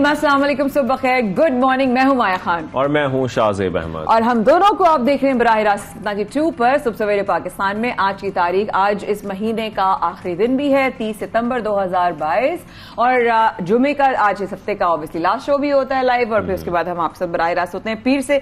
अस्सलाम वालेकुम, सुबह खैर, गुड मॉर्निंग। मैं हूं माया खान और मैं हूं शाहजेब अहमद और हम दोनों को आप देख रहे हैं बराह रास्त 92 पर सुबह सवेरे पाकिस्तान में। आज की तारीख, आज इस महीने का आखिरी दिन भी है, 30 सितंबर 2022 और जुमे का आज इस हफ्ते का ऑब्वियसली लास्ट शो भी होता है लाइव और फिर उसके बाद हम आपसे बराह रास्त होते हैं पीर से।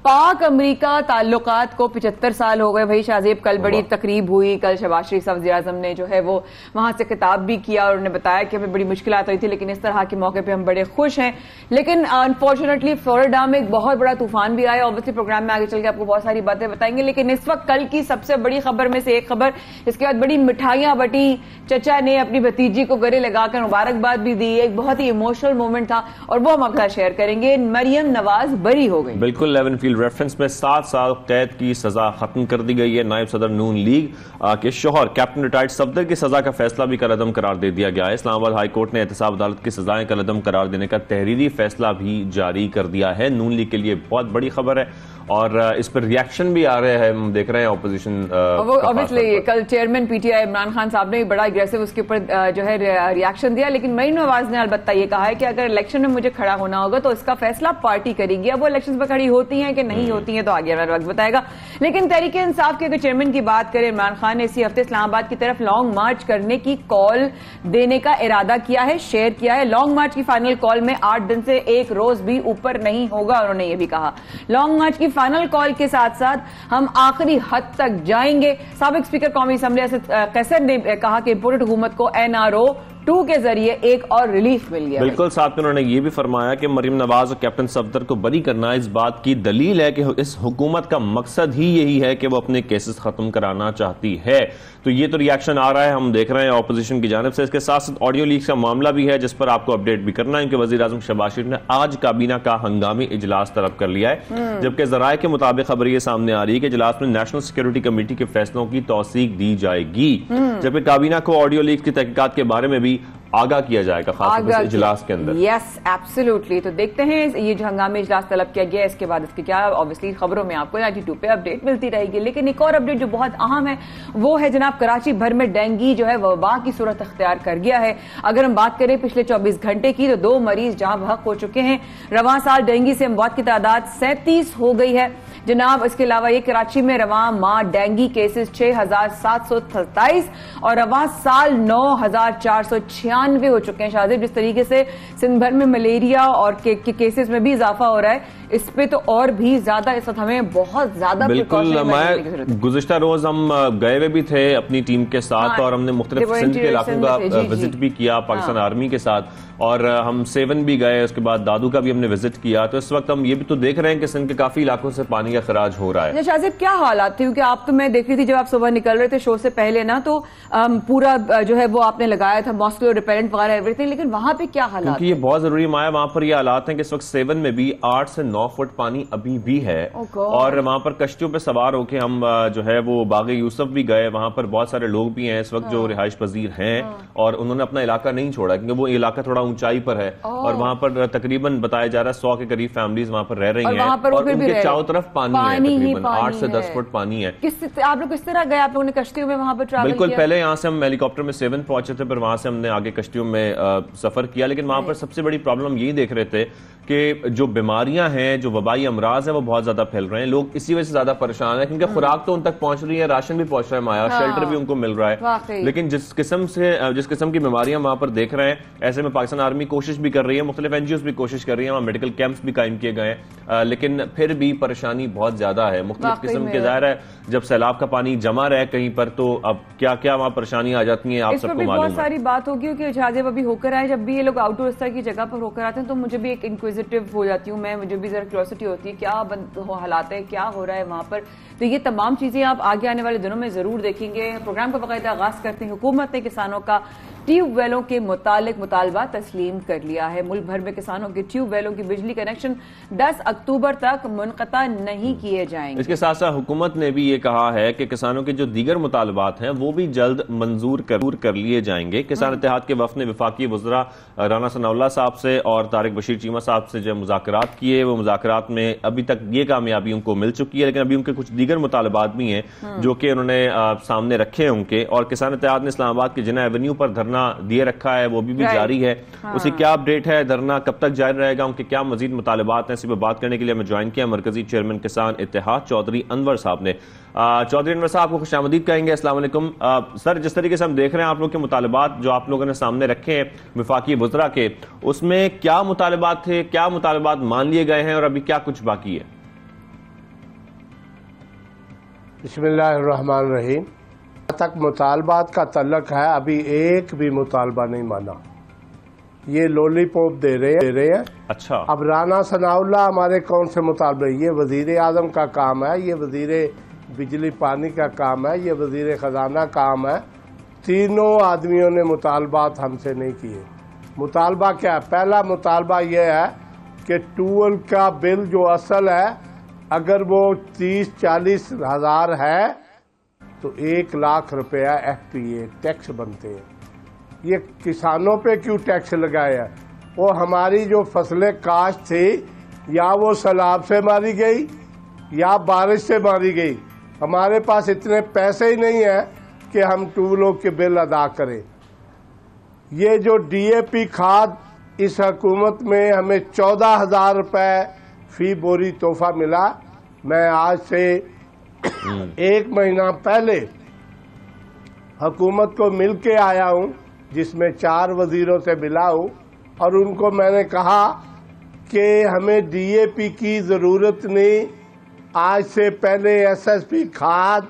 पाक अमरीका ताल्लुकात को 75 साल हो गए भाई शाहजेब। कल बड़ी तकरीब हुई, कल शहबाज शरीफ साहब वज़ीर आज़म ने जो है वो वहां से खिताब भी किया और उन्होंने बताया कि हमें बड़ी मुश्किलात हुई थी, लेकिन इस तरह के मौके पे हम बड़े खुश हैं। लेकिन अनफॉर्चुनेटली फ्लोरिडा में एक बहुत बड़ा तूफान भी आया। ऑब्वियसली प्रोग्राम में आगे चल के आपको बहुत सारी बातें बताएंगे, लेकिन इस वक्त कल की सबसे बड़ी खबर में से एक खबर, इसके बाद बड़ी मिठाइयां बटी, चचा ने अपनी भतीजी को गले लगाकर मुबारकबाद भी दी। एक बहुत ही इमोशनल मोमेंट था और वो हम आपके साथ शेयर करेंगे। मरियम नवाज बरी हो गई। बिल्कुल, लेवन फील्ड रेफरेंस में 7 साल कैद की सजा खत्म कर दी गई है। नायब सदर नून लीग के शोहर कैप्टन रिटायर्ड सफदर की सजा का फैसला भी कलअदम करार दे दिया गया है। इस्लामाबाद हाई कोर्ट ने एहतसाब अदालत की सजाएं कलअदम करार देने का तहरीरी फैसला भी जारी कर दिया है। नून लीग के लिए बहुत बड़ी खबर है और इस पर रिएक्शन भी आ रहे हैं, हम देख रहे हैं ऑपोजिशन। ऑब्वियसली कल चेयरमैन पीटीआई इमरान खान साहब ने बड़ा एग्रेसिव उसके ऊपर जो है रिएक्शन दिया, लेकिन मरीम नवाज ने अलबत्ता ये कहा है कि अगर इलेक्शन में मुझे खड़ा होना होगा तो इसका फैसला पार्टी करेगी। अब वो इलेक्शन पर खड़ी होती हैं कि नहीं होती हैं तो आगे वाला वक्त बताएगा। लेकिन तहरीक इंसाफ के अगर चेयरमैन की बात करें, इमरान खान ने इसी हफ्ते इस्लामाबाद की तरफ लॉन्ग मार्च करने की कॉल देने का इरादा किया है, शेयर किया है। लॉन्ग मार्च की फाइनल कॉल में 8 दिन से एक रोज भी ऊपर नहीं होगा। उन्होंने ये भी कहा लॉन्ग मार्च की फाइनल कॉल के साथ साथ हम आखिरी हद तक जाएंगे। साबिक स्पीकर कौमी असम्बली असद कैसर ने कहा कि इम्पोर्टेड हुकूमत को NRO 2 के जरिए एक और रिलीफ मिल गया। बिल्कुल, साथ में उन्होंने ये भी फरमाया कि मरीम नवाज और कैप्टन सफदर को बरी करना इस बात की दलील है कि इस हुकूमत का मकसद ही यही है कि वो अपने केसेस खत्म कराना चाहती है। तो ये तो रिएक्शन आ रहा है, हम देख रहे हैं ऑपोजिशन की जानिब से। इसके साथ साथ ऑडियो लीक का मामला भी है जिस पर आपको अपडेट भी करना है कि वजीर आजम शहबाज शरीफ ने आज काबीना का हंगामी इजलास तलब कर लिया है, जबकि जराये के मुताबिक खबर ये सामने आ रही है कि इजलास में नेशनल सिक्योरिटी कमेटी के फैसलों की तौसीक दी जाएगी, जबकि काबीना को ऑडियो लीक की तहकीकात के बारे में भी आगाह किया जाएगा, खासतौर से इजलास के अंदर। Yes, absolutely. तो देखते हैं ये जो हंगामी इजलास तलब किया गया, इसके बाद इसके क्या ऑब्वियसली खबरों में आपको 92 पे अपडेट मिलती रहेगी। लेकिन एक और अपडेट जो बहुत अहम है वो है जनाब, कराची भर में डेंगू जो है वबा की सूरत अख्तियार कर गया है। अगर हम बात करें पिछले 24 घंटे की तो 2 मरीज जहां बहक हो चुके हैं। रवां साल डेंगू से अमवात की तादाद 37 हो गई है जनाब। इसके अलावा ये कराची में रवां माह डेंगू केसेस 6727 और रवां साल 9496 हो चुके हैं। शाहजेब, जिस तरीके से सिंध भर में मलेरिया और के केसेस में भी इजाफा हो रहा है, इस पे तो और भी ज्यादा इस वक्त हमें बहुत ज्यादा। बिल्कुल, मैं गुज़िश्ता रोज हम गए हुए भी थे अपनी टीम के साथ और हमने मुख्तलिफ सिंध के इलाकों का विजिट भी किया पाकिस्तान आर्मी के साथ, और हम सेवन भी गए, उसके बाद दादू का भी हमने विजिट किया। तो इस वक्त हम ये भी तो देख रहे हैं कि सिंध के काफी इलाकों से पानी का खराज हो रहा है। शाहजेब, क्या हालात थे? क्योंकि आप तो मैं देख रही थी जब आप सुबह निकल रहे थे शो से पहले ना, तो पूरा जो है वो आपने लगाया था मॉस्किटो रिपेलेंट वगैरह एवरीथिंग, लेकिन वहां पे क्या हालात? क्योंकि ये बहुत जरूरी माया, वहां पर ये हालात हैं कि इस वक्त सेवन में भी 8 से 9 फुट पानी अभी भी है और वहां पर कश्तियों पे सवार होकर हम जो है वो बागे यूसुफ भी गए। वहां पर बहुत सारे लोग भी हैं इस वक्त जो रिहाइश पजीर हैं और उन्होंने अपना इलाका नहीं छोड़ा, क्योंकि वो इलाका थोड़ा ऊंचाई पर है और वहां पर तकरीबन बताया जा रहा है 100 के करीब फैमिलीज वहां पर रह रही हैं और उनके चारों तरफ पानी है, तकरीबन 8 से 10 फुट पानी है। आप लोग किस तरह गए? आप लोगों ने कश्तियों में वहां पर ट्रैवल बिल्कुल, पहले यहाँ से हम हेलीकॉप्टर में सेवन पहुंचे थे, फिर वहां से हमने आगे कश्तियों में सफर किया। लेकिन वहां पर सबसे बड़ी प्रॉब्लम यही देख रहे थे कि जो बीमारियां हैं, जो वबाई अमराज है, वो बहुत ज्यादा फैल रहे हैं। लोग इसी वजह से ज्यादा परेशान है क्योंकि खुराक तो उन तक पहुंच रही है, राशन भी पहुंच रहा है माया, शेल्टर भी उनको मिल रहा है, लेकिन जिस किस्म की बीमारियां वहां पर देख रहे हैं, ऐसे में पाकिस्तान आर्मी कोशिश भी कर रही है, मुख्तलिफ एनजीओ भी कोशिश कर रही है, वहां मेडिकल कैंप्स भी कायम किए गए हैं, लेकिन फिर भी परेशानी बहुत ज्यादा है मुख्तलिफ किस्म के। जाहिर है जब सैलाब का पानी जमा रहे कहीं पर तो अब क्या क्या वहां परेशानियां आ जाती हैं, आप सबको मालूम है। बहुत सारी बात होगी कि शाहजेब अभी होकर आए, जब भी ये लोग आउटडोर इस तरह की जगह पर होकर आते हैं तो मुझे भी एक इंक्विजिटिव हो जाती हूँ मैं, मुझे भी जरा क्यूरियोसिटी होती है क्या हालात है, क्या हो रहा है वहां पर। तो ये तमाम चीजें आप आगे आने वाले दिनों में जरूर देखेंगे। प्रोग्राम का बाकायदा आगाज करते हैं। हुकूमत ने किसानों का ट्यूबवेलों के मुतालिक मुतालबा तस्लीम कर लिया है। मुल्क भर में किसानों के ट्यूबवेलों की बिजली कनेक्शन 10 अक्टूबर तक मुनक़ता नहीं किए जाएंगे। इसके साथ साथ हुकूमत ने भी ये कहा है कि किसानों के जो दीगर मुतालबात हैं वो भी जल्द मंजूर कर लिए जाएंगे। किसान इत्तेहाद के वफ़द ने वफाकी वज़रा राना सनाउल्लाह साहब से और तारिक बशीर चीमा साहब से जो मुज़ाकरात किए, वो मुज़ाकरात में अभी तक ये कामयाबी उनको मिल चुकी है, लेकिन अभी उनके कुछ दीगर मुतालबात भी हैं जो कि उन्होंने सामने रखे हैं उनके। और किसान इत्तेहाद ने इस्लामाबाद के जिना एवेन्यू पर धरना दिए रखा है, वो भी जारी है। उसकी क्या अपडेट है, धरना कब तक जारी रहेगा, उनके क्या मजीद मुतालबात हैं, इसी पर बात करने के लिए हमें ज्वाइन किया मरकजी चेयरमैन किसान इत्तेहाद चौधरी अनवर साहब ने। चौधरी अनवर साहब आपको खुशामदीद कहेंगे। अस्सलाम वालेकुम सर, जिस तरीके से हम देख रहे हैं आप लोग के मुतालबात जो आप लोगों ने सामने रखे हैं वफाकी वज़रा के, उसमें क्या मुतालबात थे, क्या मुतालबात मान लिए गए हैं और अभी क्या कुछ बाकी है? बिस्मिल्लाहिर्रहमानिर्रहीम। तक मुतालबात का तल्लक है, अभी एक भी मुतालबा नहीं माना, ये लॉलीपॉप दे रहे हैं। अच्छा, अब राना सनाउल्लाह हमारे कौन से मुतालबे, ये वजीर आजम का काम है, ये वजीर बिजली पानी का काम है, ये वजीर खजाना काम है। तीनों आदमियों ने मुतालबात हमसे नहीं किए। मुतालबा क्या है? पहला मुतालबा यह है कि ट्यूबवेल का बिल जो असल है, अगर वो 30-40 हज़ार है तो 1 लाख रुपया FPA टैक्स बनते हैं। ये किसानों पे क्यों टैक्स लगाया? वो हमारी जो फसलें काश्त थी, या वो सैलाब से मारी गई या बारिश से मारी गई। हमारे पास इतने पैसे ही नहीं है कि हम ट्यूबवेलों के बिल अदा करें। ये जो DAP खाद इस हुकूमत में हमें 14,000 रुपये फी बोरी तोहफा मिला। मैं आज से 1 महीना पहले हुकूमत को मिल के आया हूँ, जिसमें 4 वजीरों से मिला हूँ, और उनको मैंने कहा कि हमें DAP की ज़रूरत नहीं। आज से पहले SSP खाद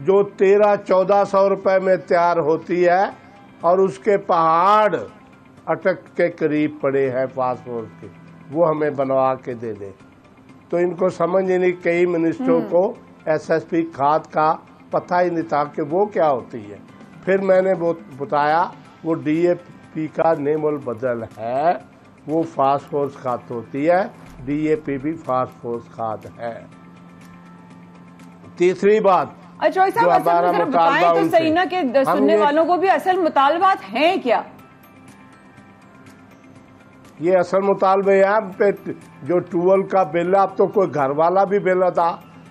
जो 1300-1400 रुपये में तैयार होती है और उसके पहाड़ अटक के करीब पड़े हैं फास्फोरस के, वो हमें बनवा के दे दे। तो इनको समझ ही नहीं, कई मिनिस्टरों को SSP खाद का पता ही नहीं था कि वो क्या होती है। फिर मैंने वो बताया वो DAP का नेमल बदल है, वो फास्फोरस खाद होती है, DAP भी फास्फोरस खाद है। तीसरी बात, अच्छा जो हमारा मुतालबा तो सही ना कि सुनने वालों को भी असल मुतालबात हैं क्या? ये असल मुतालबे हैं पे जो ट्यूबवेल का बिल है, अब तो कोई घर वाला भी बिल अदा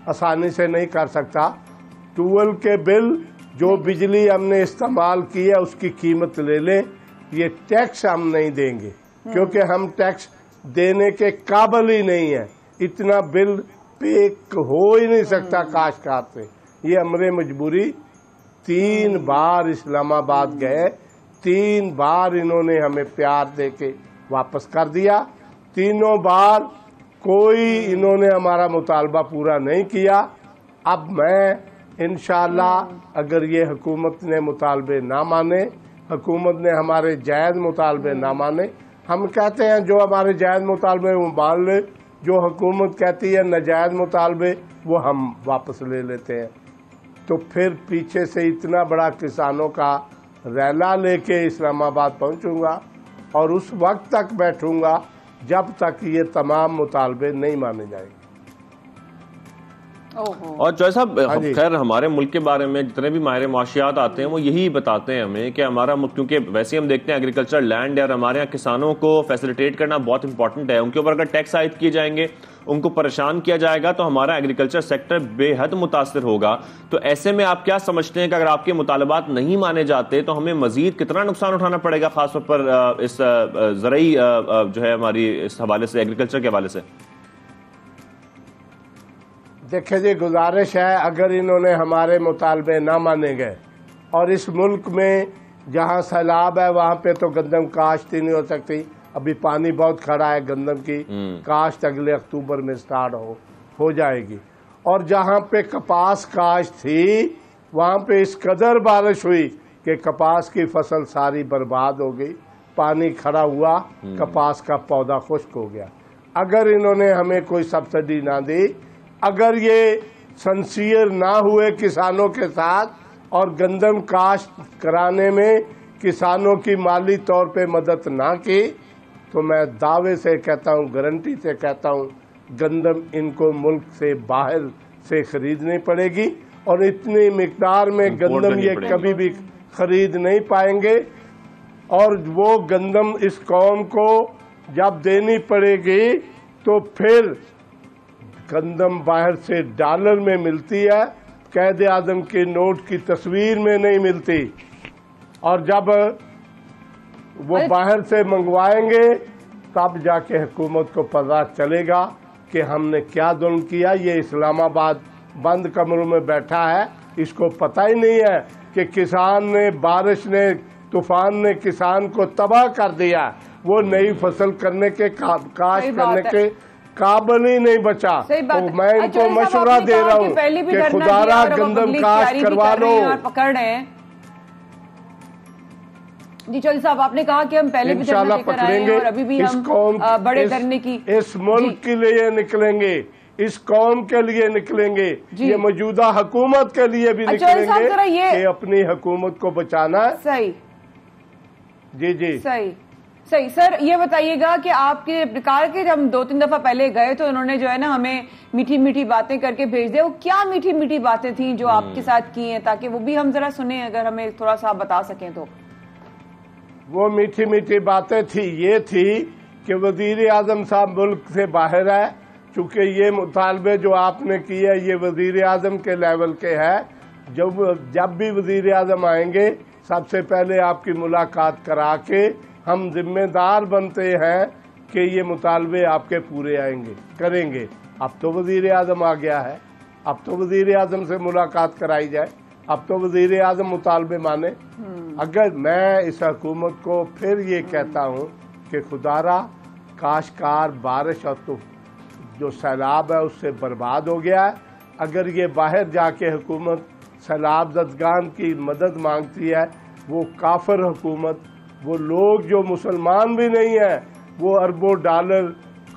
आसानी से नहीं कर सकता। ट्यूबवेल के बिल जो बिजली हमने इस्तेमाल की है उसकी कीमत ले लें, ये टैक्स हम नहीं देंगे क्योंकि हम टैक्स देने के काबिल ही नहीं है। इतना बिल पे हो ही नहीं सकता काश्तकार से, ये हमारी मजबूरी। 3 बार इस्लामाबाद गए, 3 बार इन्होंने हमें प्यार दे के वापस कर दिया। तीनों बार कोई इन्होंने हमारा मुतालबा पूरा नहीं किया। अब मैं इंशाअल्लाह अगर ये हुकूमत ने मुतालबे ना माने, हुकूमत ने हमारे जायज़ मुतालबे ना माने, हम कहते हैं जो हमारे जायज़ मुतालबे वो मान ले, जो हुकूमत कहती है नाजायज़ मुतालबे वो हम वापस ले लेते हैं। तो फिर पीछे से इतना बड़ा किसानों का रैला लेके इस्लामाबाद पहुंचूंगा और उस वक्त तक बैठूंगा जब तक ये तमाम मुतालबे नहीं माने जाएंगे। और जॉय साहब, खैर हमारे मुल्क के बारे में जितने भी माहिर मुआशियात आते हैं वो यही बताते हैं हमें कि हमारा मुल्क, क्योंकि वैसे हम देखते हैं एग्रीकल्चर लैंड और हमारे यहाँ किसानों को फैसिलिटेट करना बहुत इंपॉर्टेंट है। उनके ऊपर अगर टैक्स आयद किए जाएंगे, उनको परेशान किया जाएगा, तो हमारा एग्रीकल्चर सेक्टर बेहद मुतासर होगा। तो ऐसे में आप क्या समझते हैं कि अगर आपके मुतालबात नहीं माने जाते तो हमें मजीद कितना नुकसान उठाना पड़ेगा, खासतौर पर इस ज़रई जो है हमारी इस हवाले से, एग्रीकल्चर के हवाले से? देखिए जी, गुजारिश है अगर इन्होंने हमारे मुतालबे ना माने गए, और इस मुल्क में जहाँ सैलाब है वहाँ पे तो गंदम काश्त ही नहीं हो सकती। अभी पानी बहुत खड़ा है, गंदम की काश्त अगले अक्टूबर में स्टार्ट हो जाएगी। और जहाँ पे कपास काश्त थी वहाँ पे इस कदर बारिश हुई कि कपास की फसल सारी बर्बाद हो गई, पानी खड़ा हुआ, कपास का पौधा खुश्क हो गया। अगर इन्होंने हमें कोई सब्सिडी ना दी, अगर ये सिंसियर ना हुए किसानों के साथ और गंदम काश्त कराने में किसानों की माली तौर पे मदद ना की तो मैं दावे से कहता हूँ, गारंटी से कहता हूँ, गंदम इनको मुल्क से बाहर से खरीदनी पड़ेगी और इतनी मिकदार में गंदम ये कभी भी खरीद नहीं पाएंगे। और वो गंदम इस कौम को जब देनी पड़ेगी तो फिर गंदम बाहर से डॉलर में मिलती है, कैद आजम के नोट की तस्वीर में नहीं मिलती। और जब वो बाहर से मंगवाएंगे तब जाके हुकूमत को पता चलेगा कि हमने क्या जुल्म किया। ये इस्लामाबाद बंद कमरों में बैठा है, इसको पता ही नहीं है कि किसान ने, बारिश ने, तूफान ने किसान को तबाह कर दिया। वो नई फसल करने के काश करने के काबिल ही नहीं बचा। तो मैं इनको मशवरा दे रहा हूँ कि खुदारा गंदम काश करवा लो। पकड़ रहे हैं जी चौधरी साहब, आपने कहा कि हम पहले भी धरना लेकर आए हैं और अभी भी हम बड़े धरने की इस मुल्क के लिए निकलेंगे, इस कौम के लिए निकलेंगे, ये मौजूदा हुकूमत के लिए भी निकलेंगे कि अपनी हुकूमत को बचाना है। सही जी जी सही सही। सर ये बताइएगा कि आपके प्रकार के हम 2-3 दफा पहले गए तो उन्होंने जो है ना हमें मीठी मीठी बातें करके भेज दिया। वो क्या मीठी मीठी बातें थी जो आपके साथ की हैं, ताकि वो भी हम जरा सुने, अगर हमें थोड़ा सा बता सकें तो। वो मीठी मीठी बातें थी, ये थी कि वजीर आजम साहब मुल्क से बाहर है, चूंकि ये मुतालबे जो आपने किए ये वजीर आजम के लेवल के है। जब भी वजीर आजम आएंगे सबसे पहले आपकी मुलाकात करा के हम जिम्मेदार बनते हैं कि ये मुतालबे आपके पूरे आएंगे करेंगे। अब तो वजीर आजम आ गया है, अब तो वजीर आजम से मुलाकात कराई जाए, अब तो वजीर आजम मुतालबे माने। अगर मैं इस हुकूमत को फिर ये कहता हूँ कि खुदारा काशकार बारिश और तो जो सैलाब है उससे बर्बाद हो गया है। अगर ये बाहर जाके हुकूमत सैलाब ज़दगान की मदद मांगती है, वो काफिर हुकूमत, वो लोग जो मुसलमान भी नहीं है, वो अरबों डॉलर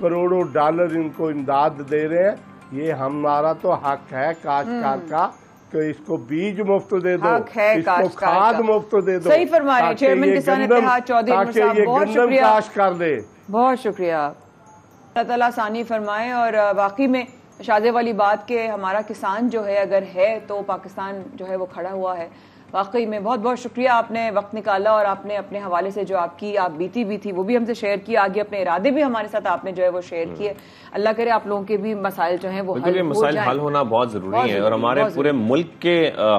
करोड़ों डॉलर इनको इमदाद दे रहे हैं। ये हमारा तो हक है काश्तकार का तो इसको बीज मुफ्त दे दो, इसको खाद मुफ्त दे दो। सही फरमा रहे चेयरमैन किसान इत्तेहाद चौधरी उमर साहब, बहुत शुक्रिया। काश कर दे, बहुत शुक्रिया, अल्लाह ताला आसानी फरमाए। और वाकई में शादे वाली बात के हमारा किसान जो है अगर है तो पाकिस्तान जो है वो खड़ा हुआ है। वाकई में बहुत बहुत शुक्रिया, आपने वक्त निकाला और आपने अपने हवाले से जो आपकी आप बीती भी थी वो भी हमसे शेयर की, आगे अपने इरादे भी हमारे साथ आपने जो है वो शेयर किए। अल्लाह करे आप लोगों के भी मसाइल जो हैं वो हल होना बहुत जरूरी है और हमारे पूरे मुल्क के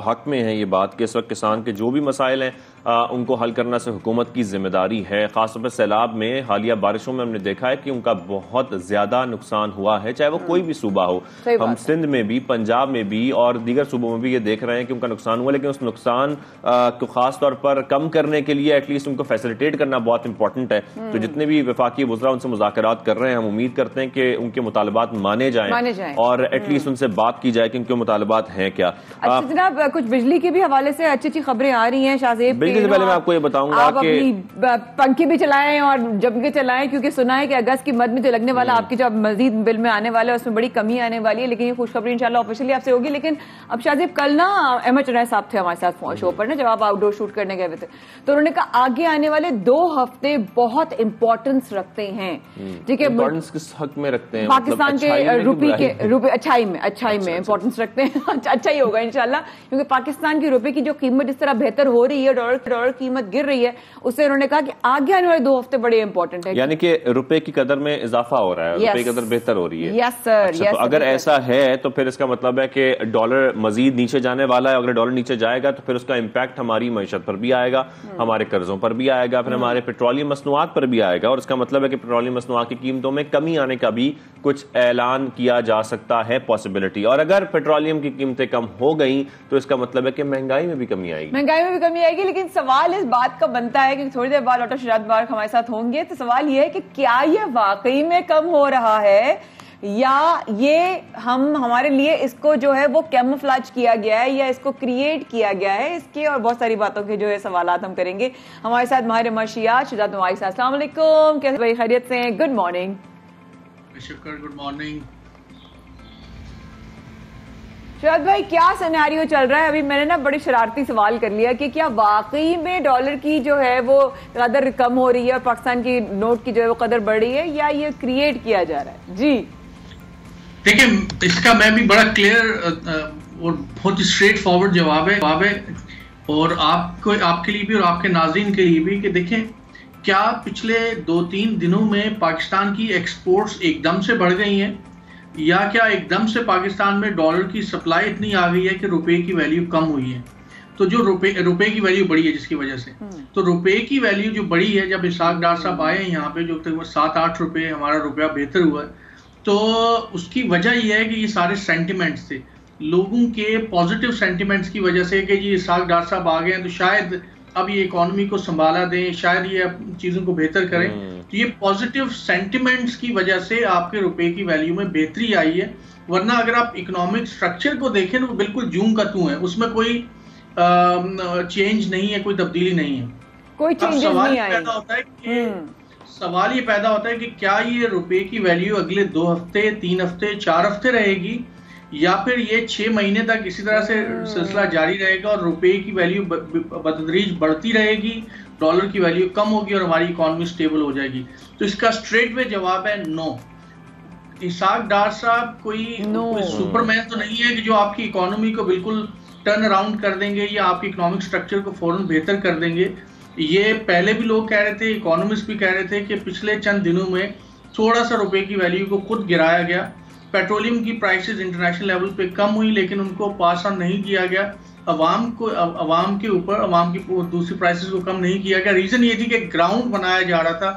हक में है ये बात कि इस वक्त किसान के जो भी मसाइल हैं उनको हल करना से हुकूमत की जिम्मेदारी है। खासतौर पर सैलाब में हालिया बारिशों में हमने देखा है कि उनका बहुत ज्यादा नुकसान हुआ है, चाहे वो कोई भी सूबा हो। हम सिंध में भी, पंजाब में भी और दीगर सूबों में भी ये देख रहे हैं कि उनका नुकसान हुआ, लेकिन उस नुकसान को खास तौर पर कम करने के लिए एटलीस्ट उनको फैसिलिटेट करना बहुत इंपॉर्टेंट है। तो जितने भी वफाकी वज़रा उनसे मुज़ाकरात कर रहे हैं, हम उम्मीद करते हैं कि उनके मुतालबात माने जाएं और एटलीस्ट उनसे बात की जाए कि उनके मुतालबात हैं क्या। अच्छा जनाब, कुछ बिजली के भी हवाले से अच्छी अच्छी खबरें आ रही हैं शाहजेब। बिजली से पहले मैं आपको ये बताऊंगा कि पंखे भी चलाएं और जम के चलाएं, क्योंकि सुना है कि अगस्त की मद में जो लगने वाला आपकी जो मजीद बिल में आने वाला है उसमें बड़ी कमी आने वाली है। लेकिन ये खुशखबरी इंशाल्लाह ऑफिशियली आपसे होगी। लेकिन अब शाहजेब, कल ना अहमद चुनैद साहब थे हमारे साथ शो पर ना, जब आप आउटडोर शूट करने गए थे, तो उन्होंने कहा आगे आने वाले 2 हफ्ते बहुत इंपॉर्टेंस रखते हैं। ठीक है, इंपॉर्टेंस किस हक में रखते हैं? पाकिस्तान के रुपए अच्छाई में इंपॉर्टेंस रखते हैं। अच्छा ही होगा इंशाल्लाह, क्योंकि पाकिस्तान की रुपए की जो कीमत इस तरह बेहतर हो रही है, डॉलर कीमत गिर रही है, उससे उन्होंने कहा कि आगे आने वाले 2 हफ्ते बड़े इंपॉर्टेंट है। यानी कि रुपए की कदर में इजाफा हो रहा है, रुपए की कदर बेहतर हो रही है। यस सर, अच्छा, तो अगर ऐसा है तो फिर इसका मतलब है कि डॉलर मजीद नीचे जाने वाला है। अगर डॉलर नीचे जाएगा तो फिर उसका इम्पैक्ट हमारी मईशत पर भी आएगा, हमारे कर्जों पर भी आएगा, फिर हमारे पेट्रोलियम मसनूआत पर भी आएगा। और इसका मतलब है कि पेट्रोलियम मसनूआत की कीमतों में कमी आने का भी कुछ ऐलान किया जा सकता है, पॉसिबिलिटी। और अगर पेट्रोलियम की कीमतें कम हो गई तो इसका मतलब है कि महंगाई में भी कमी आएगी। लेकिन सवाल इस बात का बनता है कि थोड़ी देर बाद डॉक्टर शुजात मुबारक हमारे साथ होंगे, तो सवाल यह है कि क्या ये वाकई में कम हो रहा है या ये हमारे लिए इसको जो है वो कैमोफ्लेज किया गया है या इसको क्रिएट किया गया है। इसके और बहुत सारी बातों के जो है सवालात हम करेंगे। हमारे साथ माहिर मर्शियात शुजात मुबारक साहब, अस्सलाम वालेकुम, कैसे भाई, खैरियत से हैं? Good morning. शुक्र, गुड मॉर्निंग। शरद भाई, क्या सिनेरियो चल रहा है अभी? मैंने ना बड़ी शरारती सवाल कर लिया कि क्या वाकई में डॉलर की जो है वो कदर कम हो रही है और पाकिस्तान की नोट की जो है वो कदर बढ़ रही है, या ये क्रिएट किया जा रहा है? जी देखिए, इसका मैं भी बड़ा क्लियर और बहुत ही स्ट्रेट फॉरवर्ड जवाब है और आपको, आपके लिए भी और आपके नाज़रीन के लिए भी, कि देखें क्या पिछले 2-3 दिनों में पाकिस्तान की एक्सपोर्ट्स एकदम से बढ़ गई हैं, या क्या एकदम से पाकिस्तान में डॉलर की सप्लाई इतनी आ गई है कि रुपए की वैल्यू कम हुई है। तो जो रुपए की वैल्यू बढ़ी है जिसकी वजह से, तो रुपए की वैल्यू जो बढ़ी है, जब इसाक डार साहब आए हैं यहाँ पे, जो तक 7-8 रुपए हमारा रुपया बेहतर हुआ है, तो उसकी वजह यह है कि ये सारे सेंटिमेंट्स थे, लोगों के पॉजिटिव सेंटिमेंट्स की वजह से, कि जी इसाक डार साहब आ गए हैं तो शायद अब ये इकोनॉमी को संभाला दें, शायद ये चीज़ों को बेहतर करें। तो ये पॉजिटिव सेंटिमेंट्स की वजह से आपके रुपए की वैल्यू में बेहतरी आई है। वरना अगर आप इकोनॉमिक स्ट्रक्चर को देखें तो बिल्कुल जूं का तू है, उसमें कोई चेंज नहीं है, कोई तब्दीली नहीं है, कोई चेंज नहीं आई। सवाल ये पैदा होता है कि क्या ये रुपए की वैल्यू अगले 2 हफ्ते, 3 हफ्ते, 4 हफ्ते रहेगी, या फिर ये 6 महीने तक इसी तरह से सिलसिला जारी रहेगा और रुपए की वैल्यू बतदरीज बढ़ती रहेगी, डॉलर की वैल्यू कम होगी और हमारी इकोनॉमी स्टेबल हो जाएगी। तो इसका स्ट्रेट वे जवाब है नो। इसाक डार साहब कोई सुपरमैन तो नहीं है कि जो आपकी इकोनॉमी को बिल्कुल टर्न अराउंड कर देंगे या आपकी इकोनॉमिक स्ट्रक्चर को फौरन बेहतर कर देंगे। ये पहले भी लोग कह रहे थे, इकोनॉमिस्ट भी कह रहे थे कि पिछले चंद दिनों में थोड़ा सा रुपए की वैल्यू को खुद गिराया गया। पेट्रोलियम की प्राइसेस इंटरनेशनल लेवल पे कम हुई, लेकिन उनको पास ऑन नहीं किया गया अवाम के ऊपर, अवाम की दूसरी प्राइसेस को कम नहीं किया गया। रीजन ये थी कि ग्राउंड बनाया जा रहा था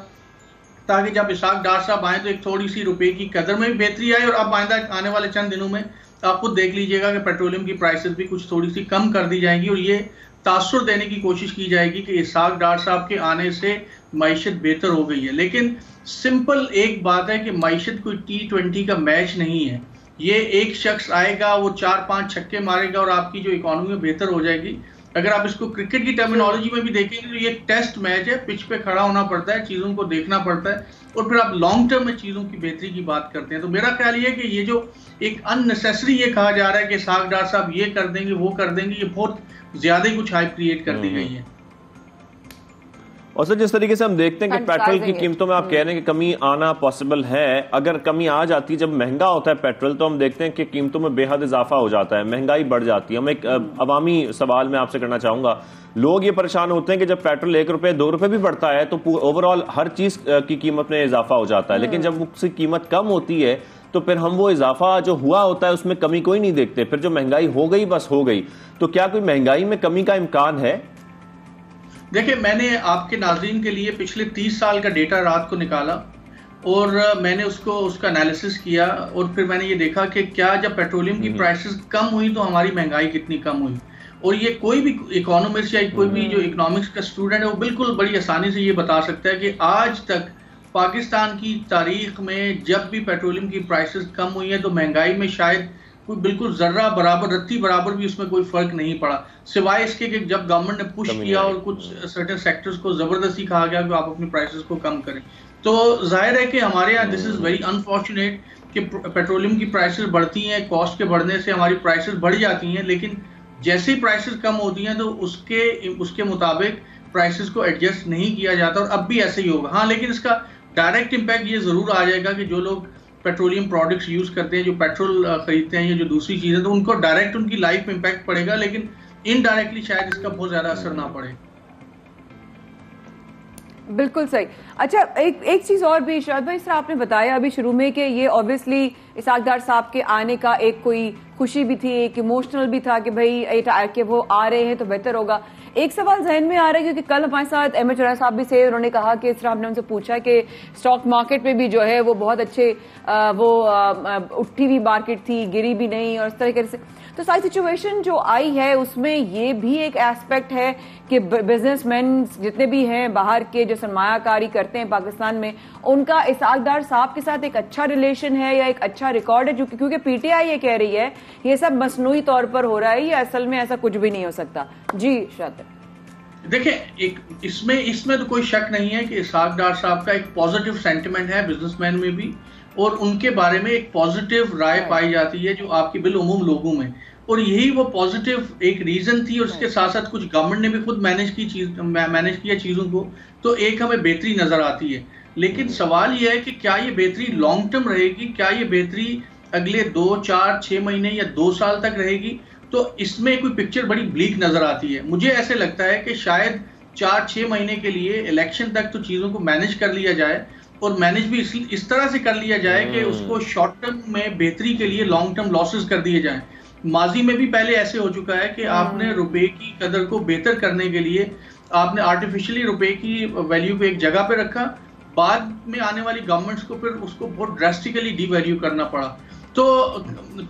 ताकि जब इसाक डार साहब आए तो एक थोड़ी सी रुपए की कदर में भी बेहतरी आए। और अब आने वाले चंद दिनों में आप खुद देख लीजिएगा कि पेट्रोलियम की प्राइसेस भी कुछ थोड़ी सी कम कर दी जाएंगी और ये तासुर देने की कोशिश की जाएगी कि इसाक डार साहब के आने से मईशत बेहतर हो गई है। लेकिन सिंपल एक बात है कि मईशत कोई T20 का मैच नहीं है। ये एक शख्स आएगा, वो 4-5 छक्के मारेगा और आपकी जो इकोनॉमी बेहतर हो जाएगी। अगर आप इसको क्रिकेट की टर्मिनोलॉजी में भी देखेंगे तो ये टेस्ट मैच है, पिच पे खड़ा होना पड़ता है, चीज़ों को देखना पड़ता है और फिर आप लॉन्ग टर्म में चीज़ों की बेहतरी की बात करते हैं। तो मेरा ख्याल ये है कि ये जो एक अननेसेसरी ये कहा जा रहा है कि इसाक डार साहब ये कर देंगे, वो कर देंगे, ये बहुत ज्यादा ही कुछ हाइप क्रिएट कर दी गई है। और सर जिस तरीके से हम देखते हैं कि पेट्रोल की कीमतों में आप कह रहे हैं कि कमी आना पॉसिबल है, अगर कमी आ जाती है, जब महंगा होता है पेट्रोल, तो हम देखते हैं कि कीमतों में बेहद इजाफा हो जाता है, महंगाई बढ़ जाती है। हम एक अवामी सवाल मैं आपसे करना चाहूंगा, लोग ये परेशान होते हैं कि जब पेट्रोल 1 रुपए 2 रुपए भी बढ़ता है तो ओवरऑल हर चीज की कीमत में इजाफा हो जाता है, लेकिन जब उसकी कीमत कम होती है तो फिर हम वो इजाफा जो हुआ होता है उसमें कमी कोई नहीं देखते, फिर जो महंगाई हो गई बस हो गई। तो क्या कोई महंगाई में कमी का इम्कान है? देखिए, मैंने आपके नाज़रीन के लिए पिछले 30 साल का डेटा रात को निकाला और मैंने उसका एनालिसिस किया और फिर मैंने ये देखा कि क्या जब पेट्रोलियम की प्राइसेस कम हुई तो हमारी महंगाई कितनी कम हुई। और ये कोई भी इकोनॉमिस्ट या कोई भी जो इकोनॉमिक्स का स्टूडेंट है वो बिल्कुल बड़ी आसानी से ये बता सकता है कि आज तक पाकिस्तान की तारीख में जब भी पेट्रोलियम की प्राइसेस कम हुई है तो महंगाई में शायद कोई बिल्कुल जर्रा बराबर, रत्ती बराबर भी उसमें कोई फर्क नहीं पड़ा, सिवाय इसके कि जब गवर्नमेंट ने पुश किया और कुछ सर्टेन सेक्टर्स को जबरदस्ती कहा गया कि आप अपनी प्राइसेस को कम करें। तो जाहिर है कि हमारे यहाँ दिस इज वेरी अनफॉर्चुनेट कि पेट्रोलियम की प्राइसेस बढ़ती हैं, कॉस्ट के बढ़ने से हमारी प्राइसेस बढ़ जाती हैं, लेकिन जैसे ही प्राइसेस कम होती हैं तो उसके मुताबिक प्राइसेस को एडजस्ट नहीं किया जाता और अब भी ऐसे ही होगा। हाँ, लेकिन इसका डायरेक्ट इम्पैक्ट ये जरूर आ जाएगा कि जो लोग पेट्रोलियम प्रोडक्ट्स यूज करते हैं, जो पेट्रोल खरीदते हैं या जो दूसरी चीजें, तो उनको डायरेक्ट उनकी लाइफ में इम्पैक्ट पड़ेगा, लेकिन इनडायरेक्टली शायद इसका बहुत ज्यादा असर ना पड़े। बिल्कुल सही। अच्छा, एक चीज और भी शरद भाई, सर आपने बताया अभी शुरू में कि ये ऑब्वियसली इसाक डार साहब के आने का एक कोई खुशी भी थी, एक इमोशनल भी था कि भाई कि वो आ रहे हैं तो बेहतर होगा। एक सवाल जहन में आ रहा है क्योंकि कल हमारे साथ अहमद चौराहा साहब भी थे, उन्होंने कहा कि इस तरह हमने उनसे पूछा कि स्टॉक मार्केट में भी जो है वो बहुत अच्छे उठी हुई मार्केट थी, गिरी भी नहीं और इस तरीके से। तो सारी सिचुएशन जो आई है उसमें ये भी एक एस्पेक्ट है कि बिजनेसमैन जितने भी हैं बाहर के जो सरमायाकारी करते हैं पाकिस्तान में, उनका इसाक डार साहब के साथ एक अच्छा रिलेशन है या एक अच्छा रिकॉर्ड है, क्योंकि पीटीआई ये कह रही है ये सब मसनूई तौर पर हो रहा है, ये असल में ऐसा कुछ भी नहीं हो सकता। जी शातिर, देखिए, इसमें तो कोई शक नहीं है कि इसाक डार साहब का एक पॉजिटिव सेंटिमेंट है बिजनेसमैन में भी और उनके बारे में एक पॉजिटिव राय पाई जाती है जो आपकी बिलउमूम लोगों में, और यही वो पॉजिटिव एक रीजन थी। और इसके साथ साथ कुछ गवर्नमेंट ने भी खुद मैनेज किया चीजों को, तो एक हमें बेहतरी नजर आती है। लेकिन सवाल यह है कि क्या ये बेहतरी लॉन्ग टर्म रहेगी, क्या ये बेहतरी अगले 2, 4, 6 महीने या 2 साल तक रहेगी? तो इसमें कोई पिक्चर बड़ी ब्लीक नजर आती है। मुझे ऐसे लगता है कि शायद 4-6 महीने के लिए इलेक्शन तक तो चीजों को मैनेज कर लिया जाए, और मैनेज भी इस तरह से कर लिया जाए कि उसको शॉर्ट टर्म में बेहतरी के लिए लॉन्ग टर्म लॉसेस कर दिए जाएं। माजी में भी पहले ऐसे हो चुका है कि आपने रुपए की कदर को बेहतर करने के लिए आपने आर्टिफिशियली रुपए की वैल्यू को एक जगह पे रखा, बाद में आने वाली गवर्नमेंट्स को फिर उसको बहुत ड्रास्टिकली डीवैल्यू करना पड़ा। तो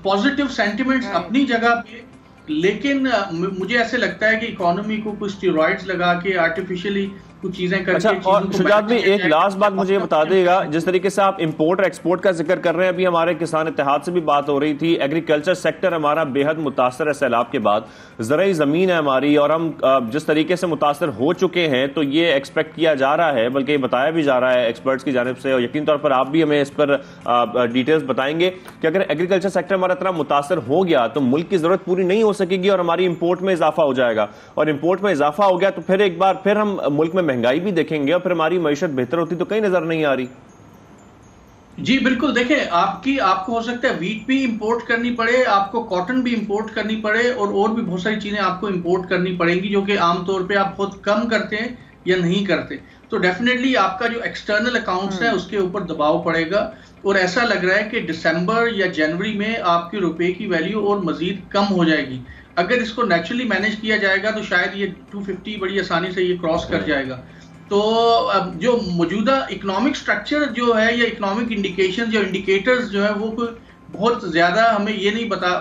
पॉजिटिव सेंटिमेंट्स अपनी जगह पे, लेकिन मुझे ऐसे लगता है कि इकोनॉमी को कुछ स्टेरॉइड्स लगा के आर्टिफिशियली कुछ चीजें करके। अच्छा, और शुजात भाई एक लास्ट बात मुझे बता देगा, जिस तरीके से आप इंपोर्ट और एक्सपोर्ट का जिक्र कर रहे हैं, अभी हमारे किसान इत्तेहाद से भी बात हो रही थी, एग्रीकल्चर सेक्टर हमारा बेहद मुतासर है सैलाब के बाद, ज़राई जमीन है हमारी, और हम जिस तरीके से मुतासर हो चुके हैं तो ये एक्सपेक्ट किया जा रहा है, बल्कि ये बताया भी जा रहा है एक्सपर्ट्स की जानिब से, और यकीन तौर पर आप भी हमें इस पर डिटेल्स बताएंगे कि अगर एग्रीकल्चर सेक्टर हमारा इतना मुतासर हो गया तो मुल्क की जरूरत पूरी नहीं हो सकेगी और हमारी इंपोर्ट में इजाफा हो जाएगा, और इंपोर्ट में इजाफा हो गया तो फिर एक बार फिर हम मुल्क में महंगाई भी देखेंगे और फिर हमारी मईशत बेहतर होती तो कहीं नजर नहीं आ रही। जी बिल्कुल, देखें आपको हो सकता है वीट भी इंपोर्ट करनी पड़े, आपको कॉटन भी इंपोर्ट करनी पड़े, और भी बहुत सारी चीजें आपको इंपोर्ट करनी पड़ेंगी जो कि आमतौर पे आप बहुत कम करते हैं या नहीं करते। तो डेफिनेटली आपका जो एक्सटर्नल अकाउंट्स है उसके ऊपर दबाव पड़ेगा, और ऐसा लग रहा है कि दिसंबर या जनवरी में आपकी रुपए की वैल्यू और मजीद कम हो जाएगी। अगर इसको नेचुरली मैनेज किया जाएगा तो शायद ये 250 बड़ी आसानी से ये क्रॉस कर जाएगा। तो जो मौजूदा इकोनॉमिक स्ट्रक्चर जो है या इकोनॉमिक इंडिकेशन जो इंडिकेटर्स जो है वो कोई बहुत ज्यादा हमें ये नहीं बता,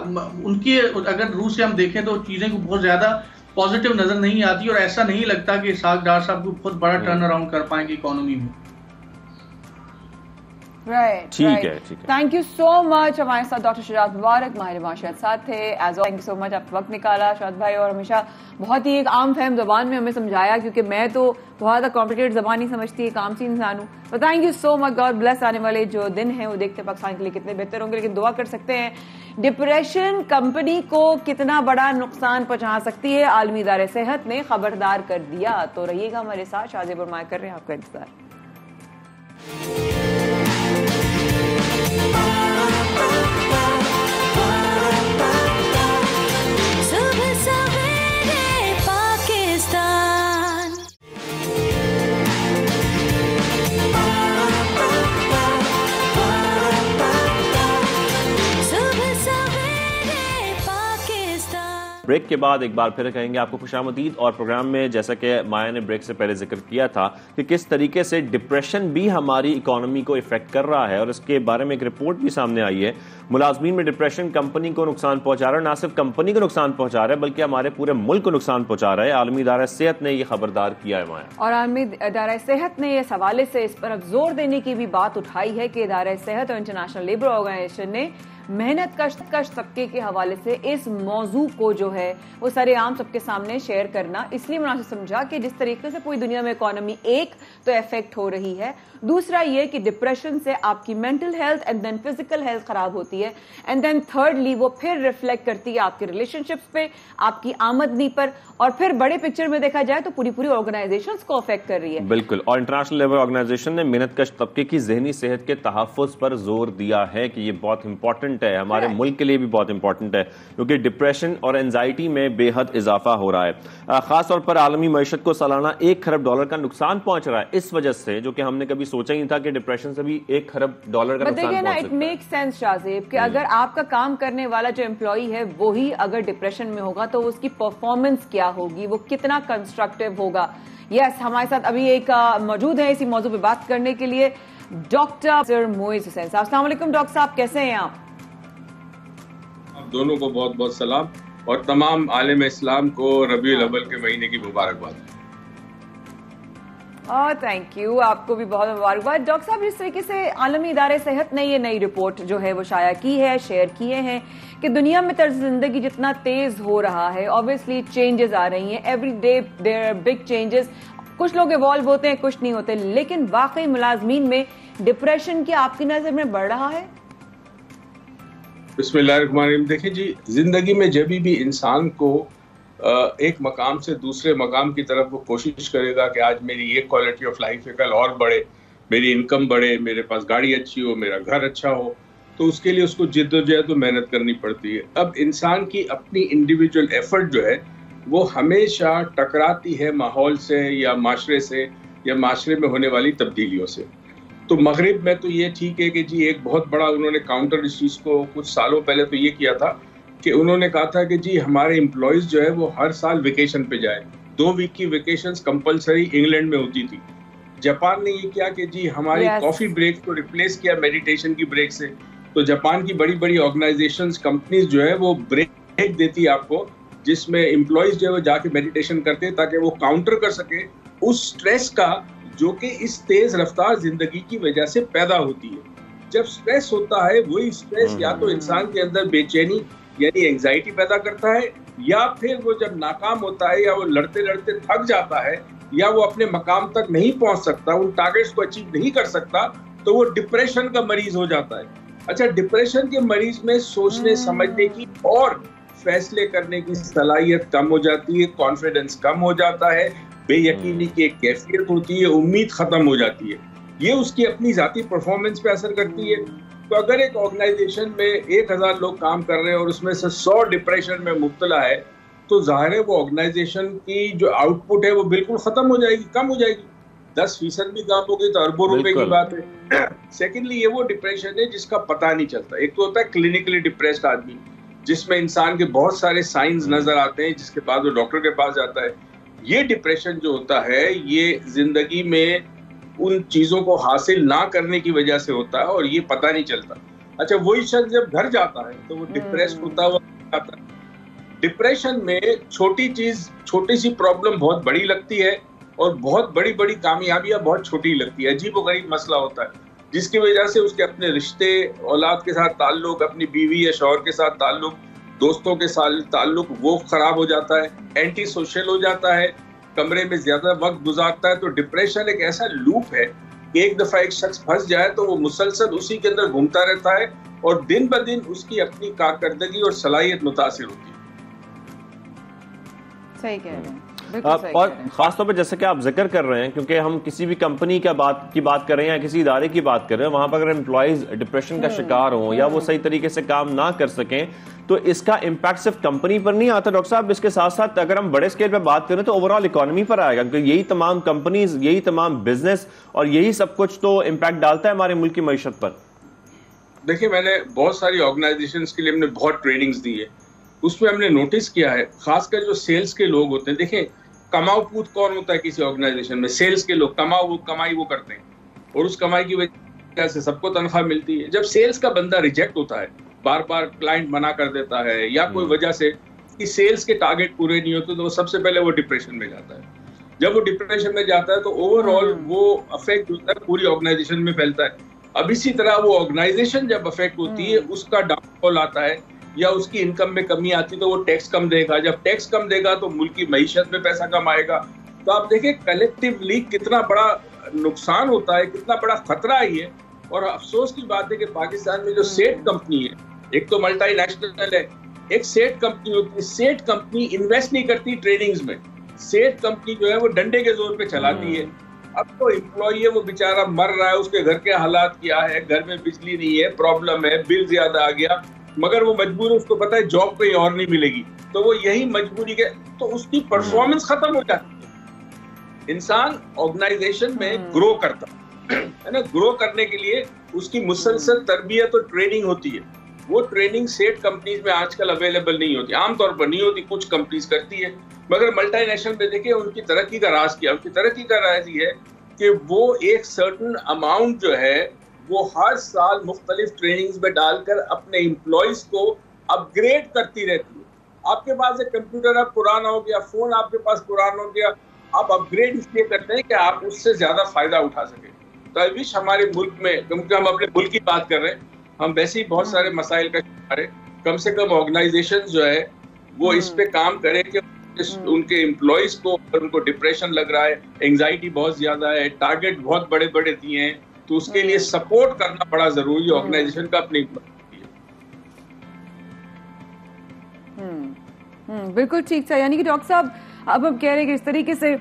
उनकी अगर रूह से हम देखें तो चीजें को बहुत ज्यादा पॉजिटिव नजर नहीं आती, और ऐसा नहीं लगता कि इसाक डार साहब को बहुत बड़ा टर्न अराउंड कर पाएंगे इकोनॉमी में। राइट, ठीक है। Thank you so much. हमारे साथ डॉक्टर शुजात मुबारक माहिर माशियात साथ थे। As thank you so much, आप वक्त निकाला शुजात भाई, और हमेशा बहुत ही एक आम फहम जबान में हमें समझाया, क्योंकि मैं तो बहुत ज़्यादा कॉम्प्लिकेटेड जबान नहीं समझती, एक आम सी इंसान हूँ। तो thank you so much, God bless. आने वाले जो दिन हैं वो देखते पाकिस्तान के लिए कितने बेहतर होंगे, लेकिन दुआ कर सकते हैं। डिप्रेशन कंपनी को कितना बड़ा नुकसान पहुंचा सकती है, आलमी इदारे सेहत ने खबरदार कर दिया। तो रहिएगा हमारे साथ, शाज़ेब और माया कर रहे हैं आपका इंतजार। ब्रेक के बाद एक बार फिर कहेंगे आपको खुशामदीद, और प्रोग्राम में जैसा कि माया ने ब्रेक से पहले जिक्र किया था कि किस तरीके से डिप्रेशन भी हमारी इकोनॉमी को इफेक्ट कर रहा है, और इसके बारे में एक रिपोर्ट भी सामने आई है। मुलाजमीन में डिप्रेशन कंपनी को नुकसान पहुंचा रहा है, ना सिर्फ कंपनी को नुकसान पहुंचा रहा है बल्कि हमारे पूरे मुल्क को नुकसान पहुंचा रहा है। आलमी इदारा सेहत ने यह खबरदार किया है माया, और आलमी इदारा सेहत ने इस हवाले से इस पर अब जोर देने की भी बात उठाई है कि इदारा सेहत और इंटरनेशनल लेबर ऑर्गेनाइजेशन ने मेहनत कश तबके के हवाले से इस मौजू को जो है वो सरेआम सबके सामने शेयर करना इसलिए मुनासिब समझा कि जिस तरीके से पूरी दुनिया में इकोनॉमी एक तो इफेक्ट हो रही है, दूसरा ये कि डिप्रेशन से आपकी mental health and then physical health खराब होती है, एंड देन थर्डली वो फिर रिफ्लेक्ट करती है आपके रिलेशनशिप्स पे, आपकी आमदनी पर, और फिर बड़े पिक्चर में देखा जाए तो पूरी ऑर्गेनाइजेशंस को अफेक्ट कर रही है। बिल्कुल, और इंटरनेशनल लेबर ऑर्गेनाइजेशन ने मेहनतकश तबके की जहनी सेहत के तहफ्फुज पर जोर दिया है कि ये बहुत इंपॉर्टेंट है, हमारे मुल्क के लिए भी बहुत इंपॉर्टेंट है, क्योंकि डिप्रेशन और एंजाइटी में बेहद इजाफा हो रहा है। खासतौर पर आलमी मईशत को सालाना $1 खरब का नुकसान पहुंच रहा है इस वजह से, जो कि हमने कभी सोचा ही नहीं था कि डिप्रेशन से भी $1 खरब का नुकसान पहुंच सकता है। इट मेक सेंस शाज़ेब कि अगर आपका काम करने वाला जो एम्प्लॉई है वही अगर डिप्रेशन में होगा तो उसकी परफॉर्मेंस क्या होगी, वो कितना कंस्ट्रक्टिव होगा। यस, हमारे साथ अभी एक मौजूद है इसी मौजू पे बात करने के लिए डॉक्टर मोइज हुसैन साहब। अस्सलाम वालेकुम डॉक्टर साहब, कैसे हैं आप? दोनों को बहुत बहुत सलाम, और तमाम आलम इस्लाम को रबीउल अव्वल के महीने की मुबारकबाद। थैंक यू, आपको भी बहुत मुबारकबाद। डॉक्टर साहब, जिस तरीके से आलमी इदारे सेहत ने ये नई रिपोर्ट जो है वो शाया की है, शेयर किए हैं कि दुनिया में तर्ज जिंदगी जितना तेज हो रहा है, ऑब्वियसली चेंजेस आ रही हैं, every day there are big changes. कुछ लोग इवॉल्व होते हैं, कुछ नहीं होते, लेकिन वाकई मुलाजमीन में डिप्रेशन की आपकी नजर में बढ़ रहा है? बिस्मिल्लाहिर्रहमानिर्रहीम। देखिए जी, जिंदगी में जब भी इंसान को एक मकाम से दूसरे मकाम की तरफ वो कोशिश करेगा कि आज मेरी ये क्वालिटी ऑफ लाइफ है, कल और बढ़े, मेरी इनकम बढ़े, मेरे पास गाड़ी अच्छी हो, मेरा घर अच्छा हो, तो उसके लिए उसको जिद्दोजहद और मेहनत करनी पड़ती है। अब इंसान की अपनी इंडिविजुअल एफर्ट जो है वो हमेशा टकराती है माहौल से या माशरे से या माशरे में होने वाली तब्दीलियों से। तो मगरिब में तो ये ठीक है कि जी एक बहुत बड़ा उन्होंने काउंटर इस चीज़ को कुछ सालों पहले तो ये किया था कि उन्होंने कहा था कि जी हमारे एम्प्लॉयज़ जो है वो हर साल वेकेशन पे जाए। 2 वीक की वेकेशंस कंपलसरी इंग्लैंड में होती थी। जापान ने ये किया कि जी हमारी कॉफ़ी ब्रेक को रिप्लेस किया मेडिटेशन की ब्रेक से। तो जापान की बड़ी बड़ी ऑर्गेनाइजेशंस, कंपनीज जो है वो ब्रेक देती है आपको, जिसमें एम्प्लॉयज़ जो है वो जाके मेडिटेशन करते हैं ताकि वो काउंटर कर सके उस स्ट्रेस का जो कि इस तेज रफ्तार जिंदगी की वजह से पैदा होती है। जब स्ट्रेस होता है वही स्ट्रेस या तो इंसान के अंदर बेचैनी यानी एंजाइटी पैदा करता है, या फिर वो जब नाकाम होता है या वो लड़ते लड़ते थक जाता है या वो अपने मकाम तक नहीं पहुंच सकता, उन टारगेट्स को अचीव नहीं कर सकता, तो वो डिप्रेशन का मरीज हो जाता है। अच्छा, डिप्रेशन के मरीज में सोचने समझने की और फैसले करने की सलाहियत कम हो जाती है, कॉन्फिडेंस कम हो जाता है, बेयकीनी की एक कैफियत होती है, उम्मीद खत्म हो जाती है। ये उसकी अपनी जाती परफॉर्मेंस पे असर करती है। तो अगर एक ऑर्गेनाइजेशन में 1000 लोग काम कर रहे हैं और उसमें से 100 डिप्रेशन में मुब्तला है, तो जाहिर है वो ऑर्गेनाइजेशन की जो आउटपुट है वो बिल्कुल खत्म हो जाएगी, कम हो जाएगी। 10% भी काम हो गई तो अरबों रुपए की बात है। सेकेंडली, ये वो डिप्रेशन है जिसका पता नहीं चलता। एक तो होता है क्लिनिकली डिप्रेस्ड आदमी, जिसमें इंसान के बहुत सारे साइंस नजर आते हैं, जिसके बाद वो डॉक्टर के पास जाता है। ये डिप्रेशन जो होता है ये जिंदगी में उन चीजों को हासिल ना करने की वजह से होता है और ये पता नहीं चलता। अच्छा, वही शख्स जब घर जाता है तो वो डिप्रेस होता हुआ आता है। डिप्रेशन में छोटी चीज, छोटी सी प्रॉब्लम बहुत बड़ी लगती है और बहुत बड़ी बड़ी कामयाबियां बहुत छोटी लगती है। अजीबोगरीब मसला होता है जिसकी वजह से उसके अपने रिश्ते, औलाद के साथ ताल्लुक, अपनी बीवी या शौहर के साथ ताल्लुक, दोस्तों के साथ ताल्लुक वो खराब हो जाता है, एंटी सोशल हो जाता है, कमरे में ज्यादा वक्त गुजारता है। तो डिप्रेशन एक ऐसा लूप है कि एक दफा एक शख्स फंस जाए तो वो मुसलसल उसी के अंदर घूमता रहता है और दिन ब दिन उसकी अपनी कारकर्दगी और सलाहियत मुतासिर होती है। सही कह रहे हैं। और खासतौर पे जैसे कि आप जिक्र कर रहे हैं, क्योंकि हम किसी भी कंपनी की बात कर रहे हैं या किसी इदारे की बात कर रहे हैं, वहां पर अगर एम्प्लॉइज डिप्रेशन का शिकार हों या वो सही तरीके से काम ना कर सकें तो इसका इम्पैक्ट सिर्फ कंपनी पर नहीं आता डॉक्टर साहब। इसके साथ साथ अगर हम बड़े स्केल पे बात करें तो ओवरऑल इकोनॉमी पर आएगा, क्योंकि यही तमाम कंपनीज, यही तमाम बिजनेस और यही सब कुछ तो इम्पैक्ट डालता है हमारे मुल्क की मईशत पर। देखिए, मैंने बहुत सारी ऑर्गेनाइजेशंस के लिए हमने बहुत ट्रेनिंग्स दी है। उसमें हमने नोटिस किया है, खासकर जो सेल्स के लोग होते हैं, देखें कमाऊ पूत कौन होता है किसी ऑर्गेनाइजेशन में? सेल्स के लोग। कमाई वो करते हैं और उस कमाई की वजह से सबको तनख्वाह मिलती है। जब सेल्स का बंदा रिजेक्ट होता है, बार बार क्लाइंट मना कर देता है या कोई वजह से कि सेल्स के टारगेट पूरे नहीं होते, तो वो सबसे पहले वो डिप्रेशन में जाता है। जब वो डिप्रेशन में जाता है तो ओवरऑल वो अफेक्ट होता है, पूरी ऑर्गेनाइजेशन में फैलता है। अब इसी तरह वो ऑर्गेनाइजेशन जब अफेक्ट होती है, उसका डाउनफॉल आता है या उसकी इनकम में कमी आती तो वो टैक्स कम देगा। जब टैक्स कम देगा तो मुल्क की मईशत में पैसा कम आएगा। तो आप देखिए कलेक्टिवली कितना बड़ा नुकसान होता है, कितना बड़ा खतरा है। और अफसोस की बात है कि पाकिस्तान में जो सेठ कंपनी है, एक तो मल्टीनेशनल है, एक सेठ कंपनी होती है। सेठ कंपनी इन्वेस्ट नहीं करती ट्रेनिंग्स में। सेठ कंपनी जो है वो डंडे के जोर पे चलाती है। अब तो एम्प्लॉय है, वो बेचारा मर रहा है, उसके घर के हालात क्या है, घर में बिजली नहीं है, प्रॉब्लम है, बिल ज्यादा आ गया, मगर वो मजबूर है, उसको पता है जॉब कहीं और नहीं मिलेगी, तो वो यही मजबूरी के, तो उसकी परफॉर्मेंस खत्म हो जाती है। इंसान ऑर्गेनाइजेशन में ग्रो करता है ना, ग्रो करने के लिए उसकी मुसलसल तरबियत और ट्रेनिंग होती है। वो ट्रेनिंग सेठ कंपनीज में आजकल अवेलेबल नहीं होती, आमतौर पर नहीं होती, कुछ कंपनीज करती है, मगर मल्टीनेशनल में देखिए उनकी तरक्की का राज क्या? उनकी तरक्की का राज ये है कि वो एक सर्टन अमाउंट जो है वो हर साल मुख्तलिफ ट्रेनिंग्स में डालकर अपने एम्प्लॉयज को अपग्रेड करती रहती है। आपके पास एक कंप्यूटर अब पुराना हो गया, फोन आपके पास पुराना हो गया, आप अपग्रेड इसलिए करते हैं कि आप उससे ज्यादा फायदा उठा सके। तो आई विश हमारे मुल्क में, क्योंकि हम अपने मुल्क की बात कर रहे हैं, हम वैसे ही बहुत सारे मसाइल का शिकार है, कम से कम ऑर्गेनाइजेशन जो है वो इस पे काम करे कि उनके एम्प्लॉयज को, अगर उनको डिप्रेशन लग रहा है, एंजाइटी बहुत ज्यादा है, टारगेट बहुत बड़े बड़े दिए हैं, तो उसके लिए सपोर्ट करना बड़ा जरूरी है ऑर्गेनाइजेशन का अपनी। बिल्कुल ठीक था। यानी कि डॉक्टर साहब अब हम कह रहे हैं कि इस तरीके से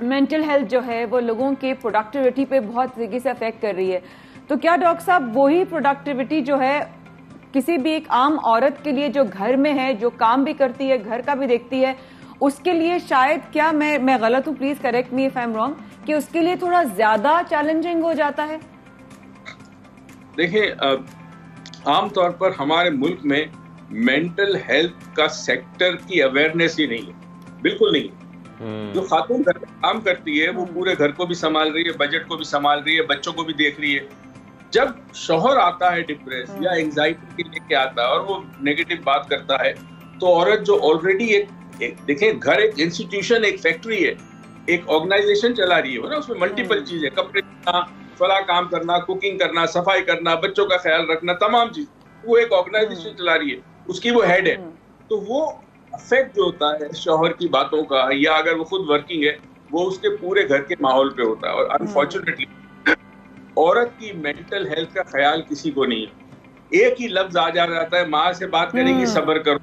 मेंटल हेल्थ जो है वो लोगों के प्रोडक्टिविटी पे बहुत तरीके से अफेक्ट कर रही है, तो क्या डॉक्टर साहब वही प्रोडक्टिविटी जो है किसी भी एक आम औरत के लिए जो घर में है, जो काम भी करती है, घर का भी देखती है, उसके लिए शायद, क्या मैं गलत हूं, please correct me if I am wrong, कि उसके लिए थोड़ा ज्यादा चैलेंजिंग हो जाता है? देखिए, आमतौर पर हमारे मुल्क में मेंटल हेल्थ का सेक्टर की अवेयरनेस ही नहीं है, बिल्कुल नहीं। जो खातून घर में काम करती है वो पूरे घर को भी संभाल रही है, बजट को भी संभाल रही है, बच्चों को भी देख रही है। जब शौहर आता है डिप्रेस या एंजाइटी के लेके आता है और वो नेगेटिव बात करता है, तो औरत जो ऑलरेडी एक देखें, घर एक इंस्टीट्यूशन, एक फैक्ट्री है, एक ऑर्गेनाइजेशन चला रही है ना, उसमें मल्टीपल चीजें, कपड़े धोना, फला काम करना, कुकिंग करना, सफाई करना, बच्चों का ख्याल रखना, तमाम चीज, वो एक ऑर्गेनाइजेशन चला रही है, उसकी वो हेड है। तो वो अफेक्ट जो होता है शौहर की बातों का, या अगर वो खुद वर्किंग है, वो उसके पूरे घर के माहौल पे होता है। और अनफॉर्चुनेटली औरत की मेंटल हेल्थ का ख्याल किसी को नहीं है। एक ही लफ्ज आ जाता है, माँ से बात करेंगी सब्र करो।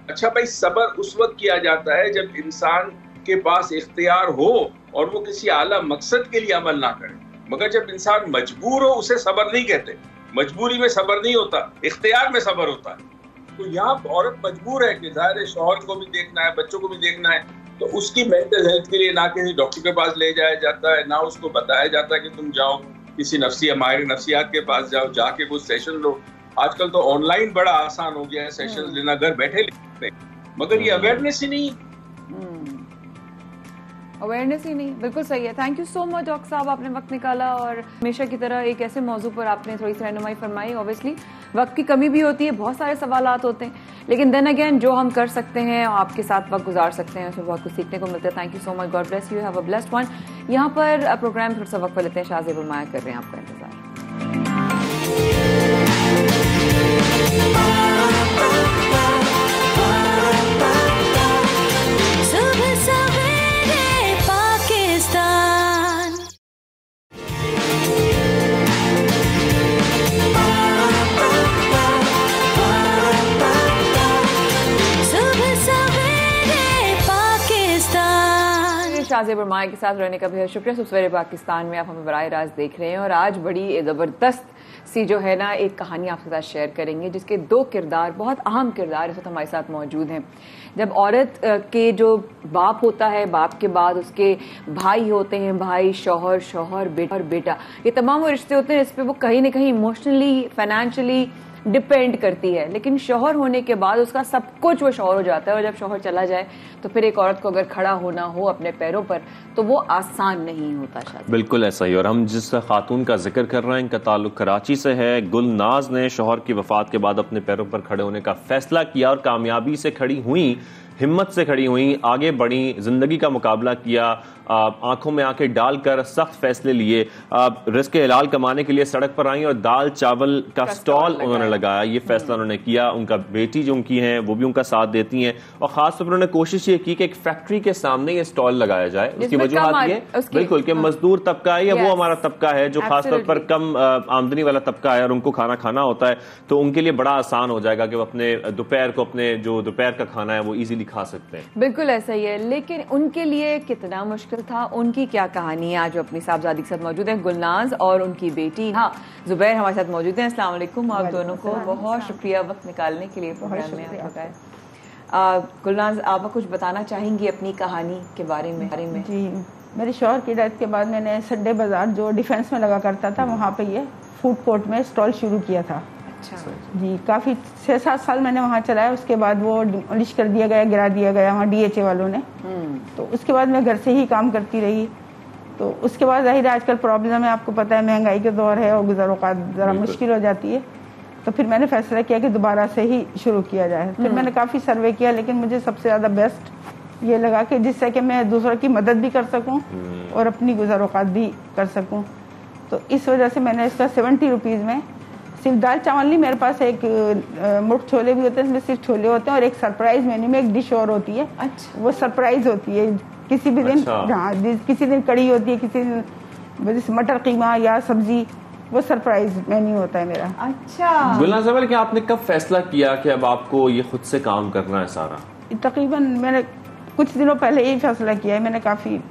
अच्छा भाई, सब्र उस वक्त किया जाता है जब इंसान के पास इख्तियार हो और वो किसी आला मकसद के लिए अमल ना करे, मगर जब इंसान मजबूर हो उसे सब्र नहीं कहते। मजबूरी में सब्र नहीं होता, इख्तियार में सब्र होता है। तो यहाँ औरत मजबूर है कि जाहिर है शौहर को भी देखना है, बच्चों को भी देखना है, तो उसकी मेंटल हेल्थ के लिए ना किसी डॉक्टर के पास ले जाया जाता है, ना उसको बताया जाता है कि तुम जाओ किसी माहिर नफ्सियात के पास जाओ, जाके कुछ सेशन लो। आजकल तो ऑनलाइन बड़ा आसान हो गया है सेशन लेना, घर बैठे ले सकते, मगर ये अवेयरनेस ही नहीं। अवेयरनेस ही नहीं, बिल्कुल सही है। Thank you so much doctor साहब, आपने वक्त निकाला और हमेशा की तरह एक ऐसे मौजू पर आपने थोड़ी सी रहनुमाई फरमाई। ऑब्वियसली वक्त की कमी भी होती है, बहुत सारे सवालात होते हैं, लेकिन देन अगेन जो हम कर सकते हैं, आपके साथ वक्त गुजार सकते हैं, उसमें बहुत कुछ सीखने को मिलता है। Thank you so much, God bless you, have a blessed one. यहाँ पर प्रोग्राम थोड़ा सा वक्त लेते हैं, शाहजेब उर्माया कर रहे हैं आपका इंतजार। शाहजेब उर्माया के साथ रहने का भी शुक्रिया। सवेरे पाकिस्तान में आप हमें बराह रास्त देख रहे हैं और आज बड़ी ज़बरदस्त सी जो है ना एक कहानी आपके साथ शेयर करेंगे, जिसके दो किरदार, बहुत अहम किरदार इस वक्त हमारे साथ मौजूद हैं। जब औरत के जो बाप होता है, बाप के बाद उसके भाई होते हैं, भाई, शौहर, शौहर, बेटा और बेटा, ये तमाम वो रिश्ते होते हैं इस पर वो कहीं ना कहीं इमोशनली, फाइनेंशियली डिपेंड करती है। लेकिन शौहर होने के बाद उसका सब कुछ वो शौहर हो जाता है, और जब शौहर चला जाए तो फिर एक औरत को अगर खड़ा होना हो अपने पैरों पर तो वो आसान नहीं होता। शायद बिल्कुल ऐसा ही। और हम जिस खातून का जिक्र कर रहे हैं इनका ताल्लुक कराची से है। गुलनाज ने शौहर की वफात के बाद अपने पैरों पर खड़े होने का फैसला किया और कामयाबी से खड़ी हुई, हिम्मत से खड़ी हुई, आगे बढ़ी, जिंदगी का मुकाबला किया, आंखों में आंखें डालकर सख्त फैसले लिए, रिस्क हलाल कमाने के लिए सड़क पर आई और दाल चावल का स्टॉल उन्होंने लगाया। ये फैसला उन्होंने किया। उनका बेटी जो उनकी हैं वो भी उनका साथ देती हैं, और खासतौर पर उन्होंने कोशिश ये की कि एक फैक्ट्री के सामने ये स्टॉल लगाया जाए। उसकी वजूहत ये बिल्कुल कि मजदूर तबका है या वो हमारा तबका है जो खासतौर पर कम आमदनी वाला तबका है और उनको खाना खाना होता है, तो उनके लिए बड़ा आसान हो जाएगा कि वो अपने दोपहर को, अपने जो दोपहर का खाना है वो इजीली खा सकते हैं। बिल्कुल ऐसा ही है। लेकिन उनके लिए कितना मुश्किल था, उनकी क्या कहानी है, आज अपनी साहबजादी के साथ मौजूद है गुलनाज और उनकी बेटी जुबैर हमारे साथ मौजूद हैं। अस्सलाम वालेकुम। आप दोनों को बहुत शुक्रिया वक्त निकालने के लिए प्रोग्राम में बताया। गुलनाज, आप कुछ बताना चाहेंगी अपनी कहानी के बारे में? जी, मेरे शौहर की डेथ के बाद मैंने संडे बाजार जो डिफेंस में लगा करता था वहाँ पे ये फूड कोर्ट में स्टॉल शुरू किया था। जी, काफ़ी 6-7 साल मैंने वहाँ चलाया। उसके बाद वो डिमोलिश कर दिया गया, गिरा दिया गया वहाँ DHA वालों ने। तो उसके बाद मैं घर से ही काम करती रही। तो उसके बाद जाहिर है आजकल प्रॉब्लम है, आपको पता है महंगाई के दौर है और गुज़ारोक़ात ज़रा मुश्किल हो जाती है। तो फिर मैंने फैसला किया कि दोबारा से ही शुरू किया जाए। फिर मैंने काफ़ी सर्वे किया, लेकिन मुझे सबसे ज़्यादा बेस्ट ये लगा कि जिससे कि मैं दूसरों की मदद भी कर सकूँ और अपनी गुज़ारोक़ात भी कर सकूँ। तो इस वजह से मैंने इसका 70 रुपीज़ में सिर्फ दाल चावल नहीं, मेरे पास एक मुर्ग छोले भी होते हैं, इसमें सिर्फ छोले होते हैं और एक सरप्राइज मेन्यू में एक डिश और होती है। अच्छा। वो सरप्राइज होती है किसी भी दिन। हाँ, किसी दिन कड़ी होती है, किसी दिन जैसे मटर कीमा या सब्जी, वो सरप्राइज मेन्यू होता है मेरा। अच्छा, गुलनाज़ अव्वल, कि आपने कब फैसला किया कि अब आपको ये खुद से काम करना है सारा? तकरीबन मैंने कुछ दिनों पहले यही फैसला किया है, मैंने काफी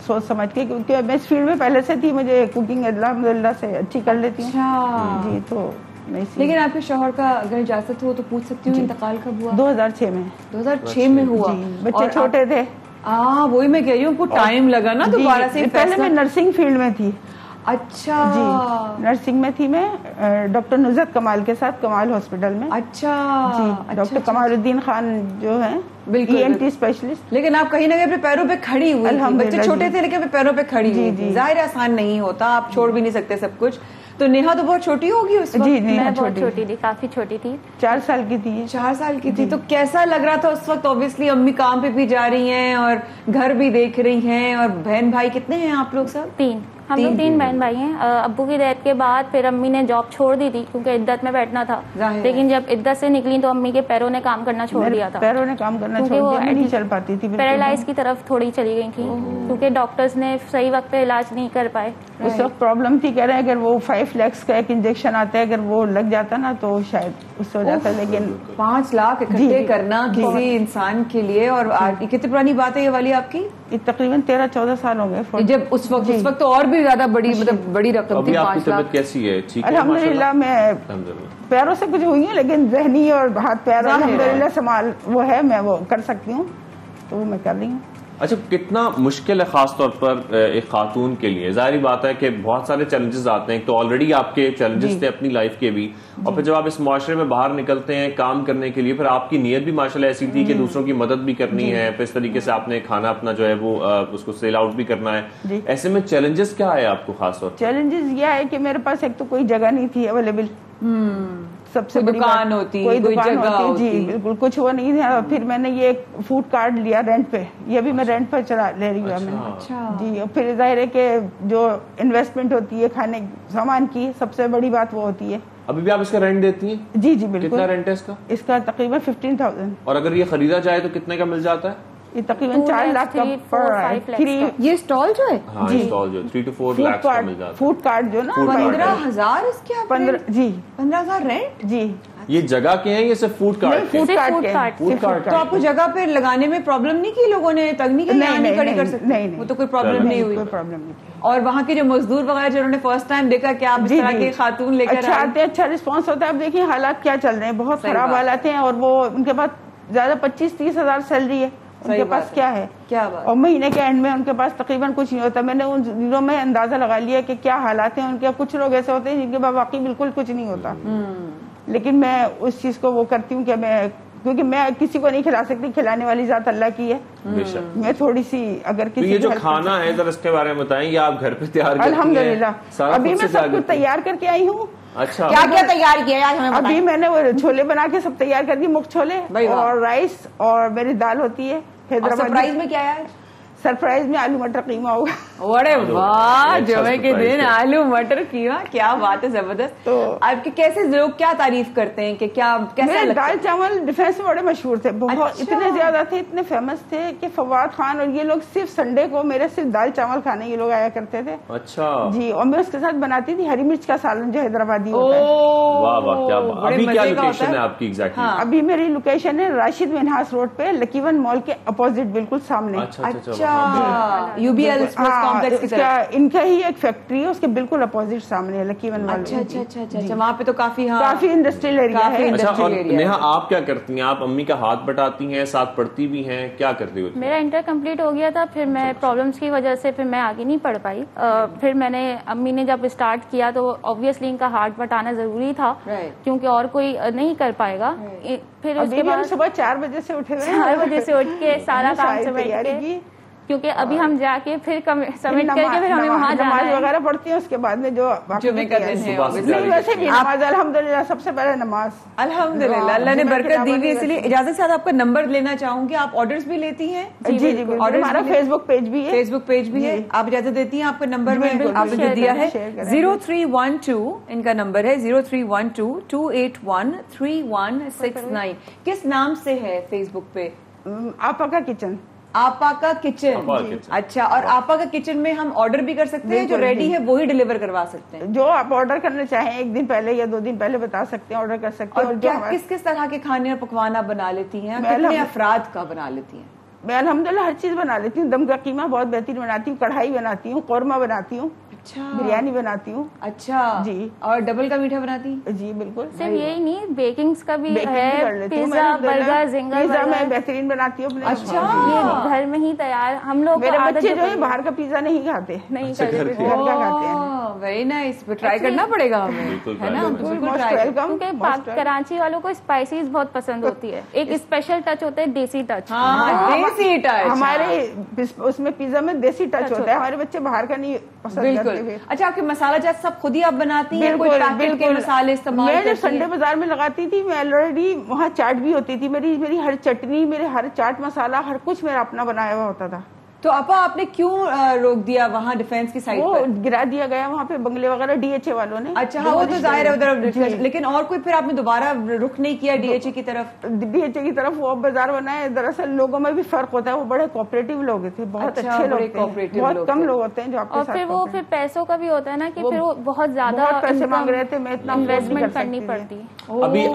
सोच समझ के, क्योंकि मैं इस फील्ड में पहले से थी, मुझे कुकिंग अल्हम्दुलिल्लाह से अच्छी कर लेती हूँ। अच्छा जी, तो लेकिन आपके शौहर का अगर इजाजत हो तो पूछ सकती हूँ, इंतकाल कब हुआ? 2006 में। 2006 में हुआ। बच्चे छोटे थे। वही मैं कह रही हूँ, टाइम लगा ना दोबारा से। पहले मैं नर्सिंग फील्ड में थी। अच्छा जी, नर्सिंग में थी मैं, डॉक्टर नुज़रत कमाल के साथ, कमाल हॉस्पिटल में। अच्छा जी, डॉक्टर कमालुद्दीन खान जो है ENT स्पेशलिस्ट। लेकिन आप कहीं ना कहीं अपने पैरों पे खड़ी हुई थी। बच्चे छोटे थे लेकिन अपने पैरों पे खड़ी हुई थी। जाहिर आसान नहीं होता, आप छोड़ भी नहीं सकते सब कुछ। तो नेहा तो बहुत छोटी होगी उस वक्त? जी, नेहा बहुत छोटी थी, काफी छोटी थी, 4 साल की थी। 4 साल की थी। तो कैसा लग रहा था उस वक्त? ऑब्वियसली अम्मी काम पे भी जा रही हैं और घर भी देख रही हैं, और बहन भाई कितने हैं आप लोग सब? 3, हम लोग 3 बहन भाई हैं। अब्बू की डेथ के बाद फिर अम्मी ने जॉब छोड़ दी थी, क्योंकि इद्दत में बैठना था। लेकिन जब इद्दत से निकली तो अम्मी के पैरों ने काम करना छोड़ दिया था। पैरों ने काम करना छोड़ दिया, नहीं चल पाती थी, पैरालाइज की तरफ थोड़ी चली गई थी, क्योंकि डॉक्टर्स ने सही वक्त पे इलाज नहीं कर पाए। उस वक्त प्रॉब्लम थी, कह रहे हैं अगर वो 5 लाख का एक इंजेक्शन आता है, अगर वो लग जाता ना तो शायद उससे हो जाता। लेकिन 5 लाख इकट्ठे करना किसी इंसान के लिए, और कितनी पुरानी बात है ये वाली आपकी? तकरीबन 13-14 साल हो गए। जब उस वक्त तो और भी ज्यादा बड़ी, मतलब बड़ी रकम थी। 5 लाख। कैसी है? ठीक है अल्हम्दुलिल्लाह। मैं पैरों से कुछ हुई है, लेकिन जहनी और हाथ पैर अल्हम्दुलिल्लाह संभाल वो है, मैं वो कर सकती हूँ, तो वो मैं कर रही हूँ। अच्छा, कितना मुश्किल है खास तौर पर एक खातून के लिए? जाहिर बात है कि बहुत सारे चैलेंजेस आते हैं, तो ऑलरेडी आपके चैलेंजेस थे अपनी लाइफ के भी, और फिर जब आप इस मुआशरे में बाहर निकलते हैं काम करने के लिए, फिर आपकी नीयत भी माशाल्लाह ऐसी थी कि दूसरों की मदद भी करनी है, फिर इस तरीके से आपने खाना अपना जो है वो उसको सेल आउट भी करना है। ऐसे में चैलेंजेस क्या है आपको खास तौर? चैलेंजेस यह है कि मेरे पास एक तो कोई जगह नहीं थी अवेलेबल, सबसे बड़ी दुकान होती, कोई जगह होती। जी बिल्कुल, कुछ वो नहीं था। फिर मैंने ये फूड कार्ड लिया रेंट पे, ये भी मैं रेंट पे चला ले रही हूँ। अच्छा। जी, और फिर जाहिर है कि जो इन्वेस्टमेंट होती है खाने सामान की, सबसे बड़ी बात वो होती है। अभी भी आप इसका रेंट देती हैं? जी जी बिल्कुल। कितना रेंट है इसका? इसका तकरीबन 15,000। और अगर ये खरीदा जाए तो कितने का मिल जाता है? ये तकरीबन 4 लाख का पड़ रहा है। ये स्टॉल जो है? हाँ, स्टॉल जो 3 to 4 लाख का मिल जाता है। फूड कार्ड जो ना 15,000 इसके? 15,000 रेंट? जी। ये जगह के हैं, ये सिर्फ फूड कार्ड? Food card. तो आपको जगह पे लगाने में प्रॉब्लम नहीं की लोगों ने? तंग नहीं किया? नहीं खड़ी कर सकते? नहीं, वो तो कोई प्रॉब्लम नहीं हुई? कोई प्रॉब्लम नहीं। और वहाँ के जो मजदूर वगैरह जिन्होंने फर्स्ट टाइम देखा कि आप इस तरह के खातून लेकर अच्छा आते, अच्छा रिस्पॉन्स होता है। अब देखिए हालात क्या चल रहे हैं, बहुत खराब हालात हैं, और वो उनके पास ज्यादा 25-30 हजार सैलरी है, उनके पास क्या है, क्या बात? और महीने के एंड में उनके पास तकरीबन कुछ नहीं होता। मैंने उन दिनों में अंदाजा लगा लिया कि क्या हालात हैं उनके। कुछ लोग ऐसे होते हैं जिनके पास वाकई बिल्कुल कुछ नहीं होता, लेकिन मैं उस चीज को वो करती हूँ कि मैं, क्योंकि मैं किसी को नहीं खिला सकती, खिलाने वाली जात अल्लाह की है। मैं थोड़ी सी अगर किसी, तो ये जो खाना है जरा इसके बारे में बताएं, ये आप घर पे तैयार करती हैं? अल्हम्दुलिल्लाह अभी मैं सब कुछ तैयार करके आई हूँ। अच्छा, क्या क्या तैयार किया आज हमें बताएं? अभी मैंने वो छोले बना के सब तैयार कर दिए, मुख्त छोले और राइस, और मेरी दाल होती है हैदराबादी। सरप्राइज में क्या है? सरप्राइज में आलू मटर कीमा होगा। अरे वाह, जुमे के दिन आलू मटर कीमा, क्या बात है, जबरदस्त। तो आपके कैसे लोग क्या तारीफ करते हैं कि क्या कैसा लगता है? दाल चावल डिफेंस में बड़े मशहूर थे, बहुत। अच्छा। इतने ज्यादा थे, इतने फेमस थे कि फवाद खान और ये लोग सिर्फ संडे को मेरे सिर्फ दाल चावल खाने ये लोग आया करते थे। अच्छा जी। और मैं उसके साथ बनाती थी हरी मिर्च का सालन जो हैदराबादी होता है। वाह वाह, क्या बात। अभी क्या लोकेशन है आपकी एग्जैक्टली? अभी मेरी लोकेशन है राशिद मिन्हास रोड पे, लकीवन मॉल के अपोजिट बिल्कुल सामने। अच्छा, यूबीएल कॉम्प्लेक्स की तरफ इनका ही एक फैक्ट्री है, उसके बिल्कुल अपोजिट सामने है लकीवन मॉल। अच्छा, वहाँ पे तो काफी इंडस्ट्रियल एरिया है। अच्छा, और नेहा आप क्या करती हैं? आप अम्मी का हाथ बटाती हैं, साथ पढ़ती भी हैं, क्या करती हो? मेरा इंटर कंप्लीट हो गया था, फिर मैं प्रॉब्लम्स की वजह से फिर मैं आगे नहीं पढ़ पाई। फिर मैंने, अम्मी ने जब स्टार्ट किया तो ऑब्वियसली इनका हाथ बटाना जरूरी था, क्योंकि और कोई नहीं कर पाएगा। फिर उसके बाद सुबह 4 बजे से उठे, 4 बजे से उठ के सारा काम समेट के, क्योंकि अभी हम जाके फिर समिट करके फिर हमें वहाँ जाना है, वगैरह पढ़ती है। उसके बाद में जो जुमे का दिन है, वैसे भी नमाज अल्हम्दुलिल्लाह सबसे पहले नमाज अल्हम्दुलिल्लाह अल्लाह ने बरकत दी हुई। इसलिए इजाजत से आपका नंबर लेना चाहूंगी। आप ऑर्डर्स भी लेती हैं? जी, हमारा फेसबुक पेज भी है। फेसबुक पेज भी है, आप इजाजत देती हैं? आपका नंबर में आपने दिया है 0312, इनका नंबर है 0312-281-3169। किस नाम से है फेसबुक पे? आपा का किचन। आपा का किचन। अच्छा, और आपा का किचन में हम ऑर्डर भी कर सकते हैं, जो रेडी है वो ही डिलीवर करवा सकते हैं? जो आप ऑर्डर करना चाहें 1 दिन पहले या 2 दिन पहले बता सकते हैं, ऑर्डर कर सकते हैं। और क्या किस किस तरह के खाने और पकवान आप बना लेती हैं? कितने अफराद का बना लेती हैं? मैं अल्हम्दुलिल्लाह हर चीज बना लेती हूँ। दम का कीमा बहुत बेहतरीन बनाती हूँ, कढ़ाई बनाती हूँ, कौरमा बनाती हूँ, अच्छा, बिरयानी बनाती हूँ। अच्छा जी। और डबल का मीठा बनाती? जी बिल्कुल। सिर्फ यही नहीं, बेकिंग्स का भी है, पिज्जा, बर्गर, जिंगर पिज्जा मैं बेहतरीन बनाती हूँ अपने। अच्छा, ये घर में ही तैयार। हम लोग मेरे बच्चे जो है बाहर का पिज्जा नहीं खाते, नहीं करते, घर का खाते हैं। वेरी नाइस, ट्राई करना पड़ेगा हमें, है ना? बिल्कुल ट्राई। क्योंकि कराची वालों को स्पाइसीज बहुत पसंद होती है। एक स्पेशल टच होता है, देसी टच। देसी टच हमारे उसमें पिज्जा में देसी टच होता है, हमारे बच्चे बाहर का नहीं पसंद करते। अच्छा, आपके मसाला जात सब खुद ही आप बनाती हैं? कोई पैकेट के मसाले इस्तेमाल? मैं जब संडे बाजार में लगाती थी, मैं ऑलरेडी वहाँ चाट भी होती थी। मेरी हर चटनी, मेरे हर चाट मसाला, हर कुछ मेरा अपना बनाया हुआ होता था। तो आपा आपने क्यों रोक दिया वहाँ डिफेंस की साइड पर? गिरा दिया गया वहाँ पे बंगले वगैरह डीएचए वालों ने। अच्छा, हाँ, वो तो जाहिर है उधर, लेकिन और कोई फिर आपने दोबारा रुख नहीं किया डीएचए की तरफ? डीएचए की तरफ वो बाजार बनाए। दरअसल लोगों में भी फर्क होता है, वो बड़े कोऑपरेटिव लोग थे, बहुत अच्छे लोग थे, बहुत कम लोग होते हैं जो आपके साथ। और फिर वो फिर पैसों का भी होता है ना, कि फिर वो बहुत ज्यादा पैसे मांग रहे थे, मैं इतना इन्वेस्टमेंट करनी पड़ती।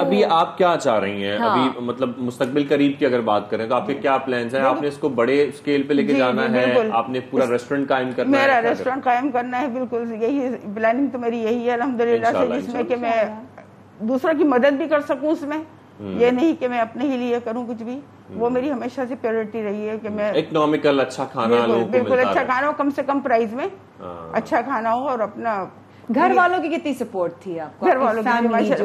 अभी आप क्या चाह रही हैं? अभी मतलब मुस्तकबिल करीब की अगर बात करें तो आपके क्या प्लान्स हैं? आपने इसको बड़े स्केल पे लेके जाना है? आपने पूरा रेस्टोरेंट कायम करना है? मेरा रेस्टोरेंट कायम करना है, बिल्कुल यही प्लानिंग तो मेरी यही है अल्हम्दुलिल्लाह से, जिसमें कि मैं दूसरों की मदद भी कर सकूं उसमें। ये नहीं कि मैं अपने ही लिए करूं कुछ भी, वो मेरी हमेशा से प्रायोरिटी रही है कि मैं इकोनॉमिकल अच्छा खाना, बिल्कुल अच्छा खाना हो, कम से कम प्राइस में अच्छा खाना हो, और अपना घर वालों की कितनी सपोर्ट थी आपको? घर वालों की,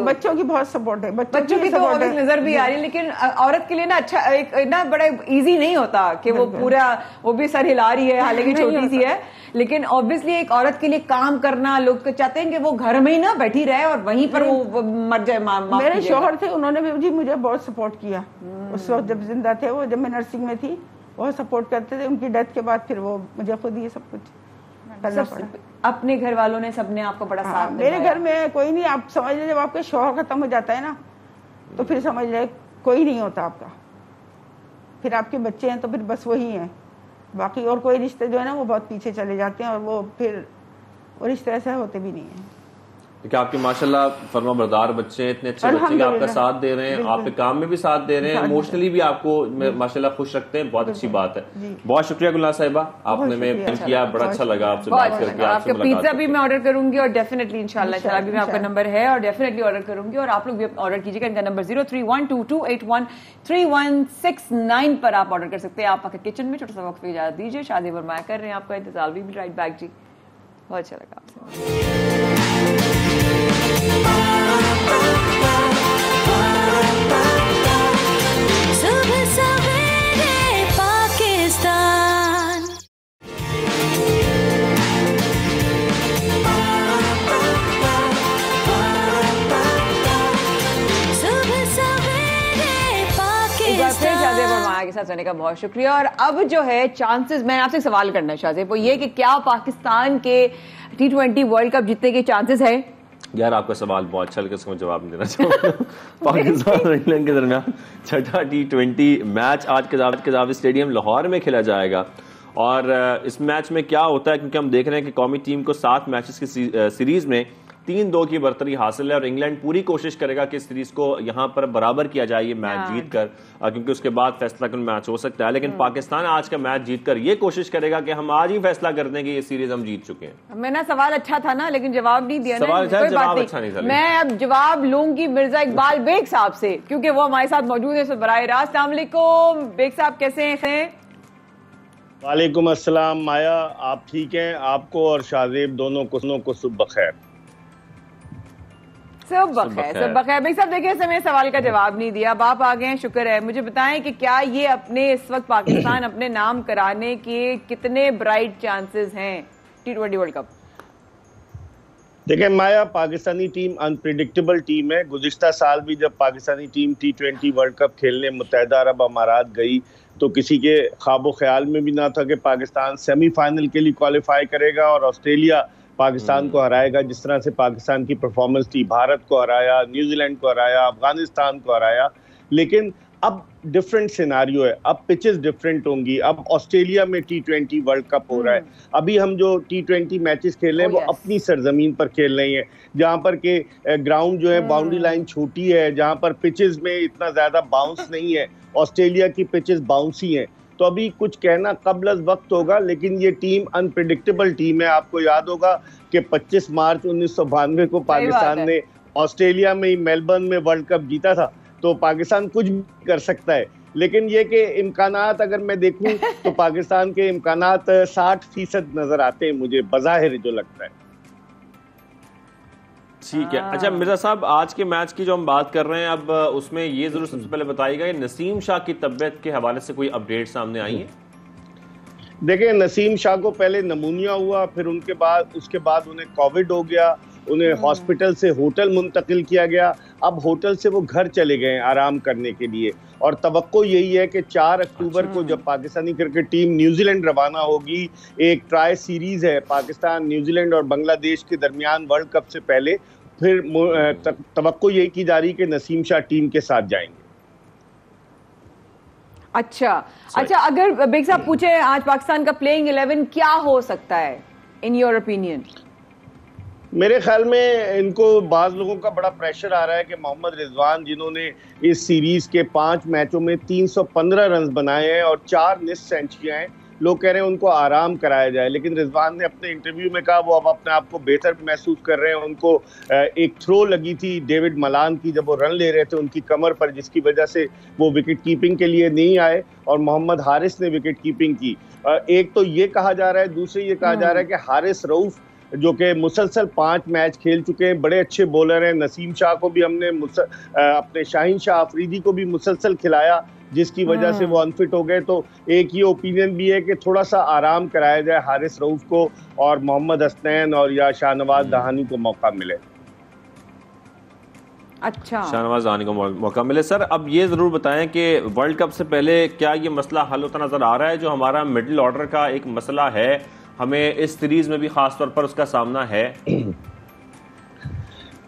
बच्चों की बहुत सपोर्ट है। बच्चों की तो नजर भी आ रही है, लेकिन औरत के लिए ना अच्छा एक ना बड़ा इजी नहीं होता कि वो पूरा, वो भी सर हिला रही है, हालांकि छोटी सी है, लेकिन ऑब्वियसली एक औरत के लिए काम करना, लोग तो चाहते हैं कि वो घर में ही ना बैठी रहे और वहीं पर वो मर जाए। मेरे शौहर थे, उन्होंने भी जी मुझे बहुत सपोर्ट किया उस वक्त जब जिंदा थे वो, जब मैं नर्सिंग में थी, बहुत सपोर्ट करते थे। उनकी डेथ के बाद फिर वो मुझे खुद ये सब कुछ करना पड़ा। अपने घर वालों ने सबने आपको बड़ा साथ दिया? मेरे घर में कोई नहीं, आप समझ ले जब आपके शौहर खत्म हो जाता है ना, तो फिर समझ ले कोई नहीं होता आपका, फिर आपके बच्चे हैं तो फिर बस वही हैं, बाकी और कोई रिश्ते जो है ना वो बहुत पीछे चले जाते हैं, और वो फिर वो रिश्ते ऐसे होते भी नहीं है। क्या आपके माशाल्लाह फर्मा बरदार बच्चे हैं, इतने अच्छे बच्चे आपका साथ दे रहे हैं, आपके काम में भी साथ दे रहे हैं, इमोशनली भी आपको माशाल्लाह खुश रखते हैं, बहुत अच्छी बात है। बहुत शुक्रिया गुलनाज साहिबा, आपने में किया, बड़ा अच्छा लगा आपसे बात करके। आपका पिज्जा भी मैं ऑर्डर करूंगी और डेफिनेटली इंशाल्लाह भी आपका नंबर है और डेफिनेटली ऑर्डर करूंगी, और आप लोग भी ऑर्डर कीजिएगा। इनका नंबर 0312281369 पर आप ऑर्डर कर सकते हैं। आप आपके किचन में छोटा सा वक्त पे इजाजत दीजिए, शादी फरमाया कर रहे हैं आपका इंतजार, भी राइट बैक जी, बहुत अच्छा लगा आपसे। सुबह सवेरे पाकिस्तान, सुबह सवेरे पाकिस्तान के साथ रहने का बहुत शुक्रिया। और अब जो है चांसेस, मैं आपसे सवाल करना शाहजेब, वो ये कि क्या पाकिस्तान के T20 वर्ल्ड कप जीतने के चांसेस है? यार आपका सवाल बहुत अच्छा लगा, इसका जवाब नहीं देना चाहूंगा। पाकिस्तान और इंग्लैंड के दरमियान छठा T20 मैच आज कज़ावी स्टेडियम लाहौर में खेला जाएगा, और इस मैच में क्या होता है, क्योंकि हम देख रहे हैं कि कौमी टीम को 7 मैचेस की सीरीज में 3-2 की बरतरी हासिल है, और इंग्लैंड पूरी कोशिश करेगा कि इस सीरीज को यहां पर बराबर किया जाए ये मैच जीतकर, क्योंकि उसके बाद फैसला कन मैच हो सकता है। लेकिन पाकिस्तान आज का मैच जीतकर ये कोशिश करेगा कि हम आज ही फैसला कर दें कि ये सीरीज हम जीत चुके हैं। मैंने सवाल अच्छा था ना, लेकिन जवाब नहीं दिया। सवाल जवाब अच्छा नहीं था। मैं अब जवाब लूंगी मिर्जा इकबाल बेग साहब से, क्योंकि वो हमारे साथ मौजूद है बराह रास्त। अस्सलाम वालेकुम बेग साहब, कैसे हैं? वालेकुम अस्सलाम माया, आप ठीक हैं? आपको और शाहजेब दोनों को सुबह बखैर। सब बखैर। बेग साहब देखिए, मैंने सवाल का जवाब नहीं दिया, अब आप आ गए हैं, शुक्र है। मुझे बताएं कि क्या ये अपने इस वक्त पाकिस्तान अपने नाम कराने के कितने ब्राइट चांसेस हैं T20 वर्ल्ड कप? देखिए माया, पाकिस्तानी टीम अनप्रिडिक्टेबल टीम है। गुज़िश्ता साल भी जब Pakistani team T20 world cup खेलने मुत्तहिदा अरब अमारात गई तो किसी के ख्वाबो ख्याल में भी ना था कि पाकिस्तान सेमीफाइनल के लिए क्वालिफाई करेगा और ऑस्ट्रेलिया पाकिस्तान को हराएगा। जिस तरह से पाकिस्तान की परफॉर्मेंस थी, भारत को हराया, न्यूजीलैंड को हराया, अफगानिस्तान को हराया, लेकिन अब डिफरेंट सिनारियो है, अब पिचेस डिफरेंट होंगी। अब ऑस्ट्रेलिया में T20 वर्ल्ड कप हो रहा है, अभी हम जो T20 मैचेस खेल रहे हैं वो अपनी सरजमीन पर खेल रहे हैं, जहां पर के ग्राउंड जो है बाउंड्री लाइन छोटी है, जहां पर पिचेस में इतना ज्यादा बाउंस नहीं है। ऑस्ट्रेलिया की पिचेस बाउंसी हैं, तो अभी कुछ कहना कबल वक्त होगा, लेकिन ये टीम अनप्रिडिक्टेबल टीम है। आपको याद होगा कि 25 मार्च 1992 को पाकिस्तान ने ऑस्ट्रेलिया में ही मेलबर्न में वर्ल्ड कप जीता था, तो पाकिस्तान कुछ भी कर सकता है। लेकिन ये कि इम्कानात अगर मैं देखूं तो पाकिस्तान के इम्कानात 60% नजर आते हैं मुझे बज़ाहिर जो लगता है। ठीक है। अच्छा मिर्जा साहब, आज के मैच की जो हम बात कर रहे हैं, अब उसमें ये जरूर सबसे पहले बताइएगा नसीम शाह की तबीयत के हवाले से कोई अपडेट सामने आई है? देखिए, नसीम शाह को पहले नमूनिया हुआ, फिर उसके बाद उन्हें कोविड हो गया, उन्हें हॉस्पिटल से होटल मुंतकिल किया गया। अब होटल से वो घर चले गए आराम करने के लिए, और तवक्को यही है कि 4 अक्टूबर को जब पाकिस्तानी क्रिकेट टीम न्यूजीलैंड रवाना होगी, एक ट्राई सीरीज है पाकिस्तान, न्यूजीलैंड और बांग्लादेश के दरमियान वर्ल्ड कप से पहले, फिर तवक्को यही की जा रही कि नसीम शाह टीम के साथ जाएंगे। अच्छा, अगर बेग साहब पूछे आज पाकिस्तान का प्लेइंग 11 क्या हो सकता है इन योर ओपिनियन? मेरे ख्याल में इनको बाज लोगों का बड़ा प्रेशर आ रहा है कि मोहम्मद रिजवान, जिन्होंने इस सीरीज के 5 मैचों में 315 रन बनाए हैं और 4 निस्फ सेंचुरियां हैं, लोग कह रहे हैं उनको आराम कराया जाए। लेकिन रिजवान ने अपने इंटरव्यू में कहा वो अब अपने आप को बेहतर महसूस कर रहे हैं। उनको एक थ्रो लगी थी डेविड मलान की जब वो रन ले रहे थे उनकी कमर पर, जिसकी वजह से वो विकेट कीपिंग के लिए नहीं आए, और मोहम्मद हारिस ने विकेट कीपिंग की। एक तो ये कहा जा रहा है, दूसरे ये कहा जा रहा है कि हारिस रऊफ जो कि मुसलसल 5 मैच खेल चुके हैं, बड़े अच्छे बॉलर हैं। नसीम शाह को भी हमने अपने शाहीन शाह अफरीदी को भी मुसलसल खिलाया, जिसकी वजह से वो अनफिट हो गए। तो एक ये ओपिनियन भी है कि थोड़ा सा आराम कराया जाए हारिस रऊफ को, और मोहम्मद हसनैन और या शाहनवाज दहानी को मौका मिले। अच्छा, शाहनवाज दहानी को मौका मिले। सर, अब ये जरूर बताएं कि वर्ल्ड कप से पहले क्या ये मसला हल होता नजर आ रहा है, जो हमारा मिडिल ऑर्डर का एक मसला है, हमें इस सीरीज में भी खास तौर पर उसका सामना है?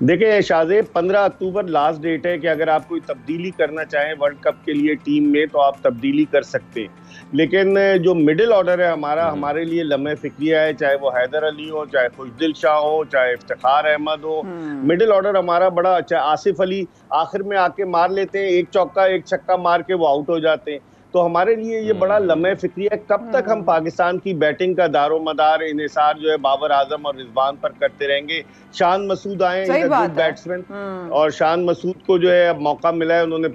देखिए शाहजेब, 15 अक्टूबर लास्ट डेट है कि अगर आप कोई तब्दीली करना चाहें वर्ल्ड कप के लिए टीम में तो आप तब्दीली कर सकते हैं। लेकिन जो मिडिल ऑर्डर है हमारा, हमारे लिए लम्हे फिक्रिया है, चाहे वो हैदर अली हो, चाहे खुशदिल शाह हो, चाहे इफ्तिखार अहमद हो। मिडिल ऑर्डर हमारा बड़ा अच्छा है। आसिफ अली आखिर में आके मार लेते हैं, एक चौका एक छक्का मार के वो आउट हो जाते हैं। तो हमारे लिए ये बड़ा लम्हे फिक्री है, कब तक हम पाकिस्तान की बैटिंग का दारो मदार इन्हिसार जो है बाबर आजम और रिजवान पर करते रहेंगे। शान मसूद आए गुड बैट्समैन, और शान मसूद को जो है अब मौका मिला है। उन्होंने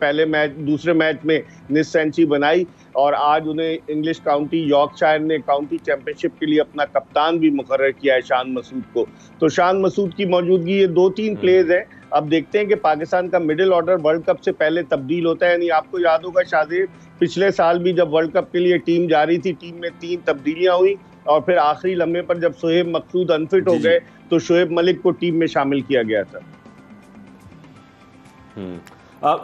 दूसरे मैच में निस्फ सेंचुरी बनाई, और आज उन्हें इंग्लिश काउंटी यॉर्कशायर ने काउंटी चैंपियनशिप के लिए अपना कप्तान भी मुकर्रर किया है शान मसूद को। तो शान मसूद की मौजूदगी, ये 2-3 प्लेयर्स हैं। अब देखते हैं कि पाकिस्तान का मिडिल ऑर्डर वर्ल्ड कप से पहले तब्दील होता है। यानी आपको याद होगा शाहजेब, पिछले साल भी जब वर्ल्ड कप के लिए टीम जा रही थी, टीम में 3 तब्दीलियां हुई, और फिर आखिरी लम्हे पर जब शोएब मकसूद अनफिट हो गए तो शोएब मलिक को टीम में शामिल किया गया था।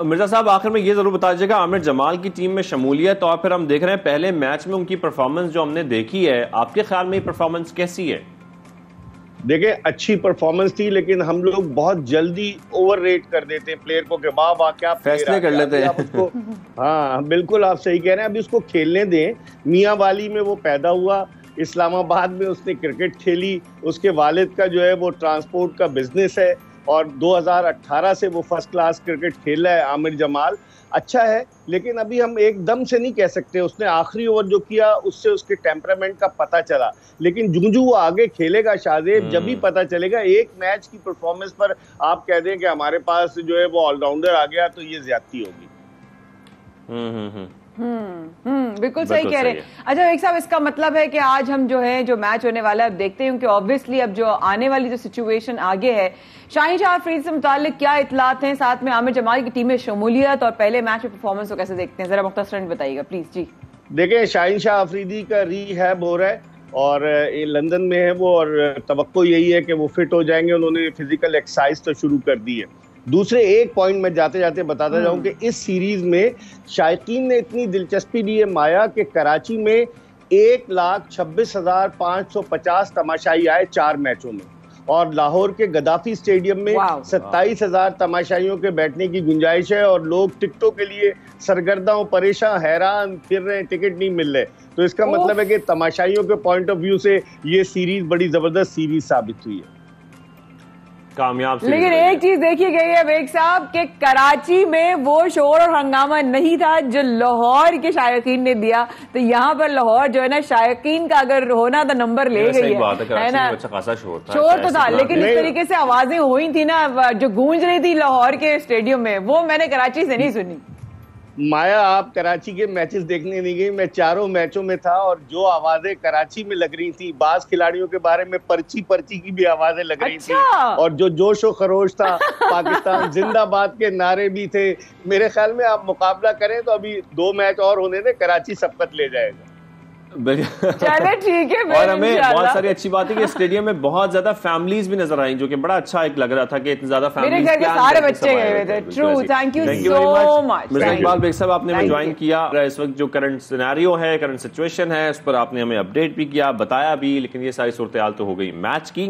मिर्जा साहब, आखिर में ये जरूर बता दीजिएगा, आमिर जमाल की टीम में शमूलियत, और फिर हम देख रहे हैं पहले मैच में उनकी परफॉर्मेंस जो हमने देखी है, आपके ख्याल में ये परफॉर्मेंस कैसी है? देखिए, अच्छी परफॉर्मेंस थी, लेकिन हम लोग बहुत जल्दी ओवर रेट कर देते हैं प्लेयर को कि वाह वाह क्या फैसले कर लेते हैं। आप उसको हाँ बिल्कुल, आप सही कह रहे हैं। अभी उसको खेलने दें। मियाँ वाली में वो पैदा हुआ, इस्लामाबाद में उसने क्रिकेट खेली, उसके वालिद का जो है वो ट्रांसपोर्ट का बिजनेस है, और 2018 से वो फर्स्ट क्लास क्रिकेट खेल रहा है। आमिर जमाल अच्छा है, लेकिन अभी हम एकदम से नहीं कह सकते। उसने आखिरी ओवर जो किया उससे उसके टेम्परामेंट का पता चला, लेकिन जूं वो आगे खेलेगा शाहजेब, जब भी पता चलेगा। एक मैच की परफॉर्मेंस पर आप कह दें कि हमारे पास जो है वो ऑलराउंडर आ गया, तो ये ज्यादती होगी। बिल्कुल सही कह रहे हैं। अच्छा एक साहब, इसका मतलब है कि आज हम जो मैच होने वाला है, अब देखते हैं कि ऑब्वियसली अब जो आने वाली जो सिचुएशन आगे है, शाहीन शाह अफरीदी से मुतालिक क्या इतलात हैं, साथ में आमिर जमाल की टीम में शमूलियत और पहले मैच में परफॉर्मेंस को कैसे देखते हैं, जरा मुख्तसरन बताइएगा प्लीज। जी देखिए, शाहीन शाह अफरीदी का रीहैब हो रहा है और लंदन में है वो, और तवक्को यही है कि वो फिट हो जाएंगे। उन्होंने फिजिकल एक्सरसाइज तो शुरू कर दी है। दूसरे एक पॉइंट में जाते जाते बताता जाऊं कि इस सीरीज में शायकीन ने इतनी दिलचस्पी ली है माया कि कराची में 1,26,550 तमाशाई आए 4 मैचों में, और लाहौर के गद्दाफी स्टेडियम में 27,000 तमाशाइयों के बैठने की गुंजाइश है और लोग टिकटों के लिए सरगर्दा और परेशान हैरान फिर रहे हैं, टिकट नहीं मिल रहे। तो इसका मतलब है कि तमाशाइयों के पॉइंट ऑफ व्यू से ये सीरीज बड़ी जबरदस्त सीरीज साबित हुई है, कामयाब। लेकिन एक चीज देखी गई है बेग साहब कि कराची में वो शोर और हंगामा नहीं था जो लाहौर के शायकीन ने दिया। तो यहाँ पर लाहौर जो है ना, शायकीन का अगर होना तो नंबर ले गई है ना। अच्छा खासा शोर तो था लेकिन इस तरीके से आवाजें हुई थी ना जो गूंज रही थी लाहौर के स्टेडियम में, वो मैंने कराची से नहीं सुनी। माया, आप कराची के मैचेस देखने नहीं गई, मैं चारों मैचों में था और जो आवाजें कराची में लग रही थी, बाज खिलाड़ियों के बारे में पर्ची की भी आवाजें लग रही थी और जो जोश और खरोश था, पाकिस्तान जिंदाबाद के नारे भी थे। मेरे ख्याल में आप मुकाबला करें तो अभी 2 मैच और होने दें, कराची सबकत ले जाएगा। चले ठीक है। और हमें बहुत सारी अच्छी बात है कि स्टेडियम में बहुत ज्यादा फैमिलीज भी नजर आई, जो कि बड़ा अच्छा एक लग रहा था कि इतनी ज्यादा फैमिलीज, मेरे घर के सारे बच्चे गए हुए थे। True, thank you so much Mirza Iqbal Baig साहब, आपने हमें ज्वाइन किया। इस वक्त जो करंट सिनेरियो है, करंट सिचुएशन है, उस पर आपने हमें अपडेट भी किया, बताया भी, लेकिन ये सारी सूरत हाल तो हो गई मैच की।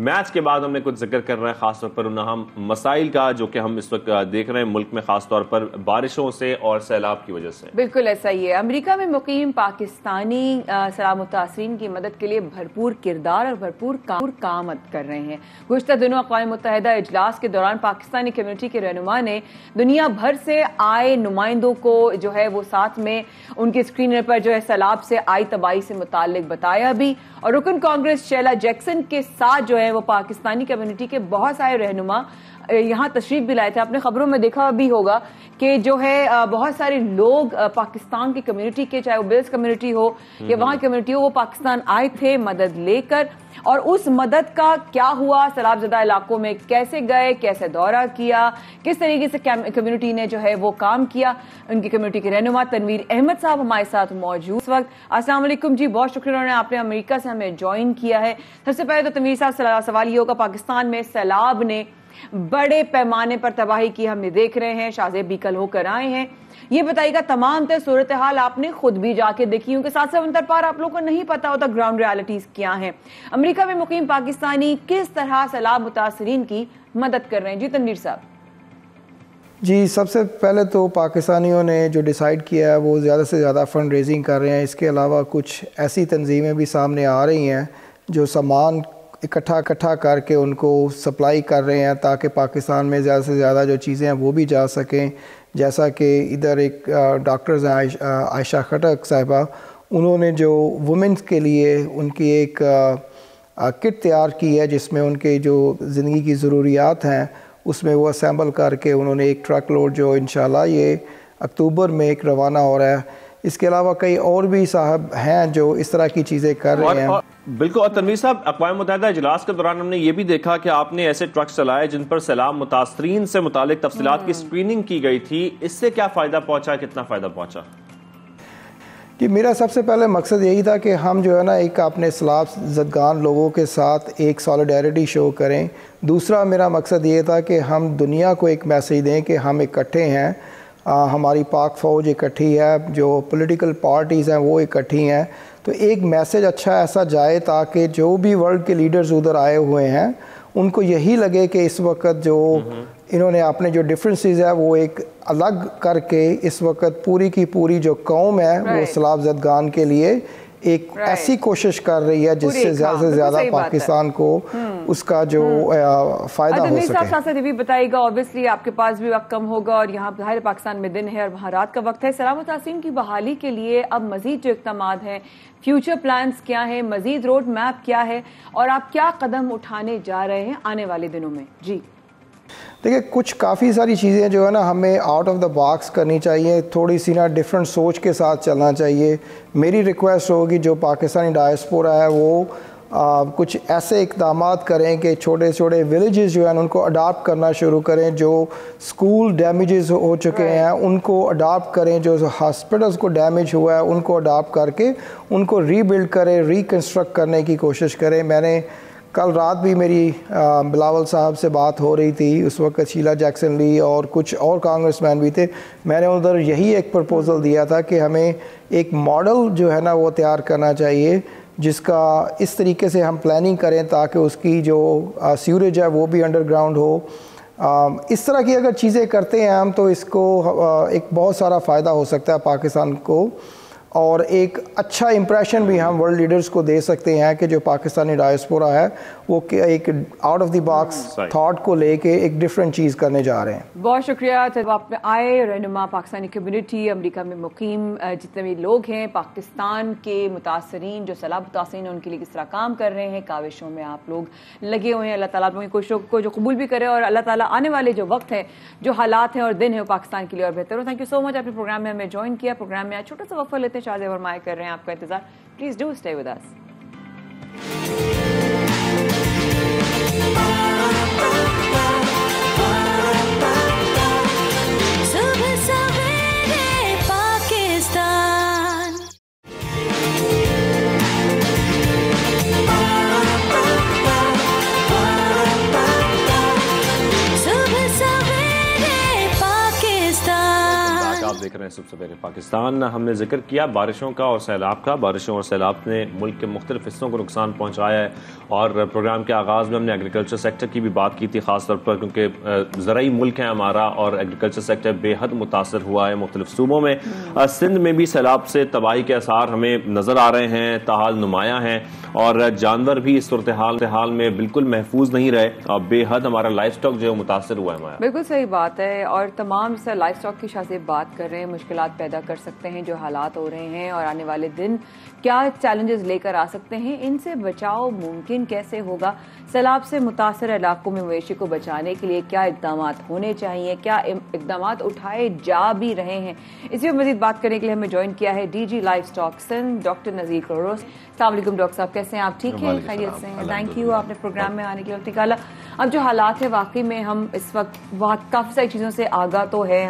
मैच के बाद हमने कुछ जिक्र कर रहे हैं खासतौर पर उन अहम मसाइल का जो कि हम इस वक्त देख रहे हैं मुल्क में, खासतौर पर बारिशों से और सैलाब की वजह से। बिल्कुल ऐसा ही है। अमेरिका में मुकीम पाकिस्तानी सलाह मुतासरीन की मदद के लिए भरपूर किरदार और भरपूर कामत कर रहे हैं। गुज़श्ता दिनों अक़वाम मुत्तहिदा इजलास के दौरान पाकिस्तानी कम्युनिटी के रहनुमा ने दुनिया भर से आए नुमाइंदों को जो है वो साथ में उनके स्क्रीनर पर जो है सैलाब से आई तबाही से मुताल्लिक बताया भी। और रुकन कांग्रेस शैला जैक्सन के साथ जो है वो पाकिस्तानी कम्युनिटी के बहुत सारे रहनुमा यहाँ तशरीफ भी लाए थे। आपने खबरों में देखा भी होगा कि जो है बहुत सारे लोग पाकिस्तान की कम्युनिटी के, चाहे वो बेल्स कम्युनिटी हो या वहाँ की कम्युनिटी हो, वो पाकिस्तान आए थे मदद लेकर। और उस मदद का क्या हुआ, सैलाबज़दा इलाकों में कैसे गए, कैसे दौरा किया, किस तरीके से कम्युनिटी ने जो है वो काम किया। उनकी कम्युनिटी के रहनुमा तनवीर अहमद साहब हमारे साथ मौजूद इस वक्त। अस्सलाम वालेकुम जी, बहुत शुक्रिया आपने अमेरिका से हमें ज्वाइन किया है। सबसे पहले तो तनवीर साहब, सवाल ये होगा, पाकिस्तान में सैलाब ने बड़े पैमाने पर तबाही की हमने देख रहे हैं, शाहजेब भी कल होकर आए हैं। ये बताइएगा तमाम तर सूरत हाल आपने खुद भी जाके देखी, क्योंकि 7 समंदर पार आप लोगों को नहीं पता होता ग्राउंड रियलिटीज क्या हैं। अमेरिका में मुकीम पाकिस्तानी किस तरह सैलाब मुतासरीन की मदद कर रहे हैं? जी तनवीर साहब। जी, सबसे पहले तो पाकिस्तानियों ने जो डिसाइड किया है वो ज़्यादा से ज़्यादा फंड रेजिंग कर रहे हैं। इसके अलावा कुछ ऐसी तंजीमें भी सामने आ रही हैं जो सामान इकट्ठा करके उनको सप्लाई कर रहे हैं ताकि पाकिस्तान में ज़्यादा से ज़्यादा जो चीज़ें हैं वो भी जा सकें। जैसा कि इधर एक डॉक्टर्स हैं आयशा खटक साहिबा, उन्होंने जो वुमेंस के लिए उनकी एक किट तैयार की है जिसमें उनके जो ज़िंदगी की ज़रूरियात हैं उसमें वो असेंबल करके उन्होंने एक ट्रक लोड जो इंशाल्लाह ये अक्टूबर में एक रवाना हो रहा है। इसके अलावा कई और भी साहब हैं जो इस तरह की चीज़ें कर रहे हैं। बिल्कुल। और तनवीर साहब, अक़वाम मुत्तहिदा इजलास के दौरान हमने ये भी देखा कि आपने ऐसे ट्रक चलाए जिन पर सैलाब मुतासरीन से मुतालिक तफसीलात की स्क्रीनिंग की गई थी। इससे क्या फ़ायदा पहुंचा, कितना फ़ायदा पहुंचा? कि मेरा सबसे पहले मकसद यही था कि हम जो है ना एक अपने सैलाब ज़दगान लोगों के साथ एक सॉलिडारिटी शो करें। दूसरा मेरा मकसद ये था कि हम दुनिया को एक मैसेज दें कि हम इकट्ठे हैं, हमारी पाक फ़ौज इकट्ठी है, जो पॉलिटिकल पार्टीज़ हैं वो इकट्ठी हैं। तो एक मैसेज अच्छा ऐसा जाए ताकि जो भी वर्ल्ड के लीडर्स उधर आए हुए हैं उनको यही लगे कि इस वक्त जो इन्होंने अपने जो डिफरेंसेस है वो एक अलग करके इस वक्त पूरी की पूरी जो कौम है वो सैलाब ज़दगान के लिए एक ऐसी कोशिश कर रही है जिससे ज़्यादा से ज़्यादा पाकिस्तान को उसका जो फ़ायदा हो सके। साथ साथ ये भी बताइएगा, ऑब्वियसली आपके पास भी वक्त कम होगा और यहाँ बाहर पाकिस्तान में दिन है और वहाँ रात का वक्त है। सैलाब मुतासरीन की बहाली के लिए अब मजीद जो इक़दाम हैं, फ्यूचर प्लान्स क्या है, मजीद रोड मैप क्या है और आप क्या कदम उठाने जा रहे हैं आने वाले दिनों में? जी देखिए, कुछ काफ़ी सारी चीज़ें जो है ना हमें आउट ऑफ द बॉक्स करनी चाहिए, थोड़ी सी ना डिफरेंट सोच के साथ चलना चाहिए। मेरी रिक्वेस्ट होगी जो पाकिस्तानी डायस्पोरा है वो कुछ ऐसे इक़दाम करें कि छोटे छोटे विलेजेस जो हैं उनको अडॉप्ट करना शुरू करें, जो स्कूल डैमेजेस हो चुके हैं उनको अडॉप्ट करें, जो हॉस्पिटल्स को डैमेज हुआ है उनको अडॉप्ट करके उनको रीबिल्ड करें, रिकन्स्ट्रक्ट करने की कोशिश करें। मैंने कल रात भी मेरी बिलावल साहब से बात हो रही थी, उस वक्त शीला जैक्सन ली और कुछ और कांग्रेसमैन भी थे। मैंने उधर यही एक प्रपोज़ल दिया था कि हमें एक मॉडल जो है ना वो तैयार करना चाहिए जिसका इस तरीके से हम प्लानिंग करें ताकि उसकी जो सीवरेज है वो भी अंडरग्राउंड हो। इस तरह की अगर चीज़ें करते हैं हम तो इसको एक बहुत सारा फ़ायदा हो सकता है पाकिस्तान को, और एक अच्छा इम्प्रेशन भी हम वर्ल्ड लीडर्स को दे सकते हैं कि जो पाकिस्तानी डायस्पोरा है वो एक out of the box thought को लेके एक डिफरेंट चीज़ करने जा रहे हैं। बहुत शुक्रिया जब आप आए। रहनुमा पाकिस्तानी कम्युनिटी, अमेरिका में मुकीम जितने भी लोग हैं, पाकिस्तान के मुतासरीन जो सैलाब मुतासरीन हैं उनके लिए किस तरह काम कर रहे हैं, काविशों में आप लोग लगे हुए हैं। अल्लाह ताला अपनी कोशिशों को जो कबूल भी करे और अल्लाह ताला आने वाले जो वक्त है, जो हालात हैं और दिन है वो पाकिस्तान के लिए और बेहतर हो। थैंक यू सो मच, आपने प्रोग्राम में हमें ज्वाइन किया। प्रोग्राम में आज छोटा सा वक्फा लेते हैं, शाहज़ेब वर्मा कर रहे हैं आपका इंतजार। Please do stay with us. सुबह सवेरे पाकिस्तान। सुबह सवेरे पाकिस्तान। आप देख रहे हैं सुबह सवेरे पाकिस्तान। हमने जिक्र किया बारिशों का और सैलाब का। बारिशों और सैलाब ने मुल्क के मुख्तलिफ हिस्सों को नुकसान पहुंचाया है और प्रोग्राम के आगाज़ में हमने एग्रीकल्चर सेक्टर की भी बात की थी, ख़ास तौर पर क्योंकि ज़राई मुल्क है हमारा और एग्रीकल्चर सेक्टर बेहद मुतासर हुआ है मुख्तलिफ सूबों में। सिंध में भी सैलाब से तबाही के आसार हमें नज़र आ रहे हैं, ताहाल नुमायाँ हैं और जानवर भी इस सूरत हाल में बिल्कुल महफूज नहीं रहे और बेहद हमारा लाइफ स्टॉक जो है मुतासर हुआ है। बिल्कुल सही बात है और तमाम सर लाइफ स्टॉक की शायद बात कर रहे हैं, मुश्किलात पैदा कर सकते हैं जो हालात हो रहे हैं और आने वाले दिन क्या चैलेंजेस लेकर आ सकते हैं, इनसे बचाव मुमकिन कैसे होगा, सैलाब से मुतासर इलाकों में मवेशी को बचाने के लिए क्या इकदाम होने चाहिए, क्या इकदाम उठाए जा भी रहे हैं। इसी पर मजीद बात करने के लिए हमें ज्वाइन किया है DG livestock Sindh doctor Nazir Karos. अस्सलाम वालेकुम डॉक्टर साहब, कैसे हैं आप? ठीक है, खैरियत से हैं? थैंक यू आपने प्रोग्राम में आने के लिए वक्त निकाला। अब जो हालात है वाकई में हम इस वक्त काफ़ी सारी चीज़ों से आगाह तो है,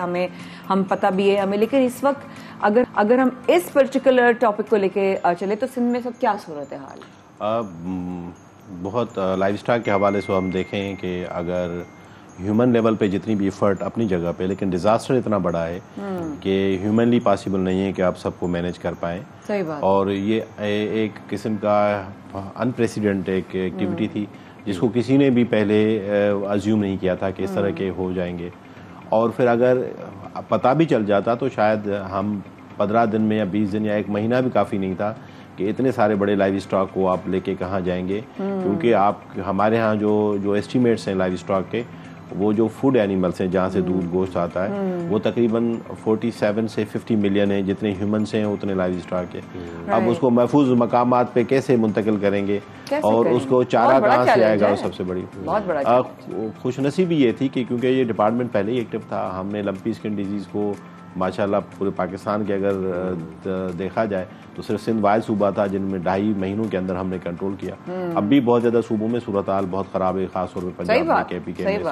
हम पता भी है हमें, लेकिन इस वक्त अगर हम इस पर्टिकुलर टॉपिक को लेके चले तो सिंध में सब क्या सूरत हाल? बहुत लाइफ स्टॉक के हवाले से हम देखें कि अगर ह्यूमन लेवल पे जितनी भी एफर्ट अपनी जगह पे, लेकिन डिजास्टर इतना बड़ा है कि ह्यूमनली पॉसिबल नहीं है कि आप सबको मैनेज कर पाएं। सही बात। और ये एक किस्म का अनप्रेसिडेंट एक एक्टिविटी थी जिसको किसी ने भी पहले अज्यूम नहीं किया था कि इस तरह के हो जाएंगे। और फिर अगर पता भी चल जाता तो शायद हम 15 दिन में या 20 दिन या 1 महीना भी काफ़ी नहीं था कि इतने सारे बड़े लाइव स्टॉक को आप लेके कहाँ जाएंगे। क्योंकि आप हमारे यहाँ जो एस्टीमेट्स हैं लाइव स्टॉक के, वो जो फूड एनिमल्स हैं जहाँ से दूध गोश्त आता है वो तकरीबन 47 से 50 मिलियन है। जितने ह्यूमन्स हैं उतने लाइव स्टॉक है। अब उसको महफूज मकामात पे कैसे मुंतकिल करेंगे और उसको चारा कहाँ से आएगा, वो सबसे बड़ी खुशनसीबी ये थी कि क्योंकि ये डिपार्टमेंट पहले ही एक्टिव था। हमने लंपी स्किन डिजीज़ को माशाल्लाह पूरे पाकिस्तान के अगर देखा जाए तो सिर्फ सिंध वाहिद सूबा था जिनमें 2.5 महीनों के अंदर हमने कंट्रोल किया। अब भी बहुत ज़्यादा सूबों में सूरत हाल बहुत ख़राब है, खासतौर पर पंजाब में, KP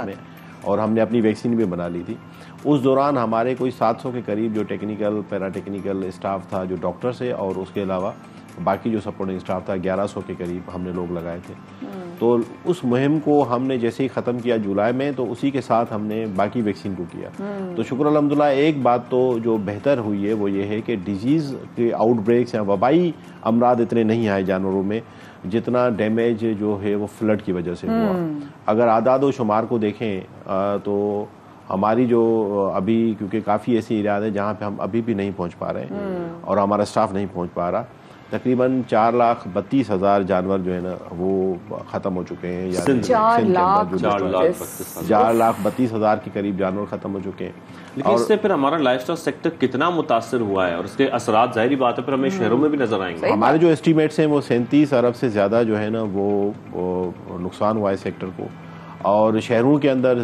में, और हमने अपनी वैक्सीन भी बना ली थी। उस दौरान हमारे कोई 700 के करीब जो टेक्निकल पैरा टेक्निकल स्टाफ था, जो डॉक्टर्स है, और उसके अलावा बाकी जो सपोर्टिंग स्टाफ था 1100 के करीब हमने लोग लगाए थे। तो उस मुहिम को हमने जैसे ही ख़त्म किया जुलाई में, तो उसी के साथ हमने बाकी वैक्सीन को किया। तो शुक्र अल्हम्दुलिल्लाह एक बात तो जो बेहतर हुई है वो ये है कि डिजीज़ के आउटब्रेक्स या वबाई अमराद इतने नहीं आए जानवरों में जितना डैमेज जो है वो फ्लड की वजह से हुआ। अगर आदाद व शुमार को देखें तो हमारी जो अभी, क्योंकि काफ़ी ऐसी एरिया है जहाँ पे हम अभी भी नहीं पहुँच पा रहे हैं और हमारा स्टाफ नहीं पहुँच पा रहा, तकरीबन 4,32,000 जानवर जो है ना वो ख़त्म हो चुके हैं। 4,32,000 के करीब जानवर ख़त्म हो चुके हैं। लेकिन इससे फिर हमारा लाइफस्टाइल सेक्टर कितना मुतासर हुआ है और इसके असरात जाहिर बात है फिर हमें शहरों में भी नजर आएंगे। हमारे जो एस्टीमेट्स हैं वो 37 अरब से ज़्यादा जो है ना वो नुकसान हुआ है सेक्टर को। और शहरों के अंदर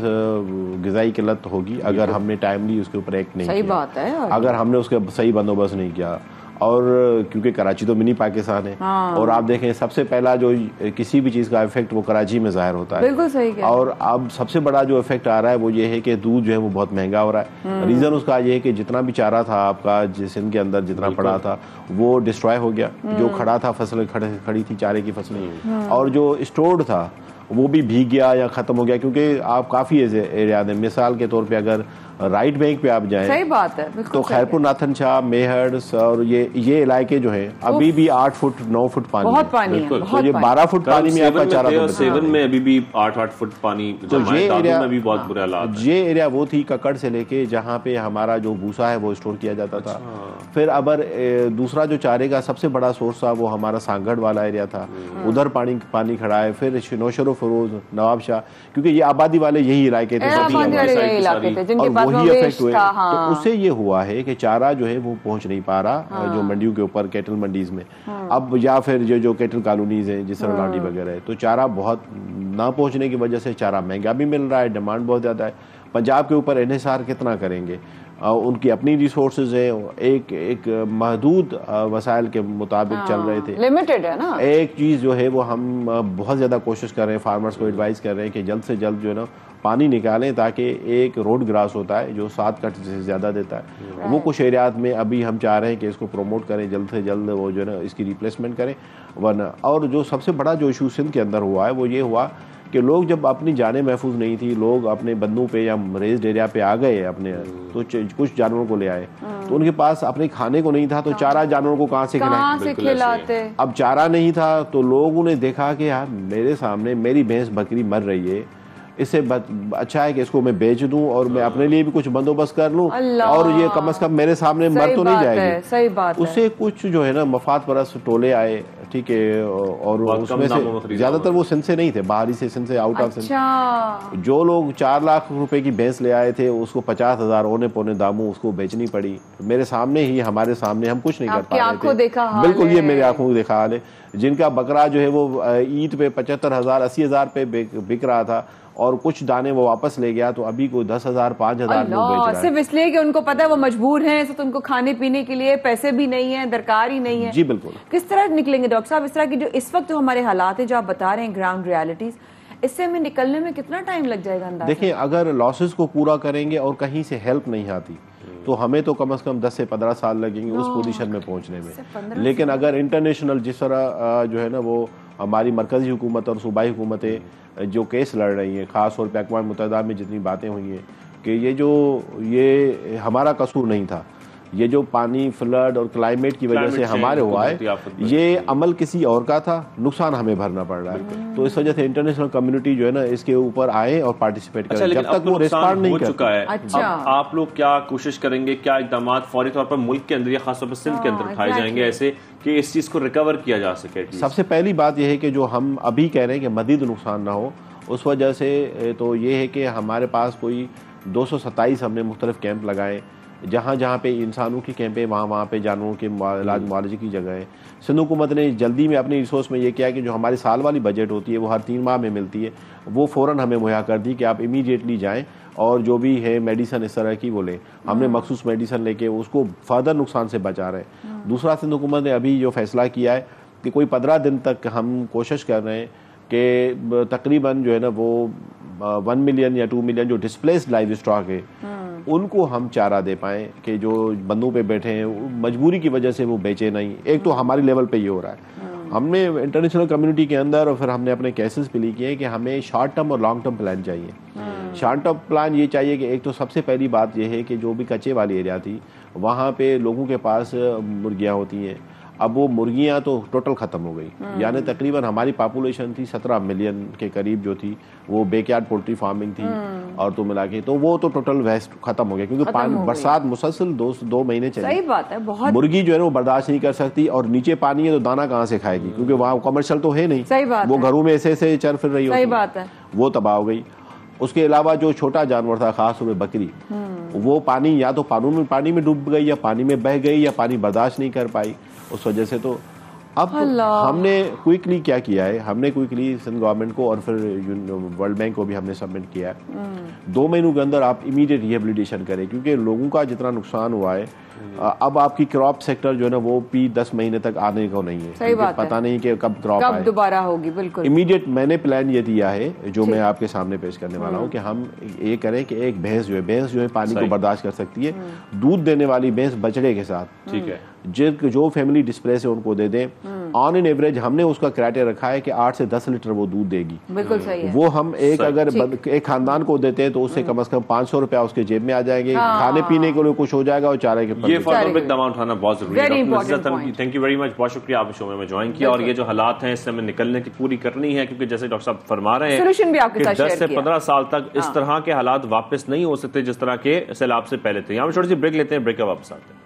ग़िज़ाई किल्लत होगी अगर हमने टाइमली उसके ऊपर एक्ट नहीं किया। बात है। अगर हमने उसका सही बंदोबस्त नहीं किया, और क्योंकि कराची तो मिनी पाकिस्तान है और आप देखें सबसे पहला जो किसी भी चीज़ का इफेक्ट वो कराची में ज़ाहिर होता है। बिल्कुल सही है। और अब सबसे बड़ा जो इफेक्ट आ रहा है वो ये है कि दूध जो है वो बहुत महंगा हो रहा है। रीज़न उसका ये है कि जितना भी चारा था आपका सिंध के अंदर जितना पड़ा था वो डिस्ट्रॉय हो गया। जो खड़ा था, फसलें खड़ी थी चारे की फसलें, और जो स्टोर्ड था वो भी भीग गया या ख़त्म हो गया, क्योंकि आप काफ़ी एरिया में, मिसाल के तौर पे अगर राइट बैंक पे आप जाएं, सही बात है, तो खैरपुर नाथन शाह, मेहड़ और ये इलाके जो हैं अभी भी 8 फुट 9 फुट पानी, बहुत पानी है, तो ये 12 फुट पानी में आपका चारा तो सेवन में अभी भी 8-8 फुट पानी, तो ये एरिया में भी बहुत बुरे हालात। ये एरिया वो थी ककड़ से लेके जहाँ पे हमारा जो भूसा है वो स्टोर किया जाता था। फिर अबर दूसरा जो चारे का सबसे बड़ा सोर्स था वो हमारा सांगड़ वाला एरिया था, उधर पानी खड़ा है। फिर नौशर फरोज, नवाब शाह, क्योंकि ये आबादी वाले यही इलाके थे, वही इफेक्ट हुए। तो उससे ये हुआ है कि चारा जो है वो पहुंच नहीं पा रहा जो मंडियों के ऊपर, कैटल मंडीज में अब, या फिर जो कैटल कॉलोनीज हैं जिस तरह लाडी वगैरह है, तो चारा बहुत ना पहुंचने की वजह से चारा महंगा भी मिल रहा है, डिमांड बहुत ज्यादा है। पंजाब के ऊपर इन्हिसार कितना करेंगे, उनकी अपनी रिसोर्सेज है, एक महदूद वसाइल के मुताबिक चल रहे थे, लिमिटेड है ना। एक चीज जो है वो हम बहुत ज्यादा कोशिश कर रहे हैं, फार्मर्स को एडवाइस कर रहे हैं कि जल्द से जल्द जो है ना पानी निकालें, ताकि एक रोड ग्रास होता है जो 7 कट से ज्यादा देता है, वो कुछ एरियात में अभी हम चाह रहे हैं कि इसको प्रमोट करें, जल्द से जल्द वो जो है ना इसकी रिप्लेसमेंट करें, वरना। और जो सबसे बड़ा जो इशू सिंध के अंदर हुआ है वो ये हुआ कि लोग जब अपनी जानें महफूज नहीं थी, लोग अपने बंदों पे या रेज्ड एरिया पे आ गए अपने, तो कुछ जानवरों को ले आए, तो उनके पास अपने खाने को नहीं था, तो चारा जानवरों को कहाँ से खिलाते। अब चारा नहीं था तो लोगों ने देखा कि यार मेरे सामने मेरी भैंस बकरी मर रही है, इससे अच्छा है कि इसको मैं बेच दूं और मैं अपने लिए भी कुछ बंदोबस्त कर लूं, और ये कम से कम मेरे सामने मर तो नहीं जाएगी। सही बात है। उससे कुछ जो है ना मफाद परस्त टोले आए, ठीक है, और उसमें से ज्यादातर वो सिंध से नहीं थे, बाहरी से, सिंध से, आउट ऑफ सिंध। जो लोग 4 लाख रुपए की भैंस ले आए थे, उसको 50,000 औने पौने दामों उसको बेचनी पड़ी मेरे सामने ही, हमारे सामने, हम कुछ नहीं कर पा रहे थे। बिल्कुल ये मेरे आंखों को देखा हाल है। जिनका बकरा जो है वो ईद पे 75,000 80,000 पे बिक रहा था, और कुछ दाने वो वापस ले गया, तो अभी कोई 10,000 5,000 में बेच रहा है, सिर्फ इसलिए कि उनको पता है वो मजबूर हैं, तो उनको खाने पीने के लिए पैसे भी नहीं है, दरकार ही नहीं है। जी बिल्कुल। किस तरह निकलेंगे डॉक्टर साहब इस तरह की जो इस वक्त जो हमारे हालात है, जो आप बता रहे हैं ग्राउंड रियलिटीज, इससे हमें निकलने में कितना टाइम लग जाएगा अंदाजा? देखिए, अगर लॉसेस को पूरा करेंगे और कहीं से हेल्प नहीं आती, तो हमें तो कम से कम 10 से 15 साल लगेंगे उस पोजीशन में पहुंचने में। लेकिन अगर इंटरनेशनल जिस तरह जो है ना वो हमारी मरकजी हुकूमत और सूबाई हुकूमतें जो केस लड़ रही हैं, खास तौर पर अक़वाम मुत्तहिदा में जितनी बातें हुई हैं कि ये हमारा कसूर नहीं था, ये जो पानी, फ्लड और क्लाइमेट की वजह से हमारे हुआ है, ये अमल किसी और का था, नुकसान हमें भरना पड़ रहा है। तो इस वजह से इंटरनेशनल कम्युनिटी जो है ना इसके ऊपर आए और पार्टिसिपेट करें। जब तक वो रिस्पॉन्ड नहीं कर चुका है, अब आप लोग क्या कोशिश करेंगे, क्या इकदाम फौरी तौर पर मुल्क के अंदर या खासतौर पर सिंध के अंदर उठाए जाएंगे ऐसे कि इस चीज को रिकवर किया जा सके? सबसे पहली बात यह है कि जो हम अभी कह रहे हैं कि मजीद नुकसान ना हो, उस वजह से तो ये है कि हमारे पास कोई 227 हमने मुख्तलिफ कैंप लगाए, जहाँ जहाँ पे इंसानों की कैंप है वहाँ पे जानवरों के इलाज मुआलजे की जगह है। सिंध हुकूमत ने जल्दी में अपनी रिसोर्स में ये किया कि जो हमारी साल वाली बजट होती है वो हर 3 माह में मिलती है, वो फ़ौरन हमें मुहैया कर दी कि आप इमीडिएटली जाएं और जो भी है मेडिसन इस तरह की वो लें। हमने मखसूस मेडिसन लेके उसको फर्दर नुकसान से बचा रहे हैं। दूसरा, सिंध हुकूमत ने अभी जो फैसला किया है कि कोई 15 दिन तक हम कोशिश कर रहे हैं कि तकरीबन जो है ना वो 1 मिलियन या 2 मिलियन जो डिस्प्लेस्ड लाइव स्टॉक है उनको हम चारा दे पाएँ कि जो बंदों पे बैठे हैं मजबूरी की वजह से वो बेचे नहीं। एक तो हमारी लेवल पे ये हो रहा है, हमने इंटरनेशनल कम्युनिटी के अंदर और फिर हमने अपने केसेस पे लिखे हैं कि हमें शॉर्ट टर्म और लॉन्ग टर्म प्लान चाहिए। शॉर्ट टर्म प्लान ये चाहिए कि एक तो सबसे पहली बात ये है कि जो भी कच्चे वाली एरिया थी वहाँ पे लोगों के पास मुर्गियाँ होती हैं, अब वो मुर्गियाँ तो टोटल ख़त्म हो गई, यानी तकरीबन हमारी पॉपुलेशन थी 17 मिलियन के करीब जो थी वो बैकयार्ड पोल्ट्री फार्मिंग थी, और तो मिला के तो वो तो टोटल वेस्ट खत्म हो गया, क्योंकि बरसात मुसलसल 2 महीने चली। सही बात है, बहुत मुर्गी जो है वो बर्दाश्त नहीं कर सकती, और नीचे पानी है तो दाना कहाँ से खाएगी, क्योंकि वहाँ कमर्शियल तो है नहीं। सही बात वो घरों में ऐसे चल फिर रही सही बात है, वो तबाह हो गई। उसके अलावा जो छोटा जानवर था खास तौर पर बकरी, वो पानी या तो पानी में डूब गई या पानी में बह गई या पानी बर्दाश्त नहीं कर पाई, उस वजह से तो अब हमने क्विकली क्या किया है, हमने क्विकली सिंध गवर्नमेंट को और फिर वर्ल्ड बैंक को भी हमने सबमिट किया है 2 महीनों के अंदर आप इमीडिएट रिहेबिलिटेशन करें, क्योंकि लोगों का जितना नुकसान हुआ है अब आपकी क्रॉप सेक्टर जो है ना वो भी 10 महीने तक आने को नहीं है। सही बात पता नहीं कि कब क्रॉप कब दोबारा होगी। बिल्कुल इमीडिएट मैंने प्लान ये दिया है जो मैं आपके सामने पेश करने वाला हूँ कि हम ये करें कि एक भैंस जो है पानी को बर्दाश्त कर सकती है, दूध देने वाली भैंस बछड़े के साथ, ठीक है, जो फैमिली डिस्प्लेस है उनको दे दें, ऑन एन एवरेज हमने उसका क्राइटेरिया रखा है कि 8 से 10 लीटर वो दूध देगी। बिल्कुल सही है। वो हम एक अगर एक खानदान को देते हैं तो उससे कम से कम 500 रुपया उसके जेब में आ जाएंगे, खाने पीने के लिए कुछ हो जाएगा और चारे के ये फॉर्म दवा उठाना बहुत जरूरी है। थैंक यू वेरी मच, बहुत शुक्रिया आपने शो में ज्वाइन किया। और ये जो हालात हैं इससे हमें निकलने की पूरी करनी है, क्योंकि जैसे डॉक्टर साहब फरमा रहे हैं कि 10 से 15 साल तक इस तरह के हालात वापस नहीं हो सकते जिस तरह के सैलाब से पहले थे। यहाँ पे छोटी सी ब्रेक लेते हैं, ब्रेक का वापस आते हैं।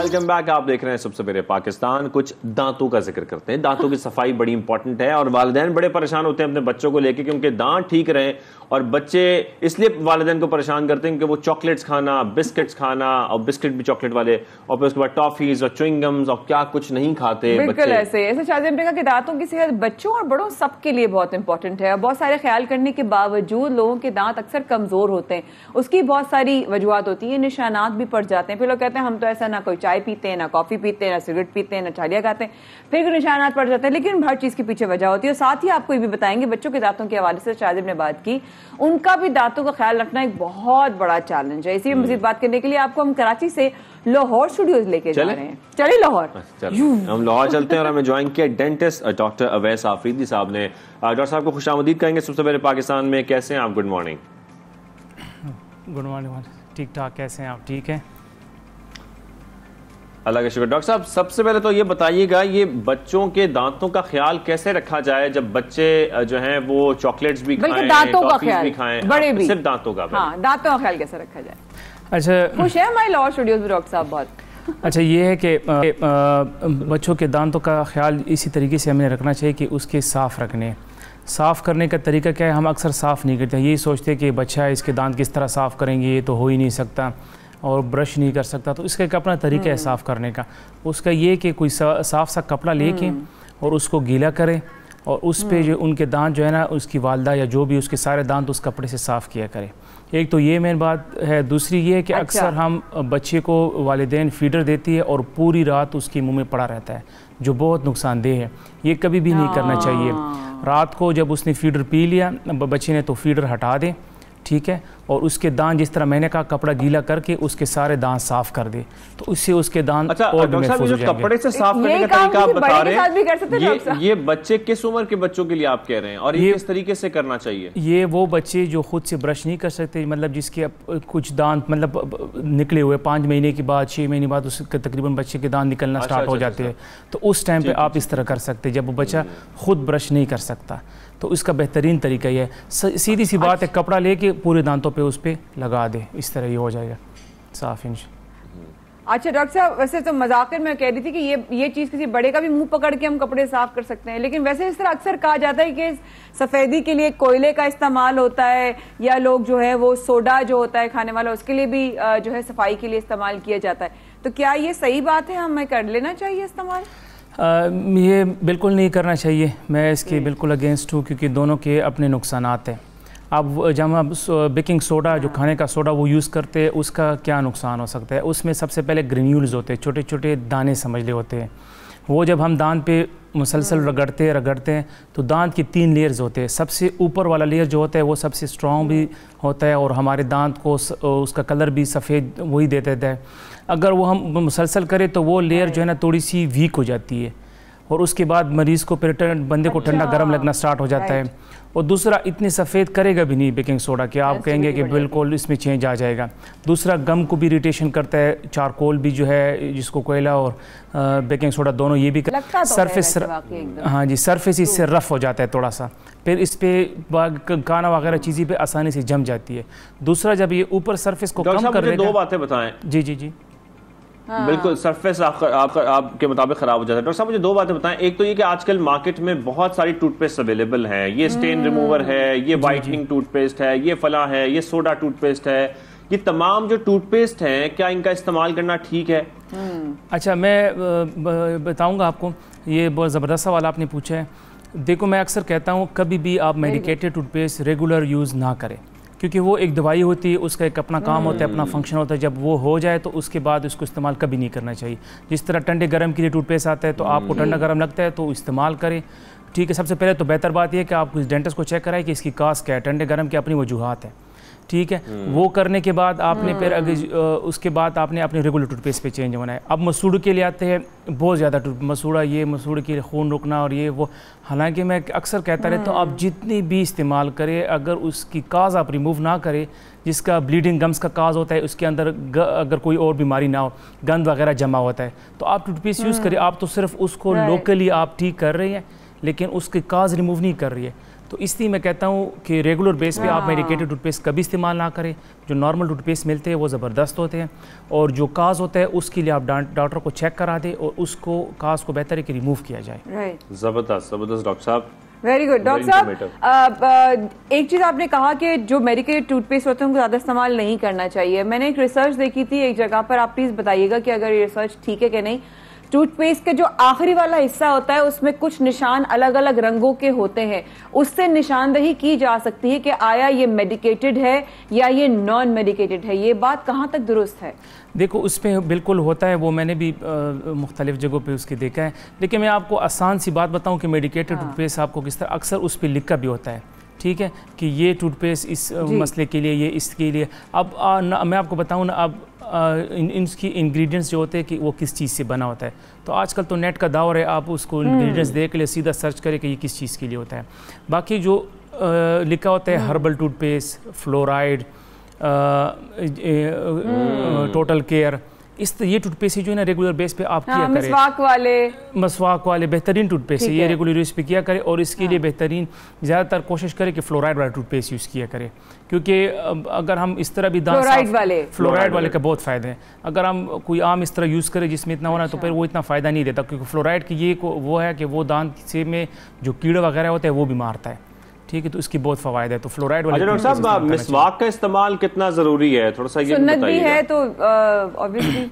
वेलकम बैक, आप देख रहे हैं सबसे सवेरे पाकिस्तान। कुछ दांतों का जिक्र करते हैं। दांतों की सफाई बड़ी इंपॉर्टेंट है और वालिदैन बड़े परेशान होते हैं अपने बच्चों को लेके कि उनके दांत ठीक रहें, और बच्चे इसलिए वालिदैन को परेशान करते हैं क्योंकि वो चॉकलेट्स खाना, बिस्किट्स खाना, और बिस्किट भी चॉकलेट वाले, और फिर उसके बाद टॉफीज और च्युइंगम्स और क्या कुछ नहीं खाते। बिल्कुल ऐसे शाहजेब ने कहा कि दांतों की सेहत बच्चों और बड़ों सबके लिए बहुत इंपॉर्टेंट है। बहुत सारे ख्याल करने के बावजूद लोगों के दांत अक्सर कमजोर होते हैं। उसकी बहुत सारी वजूहत होती है, निशानात भी पड़ जाते हैं। फिर लोग कहते हैं हम तो ऐसा ना कोई चाय पीते हैं, ना कॉफी पीते हैं, ना सिगरेट पीते हैं, ना चालियां खाते हैं, फिर निशानात पड़ जाते हैं। लेकिन हर चीज के पीछे वजह होती है। और साथ ही आपको ये भी बताएंगे बच्चों के दांतों के हवाले से शाहजेब ने बात की, उनका भी दांतों का ख्याल रखना एक बहुत बड़ा चैलेंज है। इसी में मजीद बात करने के लिए आपको हम कराची से लाहौर स्टूडियोज लेके जा रहे हैं। चलिए लाहौर, हम लाहौर चलते हैं और हमें ज्वाइन किया डेंटिस्ट डॉक्टर अवैस आफरीदी साहब ने। डॉक्टर साहब को खुशामदीद कहेंगे सबसे पहले पाकिस्तान में। कैसे हैं आप? Good morning. गुड मॉर्निंग, ठीक ठाक। कैसे हैं आप? ठीक है, अल्लाह का शुक्र। डॉक्टर साहब सबसे पहले तो ये बताइएगा, ये बच्चों के दांतों का ख्याल कैसे रखा जाए जब बच्चे जो हैं वो चॉकलेट्स भी खाएं, टॉफीज भी खाएं, बड़े भी, सिर्फ दांतों का? दांतों का ख्याल कैसे रखा जाए? अच्छा, खुश है हमारे लाहौर स्टूडियोज में डॉक्टर साहब बहुत। अच्छा, ये है कि बच्चों के दांतों का ख्याल इसी तरीके से हमें रखना चाहिए कि उसके साफ़ रखने। साफ़ करने का तरीका क्या है? हम अक्सर साफ़ नहीं करते, यही सोचते कि बच्चा है इसके दांत किस तरह साफ़ करेंगे, ये तो हो ही नहीं सकता और ब्रश नहीं कर सकता। तो इसका एक अपना तरीका है साफ़ करने का। उसका ये कि कोई साफ़ सा कपड़ा लेके और उसको गीला करे और उस पे जो उनके दांत जो है ना, उसकी वालदा या जो भी उसके सारे दांत उस कपड़े से साफ़ किया करे। एक तो ये मेन बात है। दूसरी ये है कि अक्सर हम बच्चे को वालिदैन फीडर देती है और पूरी रात उसके मुंह में पड़ा रहता है, जो बहुत नुकसानदेह है। ये कभी भी नहीं करना चाहिए। रात को जब उसने फीडर पी लिया बच्चे ने, तो फीडर हटा दें, ठीक है, और उसके दांत जिस तरह मैंने कहा कपड़ा गीला करके उसके सारे दांत साफ कर दे, तो उससे उसके दांत और भी महफूज हो जाएंगे। कपड़े से साफ करने का तरीका आप बता रहे हैं, ये बच्चे किस उम्र के बच्चों के लिए आप कह रहे हैं और ये किस तरीके से करना चाहिए? ये वो बच्चे जो खुद से ब्रश नहीं कर सकते, मतलब जिसके कुछ दांत मतलब निकले हुए 5 महीने के बाद 6 महीने बाद उसके तकरीबन बच्चे के दांत निकलना स्टार्ट हो जाते हैं, तो उस टाइम पे आप इस तरह कर सकते हैं जब वो बच्चा खुद ब्रश नहीं कर सकता। तो इसका बेहतरीन तरीका ये है, सीधी सी बात है, कपड़ा लेके पूरे दांतों पे उस पे लगा दे, इस तरह ये हो जाएगा साफ। अच्छा डॉक्टर साहब, वैसे तो मजाक में कह रही थी कि ये चीज किसी बड़े का भी मुंह पकड़ के हम कपड़े साफ कर सकते हैं, लेकिन वैसे इस तरह अक्सर कहा जाता है कि सफेदी के लिए कोयले का इस्तेमाल होता है, या लोग जो है वो सोडा जो होता है खाने वाला उसके लिए भी जो है सफाई के लिए इस्तेमाल किया जाता है। तो क्या ये सही बात है, हमें कर लेना चाहिए इस्तेमाल? ये बिल्कुल नहीं करना चाहिए, मैं इसके बिल्कुल अगेंस्ट हूँ, क्योंकि दोनों के अपने नुकसानात हैं। अब जब हम बेकिंग सोडा जो खाने का सोडा वो यूज़ करते हैं, उसका क्या नुकसान हो सकता है? उसमें सबसे पहले ग्रेन्यूल्स होते हैं, छोटे छोटे दाने समझ ले होते हैं। वो जब हम दांत पे मुसलसल रगड़ते हैं तो दांत की 3 लेयर्स होते हैं। सबसे ऊपर वाला लेयर जो होता है वो सबसे स्ट्रॉन्ग भी होता है और हमारे दांत को उसका कलर भी सफ़ेद वही दे देता है। अगर वो हम मुसलसल करें तो वो लेयर जो है ना थोड़ी सी वीक हो जाती है और उसके बाद मरीज़ को फिर बंदे को ठंडा गर्म लगना स्टार्ट हो जाता है। और दूसरा, इतनी सफ़ेद करेगा भी नहीं बेकिंग सोडा कि आप कहेंगे कि बिल्कुल इसमें चेंज आ जाएगा। दूसरा, गम को भी इरिटेशन करता है, चारकोल भी जो है जिसको कोयला और बेकिंग सोडा दोनों ये भी सरफेस, हाँ जी, सरफेस इससे रफ़ हो जाता है थोड़ा सा, फिर इस पर खाना वगैरह चीज़ें पे आसानी से जम जाती है। दूसरा, जब ये ऊपर सरफेस को कम कर देगा। 2 बातें बताएं। जी जी जी बिल्कुल, सरफेस आपके मुताबिक खराब हो जाता है। डॉक्टर साहब मुझे 2 बातें बताएं। एक तो ये कि आजकल मार्केट में बहुत सारी टूथपेस्ट अवेलेबल हैं, ये स्टेन रिमूवर है, ये वाइटनिंग टूथपेस्ट है, ये फला है, ये सोडा टूथपेस्ट है। ये तमाम जो टूथपेस्ट हैं, क्या इनका इस्तेमाल करना ठीक है? अच्छा, मैं बताऊंगा आपको, ये बहुत ज़बरदस्त सवाल आपने पूछा है। देखो, मैं अक्सर कहता हूँ कभी भी आप मेडिकेटेड टूथपेस्ट रेगुलर यूज़ ना करें, क्योंकि वो एक दवाई होती है, उसका एक अपना काम होता है, अपना फंक्शन होता है। जब वो हो जाए तो उसके बाद उसको इस्तेमाल कभी नहीं करना चाहिए। जिस तरह ठंडे गर्म के लिए टूथपेस्ट आता है, तो आपको ठंडा गर्म लगता है तो इस्तेमाल करें, ठीक है। सबसे पहले तो बेहतर बात यह है कि आप उस डेंटिस्ट को चेक कराएं कि इसकी काज क्या है, ठंडे गर्म की अपनी वजूहात है, ठीक है। वो करने के बाद आपने फिर अगर उसके बाद आपने अपने रेगुलर टूथपेस्ट पे चेंज होना है। अब मसूड़ के लिए आते हैं, बहुत ज़्यादा मसूड़ा, ये मसूड़ के लिए खून रुकना और ये वो, हालांकि मैं अक्सर कहता रहता हूँ आप जितनी भी इस्तेमाल करें, अगर उसकी काज आप रिमूव ना करें, जिसका ब्लीडिंग गम्स का काज होता है, उसके अंदर अगर कोई और बीमारी ना हो, गंद वगैरह जमा होता है, तो आप टूथपेस्ट यूज़ करें। आप तो सिर्फ उसको लोकली आप ठीक कर रहे हैं, लेकिन उसकी काज रिमूव नहीं कर रही है। तो इसलिए मैं कहता हूँ कि रेगुलर बेस पे आप मेडिकेटेड टूथपेस्ट कभी इस्तेमाल ना करें। जो नॉर्मल टूथपेस्ट मिलते हैं वो ज़बरदस्त होते हैं, और जो काज होता है उसके लिए आप डॉक्टर को चेक करा दें और उसको काज को बेहतर है कि रिमूव किया जाए। ज़बरदस्त ज़बरदस्त डॉक्टर साहब, वेरी गुड। डॉक्टर साहब, एक चीज़ आपने कहा कि जो मेडिकेटेड टूथपेस्ट होते हैं उनको ज़्यादा इस्तेमाल नहीं करना चाहिए। मैंने एक रिसर्च देखी थी एक जगह पर, आप प्लीज़ बताइएगा कि अगर ये रिसर्च ठीक है कि नहीं। टूथपेस्ट का जो आखिरी वाला हिस्सा होता है उसमें कुछ निशान अलग अलग रंगों के होते हैं, उससे निशानदही की जा सकती है कि आया ये मेडिकेटेड है या ये नॉन मेडिकेटेड है। ये बात कहाँ तक दुरुस्त है? देखो, उस पर बिल्कुल होता है, वो मैंने भी मुख्तलिफ जगहों पे उसके देखा है। लेकिन मैं आपको आसान सी बात बताऊं कि मेडिकेटेड टूथपेस्ट आपको किस तरह, अक्सर उस पर लिखा भी होता है, ठीक है, कि ये टूथपेस्ट इस मसले के लिए, ये इसके लिए। अब मैं आपको बताऊं ना, अब इनकी इंग्रेडिएंट्स जो होते हैं कि वो किस चीज़ से बना होता है। तो आजकल तो नेट का दौर है, आप उसको इंग्रेडिएंट्स देख ले सीधा सर्च करें कि ये किस चीज़ के लिए होता है। बाकी जो लिखा होता है herbal toothpaste, fluoride, total care, ये टूथपेस्ट जो है ना रेगुलर बेस पे आप किया करें। मसवाक वाले बेहतरीन टूथपेस्ट है, ये रेगुलर यूज़ पे किया करें, और इसके लिए बेहतरीन ज़्यादातर कोशिश करें कि फ्लोराइड वाला टूथपेस्ट यूज़ किया करें, क्योंकि अगर हम इस तरह भी फ्लोराइड वाले का बहुत फ़ायदे हैं। अगर हम कोई आम इस तरह यूज़ करें जिसमें इतना होना है, तो फिर वो इतना फ़ायदा नहीं देता, क्योंकि फ्लोराइड की ये वो है कि वो दांत से में जो कीड़े वगैरह होते हैं वो भी मारता है, ठीक है। तो इसकी बहुत फ़वायद है। तो फ्लोराइड वाले डॉक्टर साहब, मिसवाक का इस्तेमाल कितना ज़रूरी है, थोड़ा सा ये बताइए। तो ऑब्वियसली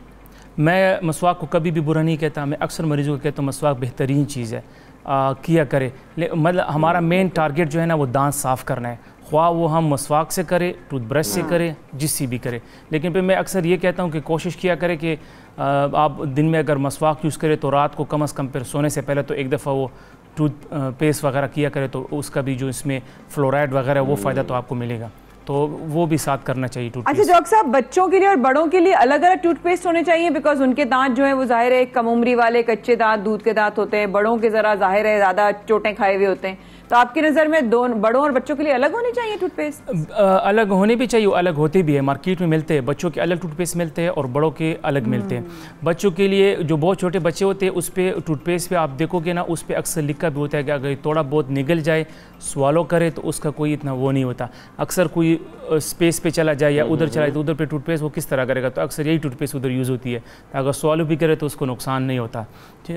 मैं मसवाक को कभी भी बुरा नहीं कहता, मैं अक्सर मरीजों को कहता हूँ मसवाक बेहतरीन चीज़ है, किया करे। मतलब हमारा मेन टारगेट जो है ना वो दांत साफ़ करना है, ख्वाह वो हम मसवाक से करें, टूथब्रश से करें, जिससे भी करें। लेकिन फिर मैं अक्सर ये कहता हूँ कि कोशिश किया करें कि आप दिन में अगर मसवाक यूज़ करें तो रात को कम अज़ कम फिर सोने से पहले तो एक दफ़ा वो टूथपेस्ट वगैरह किया करें, तो उसका भी जो इसमें फ्लोराइड वगैरह वो फ़ायदा तो आपको मिलेगा, तो वो भी साथ करना चाहिए टूथपेस्ट। अच्छा डॉक्टर साहब, बच्चों के लिए और बड़ों के लिए अलग अलग टूथपेस्ट होने चाहिए? बिकॉज उनके दांत जो है वो जाहिर है कम उम्री वाले कच्चे दांत, दूध के दांत होते हैं, बड़ों के जरा जाहिर है ज्यादा चोटें खाए हुए होते हैं। तो आपकी नज़र में दोनों बड़ों और बच्चों के लिए अलग होने चाहिए टूथपेस्ट? अलग होने भी चाहिए, अलग होते भी है, मार्केट में मिलते हैं। बच्चों के अलग टूथपेस्ट मिलते हैं और बड़ों के अलग मिलते हैं। बच्चों के लिए जो बहुत छोटे बच्चे होते हैं उस पर टूथपेस्ट पे आप देखोगे ना, उस पर अक्सर लिखा भी होता है कि अगर थोड़ा बहुत निगल जाए, स्वालो करे, तो उसका कोई इतना वो नहीं होता। अक्सर कोई स्पेस पे चला जाए या उधर चला जाए तो उधर पे टूथपेस्ट वो किस तरह करेगा, तो अक्सर यही टूथपेस्ट उधर यूज़ होती है। अगर स्वालो भी करे तो उसको नुकसान नहीं होता।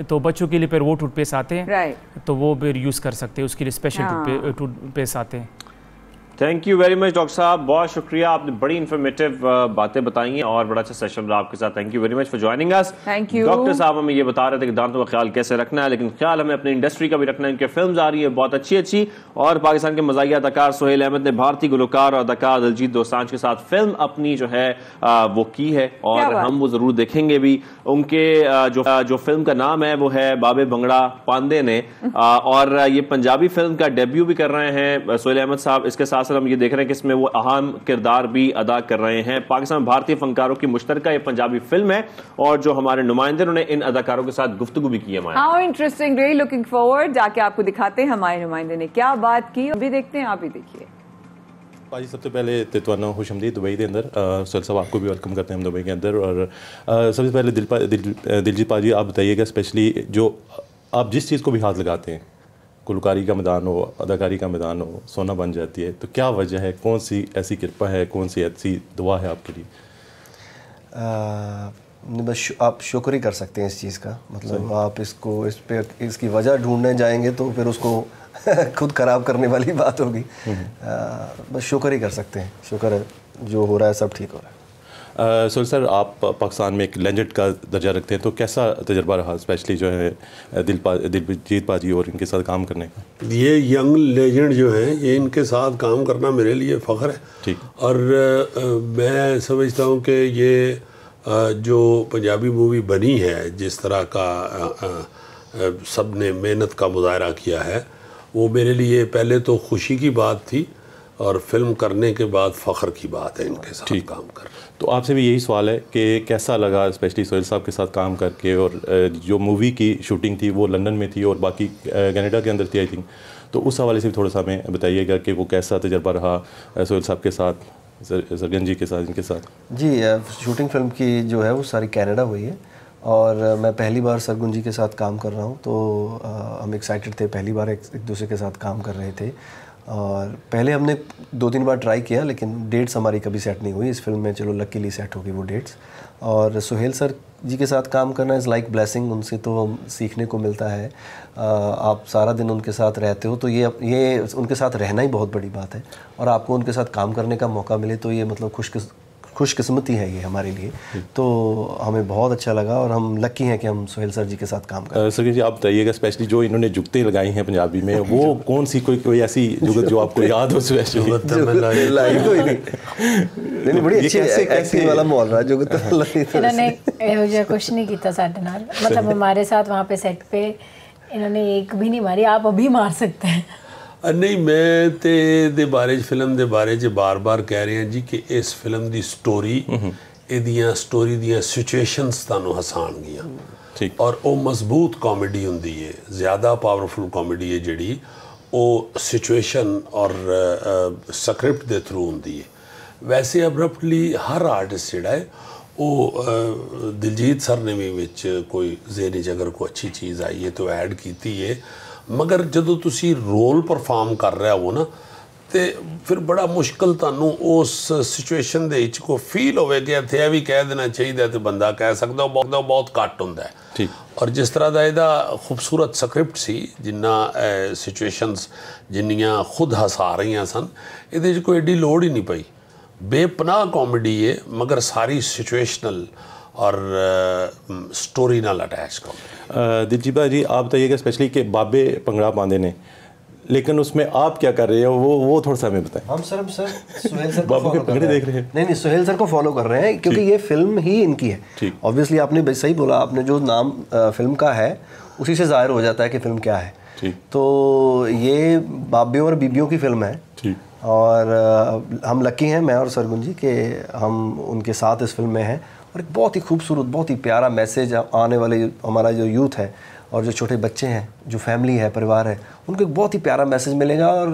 तो बच्चों के लिए फिर वो टूथपेस्ट आते हैं, तो वो फिर यूज़ कर सकते हैं, उसके लिए स्पेशल टूथपेस्ट आते हैं। Thank you very much doctor साहब, बहुत शुक्रिया, आपने बड़ी इन्फॉर्मेटिव बातें बताई हैं और बड़ा अच्छा सेशन रहा आपके साथ। Thank you very much for joining us. Thank you. Doctor साहब हमें ये बता रहे थे कि दांतों का ख्याल कैसे रखना है, लेकिन ख्याल हमें अपनी इंडस्ट्री का भी रखना है, क्योंकि फिल्म आ रही है बहुत अच्छी अच्छी, और पाकिस्तान के मज़ाहिया अदाकार सोहेल अहमद ने भारतीय गुलकार और अदाकार दिलजीत दोसांझ के साथ फिल्म अपनी जो है वो की है, और हम वो जरूर देखेंगे भी। उनके जो फिल्म का नाम है वो है बाबे भंगड़ा पांदे ने, और ये पंजाबी फिल्म का डेब्यू भी कर रहे हैं सोहेल अहमद साहब। इसके साथ साथ हम ये देख रहे हैं कि इसमें वो अहम किरदार भी अदा कर रहे हैं। पाकिस्तान में भारतीय फनकारों की मुश्तरका ये पंजाबी फिल्म है, और जो हमारे नुमाइंदे उन्होंने इन अदाकारों के साथ गुफ्तगू भी की है। How interesting, really looking forward, जाके आपको दिखाते हैं हमारे नुमाइंदे ने क्या बात की, अभी देखते हैं, आप भी देखिए। भाजी सबसे पहले तितवाना खुशमदीद दुबई के अंदर, सर साहब आपको भी वेलकम करते हैं हम दुबई के अंदर। और सबसे पहले दिलजीत पाजी आप बताइएगा, स्पेशली जो आप जिस चीज़ को भी हाथ लगाते हैं, गुलकारी का मैदान हो, अदाकारी का मैदान हो, सोना बन जाती है, तो क्या वजह है, कौन सी ऐसी कृपा है, कौन सी ऐसी दुआ है आपके लिए? बस आप शुक्र ही कर सकते हैं इस चीज़ का। मतलब आप इसकी वजह ढूंढने जाएंगे तो फिर उसको खुद ख़राब करने वाली बात होगी। बस शुक्र ही कर सकते हैं, शुक्र है जो हो रहा है सब ठीक हो रहा है। सोहेल सर, आप पाकिस्तान में एक लेजेंड का दर्जा रखते हैं, तो कैसा तजर्बा रहा स्पेशली जो है दिलजीत पाजी और इनके साथ काम करने का? ये यंग लेजेंड जो हैं, ये इनके साथ काम करना मेरे लिए फ़ख्र है। ठीक। और मैं समझता हूँ कि ये जो पंजाबी मूवी बनी है, जिस तरह का सब ने मेहनत का मुजाहरा किया है, वो मेरे लिए पहले तो खुशी की बात थी और फिल्म करने के बाद फ़ख्र की बात है इनके साथ काम कर। तो आपसे भी यही सवाल है कि कैसा लगा स्पेशली सोहेल साहब के साथ काम करके, और जो मूवी की शूटिंग थी वो लंदन में थी और बाकी कनाडा के अंदर थी आई थिंक, तो उस हवाले से भी थोड़ा सा हमें बताइएगा कि वो कैसा तजर्बा रहा सोहेल साहब के साथ, सरगन जी के साथ, इनके साथ? जी, शूटिंग फिल्म की जो है वो सारी कनाडा हुई है और मैं पहली बार सरगुन जी के साथ काम कर रहा हूँ, तो हम एक्साइटेड थे, पहली बार एक दूसरे के साथ काम कर रहे थे। और पहले हमने 2-3 बार ट्राई किया लेकिन डेट्स हमारी कभी सेट नहीं हुई। इस फिल्म में चलो लकीली सेट हो गई वो डेट्स। और सोहेल सर जी के साथ काम करना इज़ लाइक ब्लेसिंग, उनसे तो सीखने को मिलता है। आप सारा दिन उनके साथ रहते हो तो ये उनके साथ रहना ही बहुत बड़ी बात है, और आपको उनके साथ काम करने का मौका मिले तो ये मतलब खुशकिस्मती है ये हमारे लिए। तो हमें बहुत अच्छा लगा और हम लकी हैं कि हम सोहेल सर जी के साथ काम कर। सर जी, आप बताइएगा स्पेशली जो इन्होंने जुगतें लगाई हैं पंजाबी में, वो कौन सी कोई ऐसी जुगत जो आपको याद हो? नहीं, बड़ी अच्छी एक्टिंग वाला माहौल रहा जुगत। इन्होंने ਇਹੋ ਜਿਹਾ ਕੁਝ नहीं किया साडे नाल, मतलब हमारे साथ वहाँ पे सेट पे इन्होंने एक भी नहीं मारी। आप अभी मार सकते हैं। नहीं, मैं तो दे बारे फिल्म के बारे बार-बार कह रहे हैं जी कि इस फिल्म की स्टोरी स्टोरी दियां सिचुएशनस तुहानूं हसाणगियां और वो मजबूत कॉमेडी हुंदी है, ज़्यादा पावरफुल कॉमेडी है जिहड़ी वो सिचुएशन और स्क्रिप्ट के थ्रू हुंदी है। वैसे अब्रप्टली हर आर्टिस्ट जिहड़ा है वो दिलजीत सर ने भी विच कोई ज़हनी च अगर कोई अच्छी चीज़ आई है तो ऐड की है, मगर जदों तुसी रोल परफॉर्म कर रहे हो ना तो फिर बड़ा मुश्किल तुहानूं उस सिचुएशन दे विच को फील होवे कि इत्थे भी कह देना चाहिए तो बंदा कह सकदा बहुत घट हुंदा है। और जिस तरह का इहदा खूबसूरत स्क्रिप्ट सी, जिन्ना सिचुएशनस जिन्नियां खुद हसा रही सन, इहदे च कोई एडी लोड़ ही नहीं पई। बेपनाह कॉमेडी है मगर सारी सिचुएशनल और स्टोरी नाल अटैच कॉमेडी। दिलजीत भाई, आप बताइएगा स्पेशली कि बाबे भंगड़ा पाते ने, लेकिन उसमें आप क्या कर रहे हो वो थोड़ा सा हमें बताएं। हम सर सोहेल सर बाबू के भंगड़े देख रहे हैं? नहीं, सोहेल सर को फॉलो कर रहे हैं क्योंकि ये फिल्म ही इनकी है। ऑब्वियसली आपने सही बोला, आपने जो नाम फिल्म का है उसी से जाहिर हो जाता है कि फिल्म क्या है। तो ये बाबियों और बीबियों की फिल्म है और हम लकी हैं, मैं और सरगुन जी, कि हम उनके साथ इस फिल्म में हैं। और एक बहुत ही खूबसूरत, बहुत ही प्यारा मैसेज आने वाले हमारा जो यूथ है और जो छोटे बच्चे हैं, जो फैमिली है, परिवार है, उनको एक बहुत ही प्यारा मैसेज मिलेगा और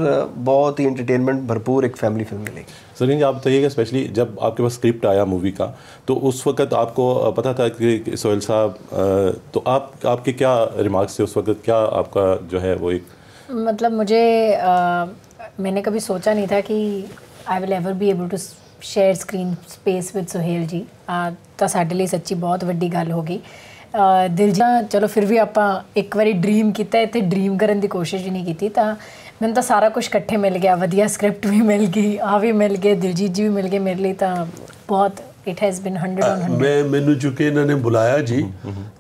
बहुत ही एंटरटेनमेंट भरपूर एक फैमिली फिल्म मिलेगी। सर, आप बताइएगा स्पेशली जब आपके पास स्क्रिप्ट आया मूवी का तो उस वक्त आपको पता था कि सोहेल साहब, तो आपके क्या रिमार्क्स थे उस वक्त? क्या आपका जो है वो एक मतलब मुझे मैंने कभी सोचा नहीं था कि I will ever be able to share screen space with Sohail ji. तो साडे लिए सच्ची बहुत वड्डी गल हो गई। दिलजीत चलो फिर भी आपां एक बारी ड्रीम किया, इत्थे ड्रीम करन दी कोशिश ही नहीं की। मैंने तो सारा कुछ इकट्ठे मिल गया, वधिया स्क्रिप्ट भी मिल गई, आ भी मिल गए, दिलजीत जी भी मिल गए मेरे लिए। तो बहुत इट हैज़ बिन 100/100। मैनू चुके इन्होंने बुलाया जी,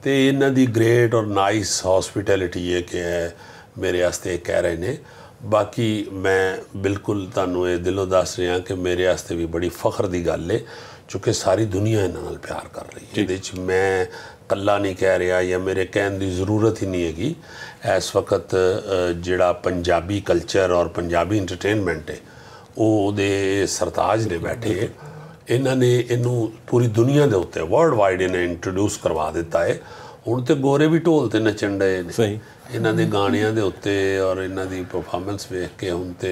तो इन्हों की ग्रेट और नाइस हॉस्पिटैलिटी है कि मेरे वास्ते कह रहे हैं। बाकी मैं बिल्कुल तुहानूं ये दिलों दस रहा कि मेरे वास्ते भी बड़ी फख्र की गल है, चूँकि सारी दुनिया इन्हां नाल प्यार कर रही है। ये मैं कल्ला नहीं कह रहा या मेरे कहने की जरूरत ही नहीं हैगी। इस वक्त जिहड़ा पंजाबी कल्चर और पंजाबी इंटरटेनमेंट है वो सरताज ने बैठे, इन्होंने इनू पूरी दुनिया के उत्ते वर्ल्ड वाइड इन्हें इंट्रोड्यूस करवा दिता है। हुण तो गोरे भी ढोल ते नचण डे ने इन्हां दे गाणियां दे उत्ते और इन्हां दी परफॉर्मेंस वेख के हुण ते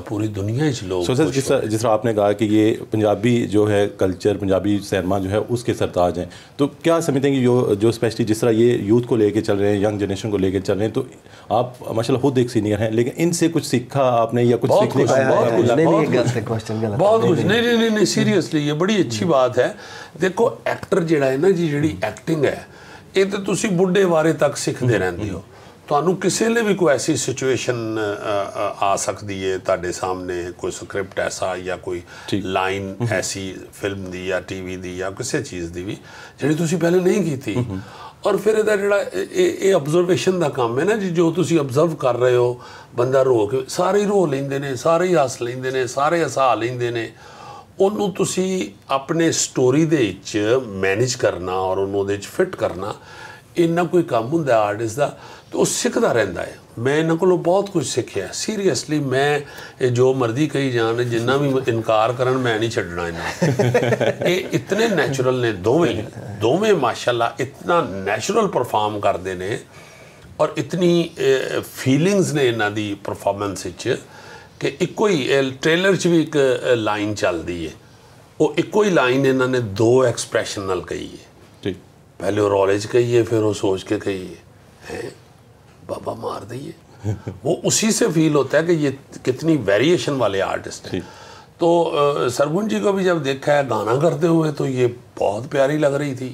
पूरी दुनिया ही लोग। सर, जिस तरह आपने कहा कि ये पंजाबी जो है कल्चर, पंजाबी सिनेमा जो है उसके सरताज हैं, तो क्या समझते हैं कि जो स्पेशली जिस तरह ये यूथ को लेके चल रहे हैं, यंग जनरेशन को लेके चल रहे हैं, तो आप माशाल्लाह खुद एक सीनियर हैं, लेकिन इनसे कुछ सीखा आपने या कुछ सीखने का? बहुत कुछ। नहीं, सीरियसली ये बड़ी अच्छी बात है। देखो एक्टर जिहड़ा है ना जी, जिहड़ी एक्टिंग है ये तो तुसी बुढ़े वारे तक सीखते रहते हो। ਤੁਹਾਨੂੰ ਕਿਸੇ ਲਈ ਵੀ ਕੋਈ ਐਸੀ ਸਿਚੁਏਸ਼ਨ ਆ ਸਕਦੀ ਹੈ ਤੁਹਾਡੇ ਸਾਹਮਣੇ, ਕੋਈ ਸਕ੍ਰਿਪਟ ਐਸਾ ਜਾਂ ਕੋਈ ਲਾਈਨ ਐਸੀ ਫਿਲਮ ਦੀ ਜਾਂ ਟੀਵੀ ਦੀ ਜਾਂ ਕਿਸੇ ਚੀਜ਼ ਦੀ ਵੀ ਜਿਹੜੀ ਤੁਸੀਂ ਪਹਿਲੇ ਨਹੀਂ ਕੀਤੀ, ਔਰ ਫਿਰ ਇਹਦਾ ਜਿਹੜਾ ਇਹ ਆਬਜ਼ਰਵੇਸ਼ਨ ਦਾ ਕੰਮ ਹੈ ਨਾ ਜੀ, ਜੋ ਤੁਸੀਂ ਆਬਜ਼ਰਵ ਕਰ ਰਹੇ ਹੋ, ਬੰਦਾ ਰੋ ਕੇ ਸਾਰੇ ਹੀ ਰੋ ਲੈਂਦੇ ਨੇ, ਸਾਰੇ ਹੀ ਹੱਸ ਲੈਂਦੇ ਨੇ, ਸਾਰੇ ਹਸਾ ਲੈਂਦੇ ਨੇ, ਉਹਨੂੰ ਤੁਸੀਂ ਆਪਣੇ ਸਟੋਰੀ ਦੇ ਵਿੱਚ ਮੈਨੇਜ ਕਰਨਾ ਔਰ ਉਹਨੂੰ ਉਹਦੇ ਵਿੱਚ ਫਿੱਟ ਕਰਨਾ, ਇੰਨਾ ਕੋਈ ਕੰਮ ਹੁੰਦਾ ਆਰਟਿਸਟ ਦਾ, ਤੇ ਉਹ ਸਿੱਖਦਾ ਰਹਿੰਦਾ ਹੈ। ਮੈਂ ਇਹਨਾਂ ਕੋਲੋਂ ਬਹੁਤ ਕੁਝ ਸਿੱਖਿਆ ਸੀਰੀਅਸਲੀ। ਮੈਂ ਇਹ ਜੋ ਮਰਜ਼ੀ ਕਹੀ ਜਾਣ, ਜਿੰਨਾ ਵੀ ਇਨਕਾਰ ਕਰਨ, ਮੈਂ ਨਹੀਂ ਛੱਡਣਾ ਇਹਨਾਂ। ਇਹ ਇਤਨੇ ਨੈਚੁਰਲ ਨੇ ਦੋਵੇਂ ਮਾਸ਼ਾਅੱਲਾ, ਇਤਨਾ ਨੈਚੁਰਲ ਪਰਫਾਰਮ ਕਰਦੇ ਨੇ ਔਰ ਇਤਨੀ ਫੀਲਿੰਗਸ ਨੇ ਇਹਨਾਂ ਦੀ ਪਰਫਾਰਮੈਂਸ ਵਿੱਚ ਕਿ ਇੱਕੋ ਹੀ ਟ੍ਰੇਲਰ 'ਚ ਵੀ ਇੱਕ ਲਾਈਨ ਚੱਲਦੀ ਹੈ, ਉਹ ਇੱਕੋ ਹੀ ਲਾਈਨ ਇਹਨਾਂ ਨੇ 2 ਐਕਸਪ੍ਰੈਸ਼ਨ ਨਾਲ ਕਹੀ ਹੈ। पहले वो रौले च कहिए, फिर वो सोच के कहिए, हैं बाबा मार दिए। वो उसी से फील होता है कि ये कितनी वेरिएशन वाले आर्टिस्ट हैं। तो सरगुन जी को भी जब देखा है गाना करते हुए तो ये बहुत प्यारी लग रही थी,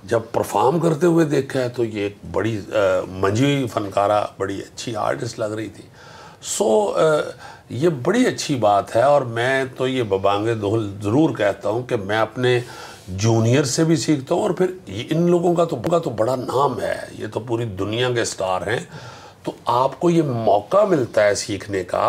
जब परफॉर्म करते हुए देखा है तो ये एक बड़ी मंजी फनकारा, बड़ी अच्छी आर्टिस्ट लग रही थी। सो ये बड़ी अच्छी बात है। और मैं तो ये बबांगे दोहल ज़रूर कहता हूँ कि मैं अपने जूनियर से भी सीखता हूँ, और फिर इन लोगों का तो बड़ा नाम है, ये तो पूरी दुनिया के स्टार हैं, तो आपको ये मौका मिलता है सीखने का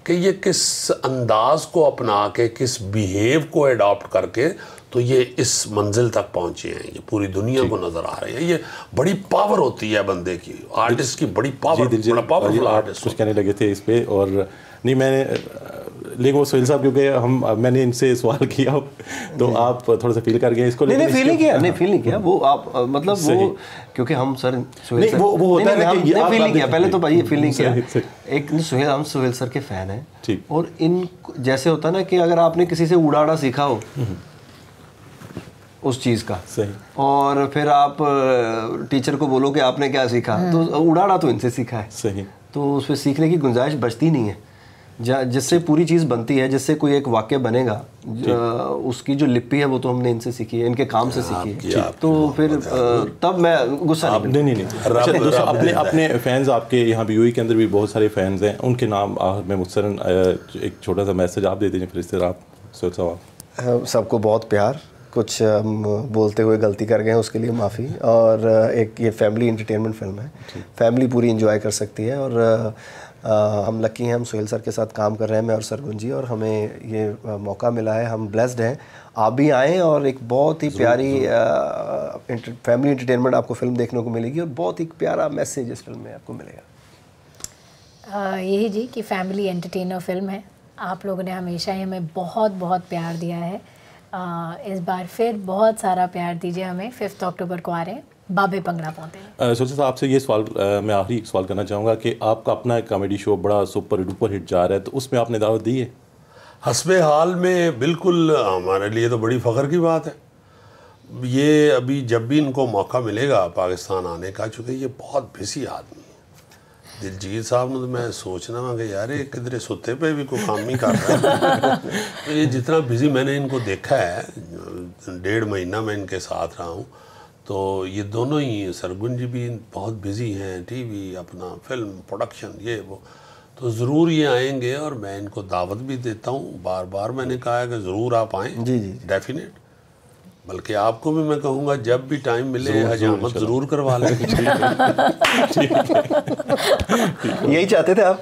कि ये किस अंदाज को अपना के, किस बिहेव को अडॉप्ट करके तो ये इस मंजिल तक पहुँचे हैं, ये पूरी दुनिया को नज़र आ रहे हैं। ये बड़ी पावर होती है बंदे की, आर्टिस्ट की बड़ी पावर, बड़ा पावरफुल आर्टिस्ट। कुछ कहने लगे थे इस पे, और नहीं मैंने लेकिन वो सोहेल साहब क्योंकि मैंने इनसे सवाल किया तो आप थोड़ा सा फील कर गए इसको। नहीं फील नहीं किया वो आप मतलब वो क्योंकि हम सर सोहेल सर वो होता है कि आप फील नहीं किया पहले तो भाई फील नहीं किया। एक सोहेल, हम सोहेल सर के फैन हैं, और इन जैसे होता है ना कि अगर आपने किसी से उड़ाड़ा सीखा हो उस चीज़ का, सही, और फिर आप टीचर को बोलो कि आपने क्या सीखा, तो उड़ाड़ा तो इनसे सीखा है, सही, तो उस पर सीखने की गुंजाइश बचती नहीं है। जिससे पूरी चीज़ बनती है, जिससे कोई एक वाक्य बनेगा, उसकी जो लिपि है वो तो हमने इनसे सीखी है, इनके काम से सीखी है। तो फिर तब मैं गुस्सा नहीं अपने फैंस आपके यहाँ भी यूएई के अंदर भी बहुत सारे फैंस हैं, उनके नाम मैं मुख्तसरन एक छोटा सा मैसेज आप दे दीजिए फिर इससे आप सोहेल साहब। सबको बहुत प्यार, कुछ हम बोलते हुए गलती कर गए हैं उसके लिए माफ़ी। और एक ये फैमिली एंटरटेनमेंट फिल्म है, फैमिली पूरी एंजॉय कर सकती है। और हम लकी हैं, हम सोहेल सर के साथ काम कर रहे हैं, मैं और सरगुन जी, और हमें ये मौका मिला है, हम ब्लेस्ड हैं। आप भी आएँ और एक बहुत ही प्यारी फैमिली एंटरटेनमेंट आपको फिल्म देखने को मिलेगी, और बहुत ही प्यारा मैसेज इस फिल्म में आपको मिलेगा। यही जी कि फैमिली एंटरटेनर फिल्म है। आप लोगों ने हमेशा ही हमें बहुत बहुत प्यार दिया है, इस बार फिर बहुत सारा प्यार दीजिए हमें। 5 अक्टूबर को आ रहे हैं बाबे पंगड़ा पहुँचे। सोहेल साहब आपसे ये सवाल मैं आखिरी सवाल करना चाहूँगा कि आपका अपना एक कॉमेडी शो बड़ा सुपर डुपर हिट जा रहा है, तो उसमें आपने दावत दी है? हस्बे हाल में बिल्कुल, हमारे लिए तो बड़ी फ़ख्र की बात है। ये अभी जब भी इनको मौका मिलेगा पाकिस्तान आने का, चूँकि ये बहुत बिजी आदमी है, दिलजीत साहब ने तो मैं सोचना वा कि यार ये किधरे सुते पे भी कोई काम ही कर रहा है। तो ये जितना बिजी मैंने इनको देखा है, 1.5 महीना मैं इनके साथ रहा हूँ, तो ये दोनों ही, सरगुन जी भी बहुत बिजी हैं, टीवी, अपना फिल्म प्रोडक्शन, ये वो, तो ज़रूर ये आएंगे। और मैं इनको दावत भी देता हूँ, बार बार मैंने कहा है कि ज़रूर आप आएँ। जी, डेफिनेट। बल्कि आपको भी मैं कहूँगा जब भी टाइम मिले हजामत ज़रूर करवा लें। यही चाहते थे आप।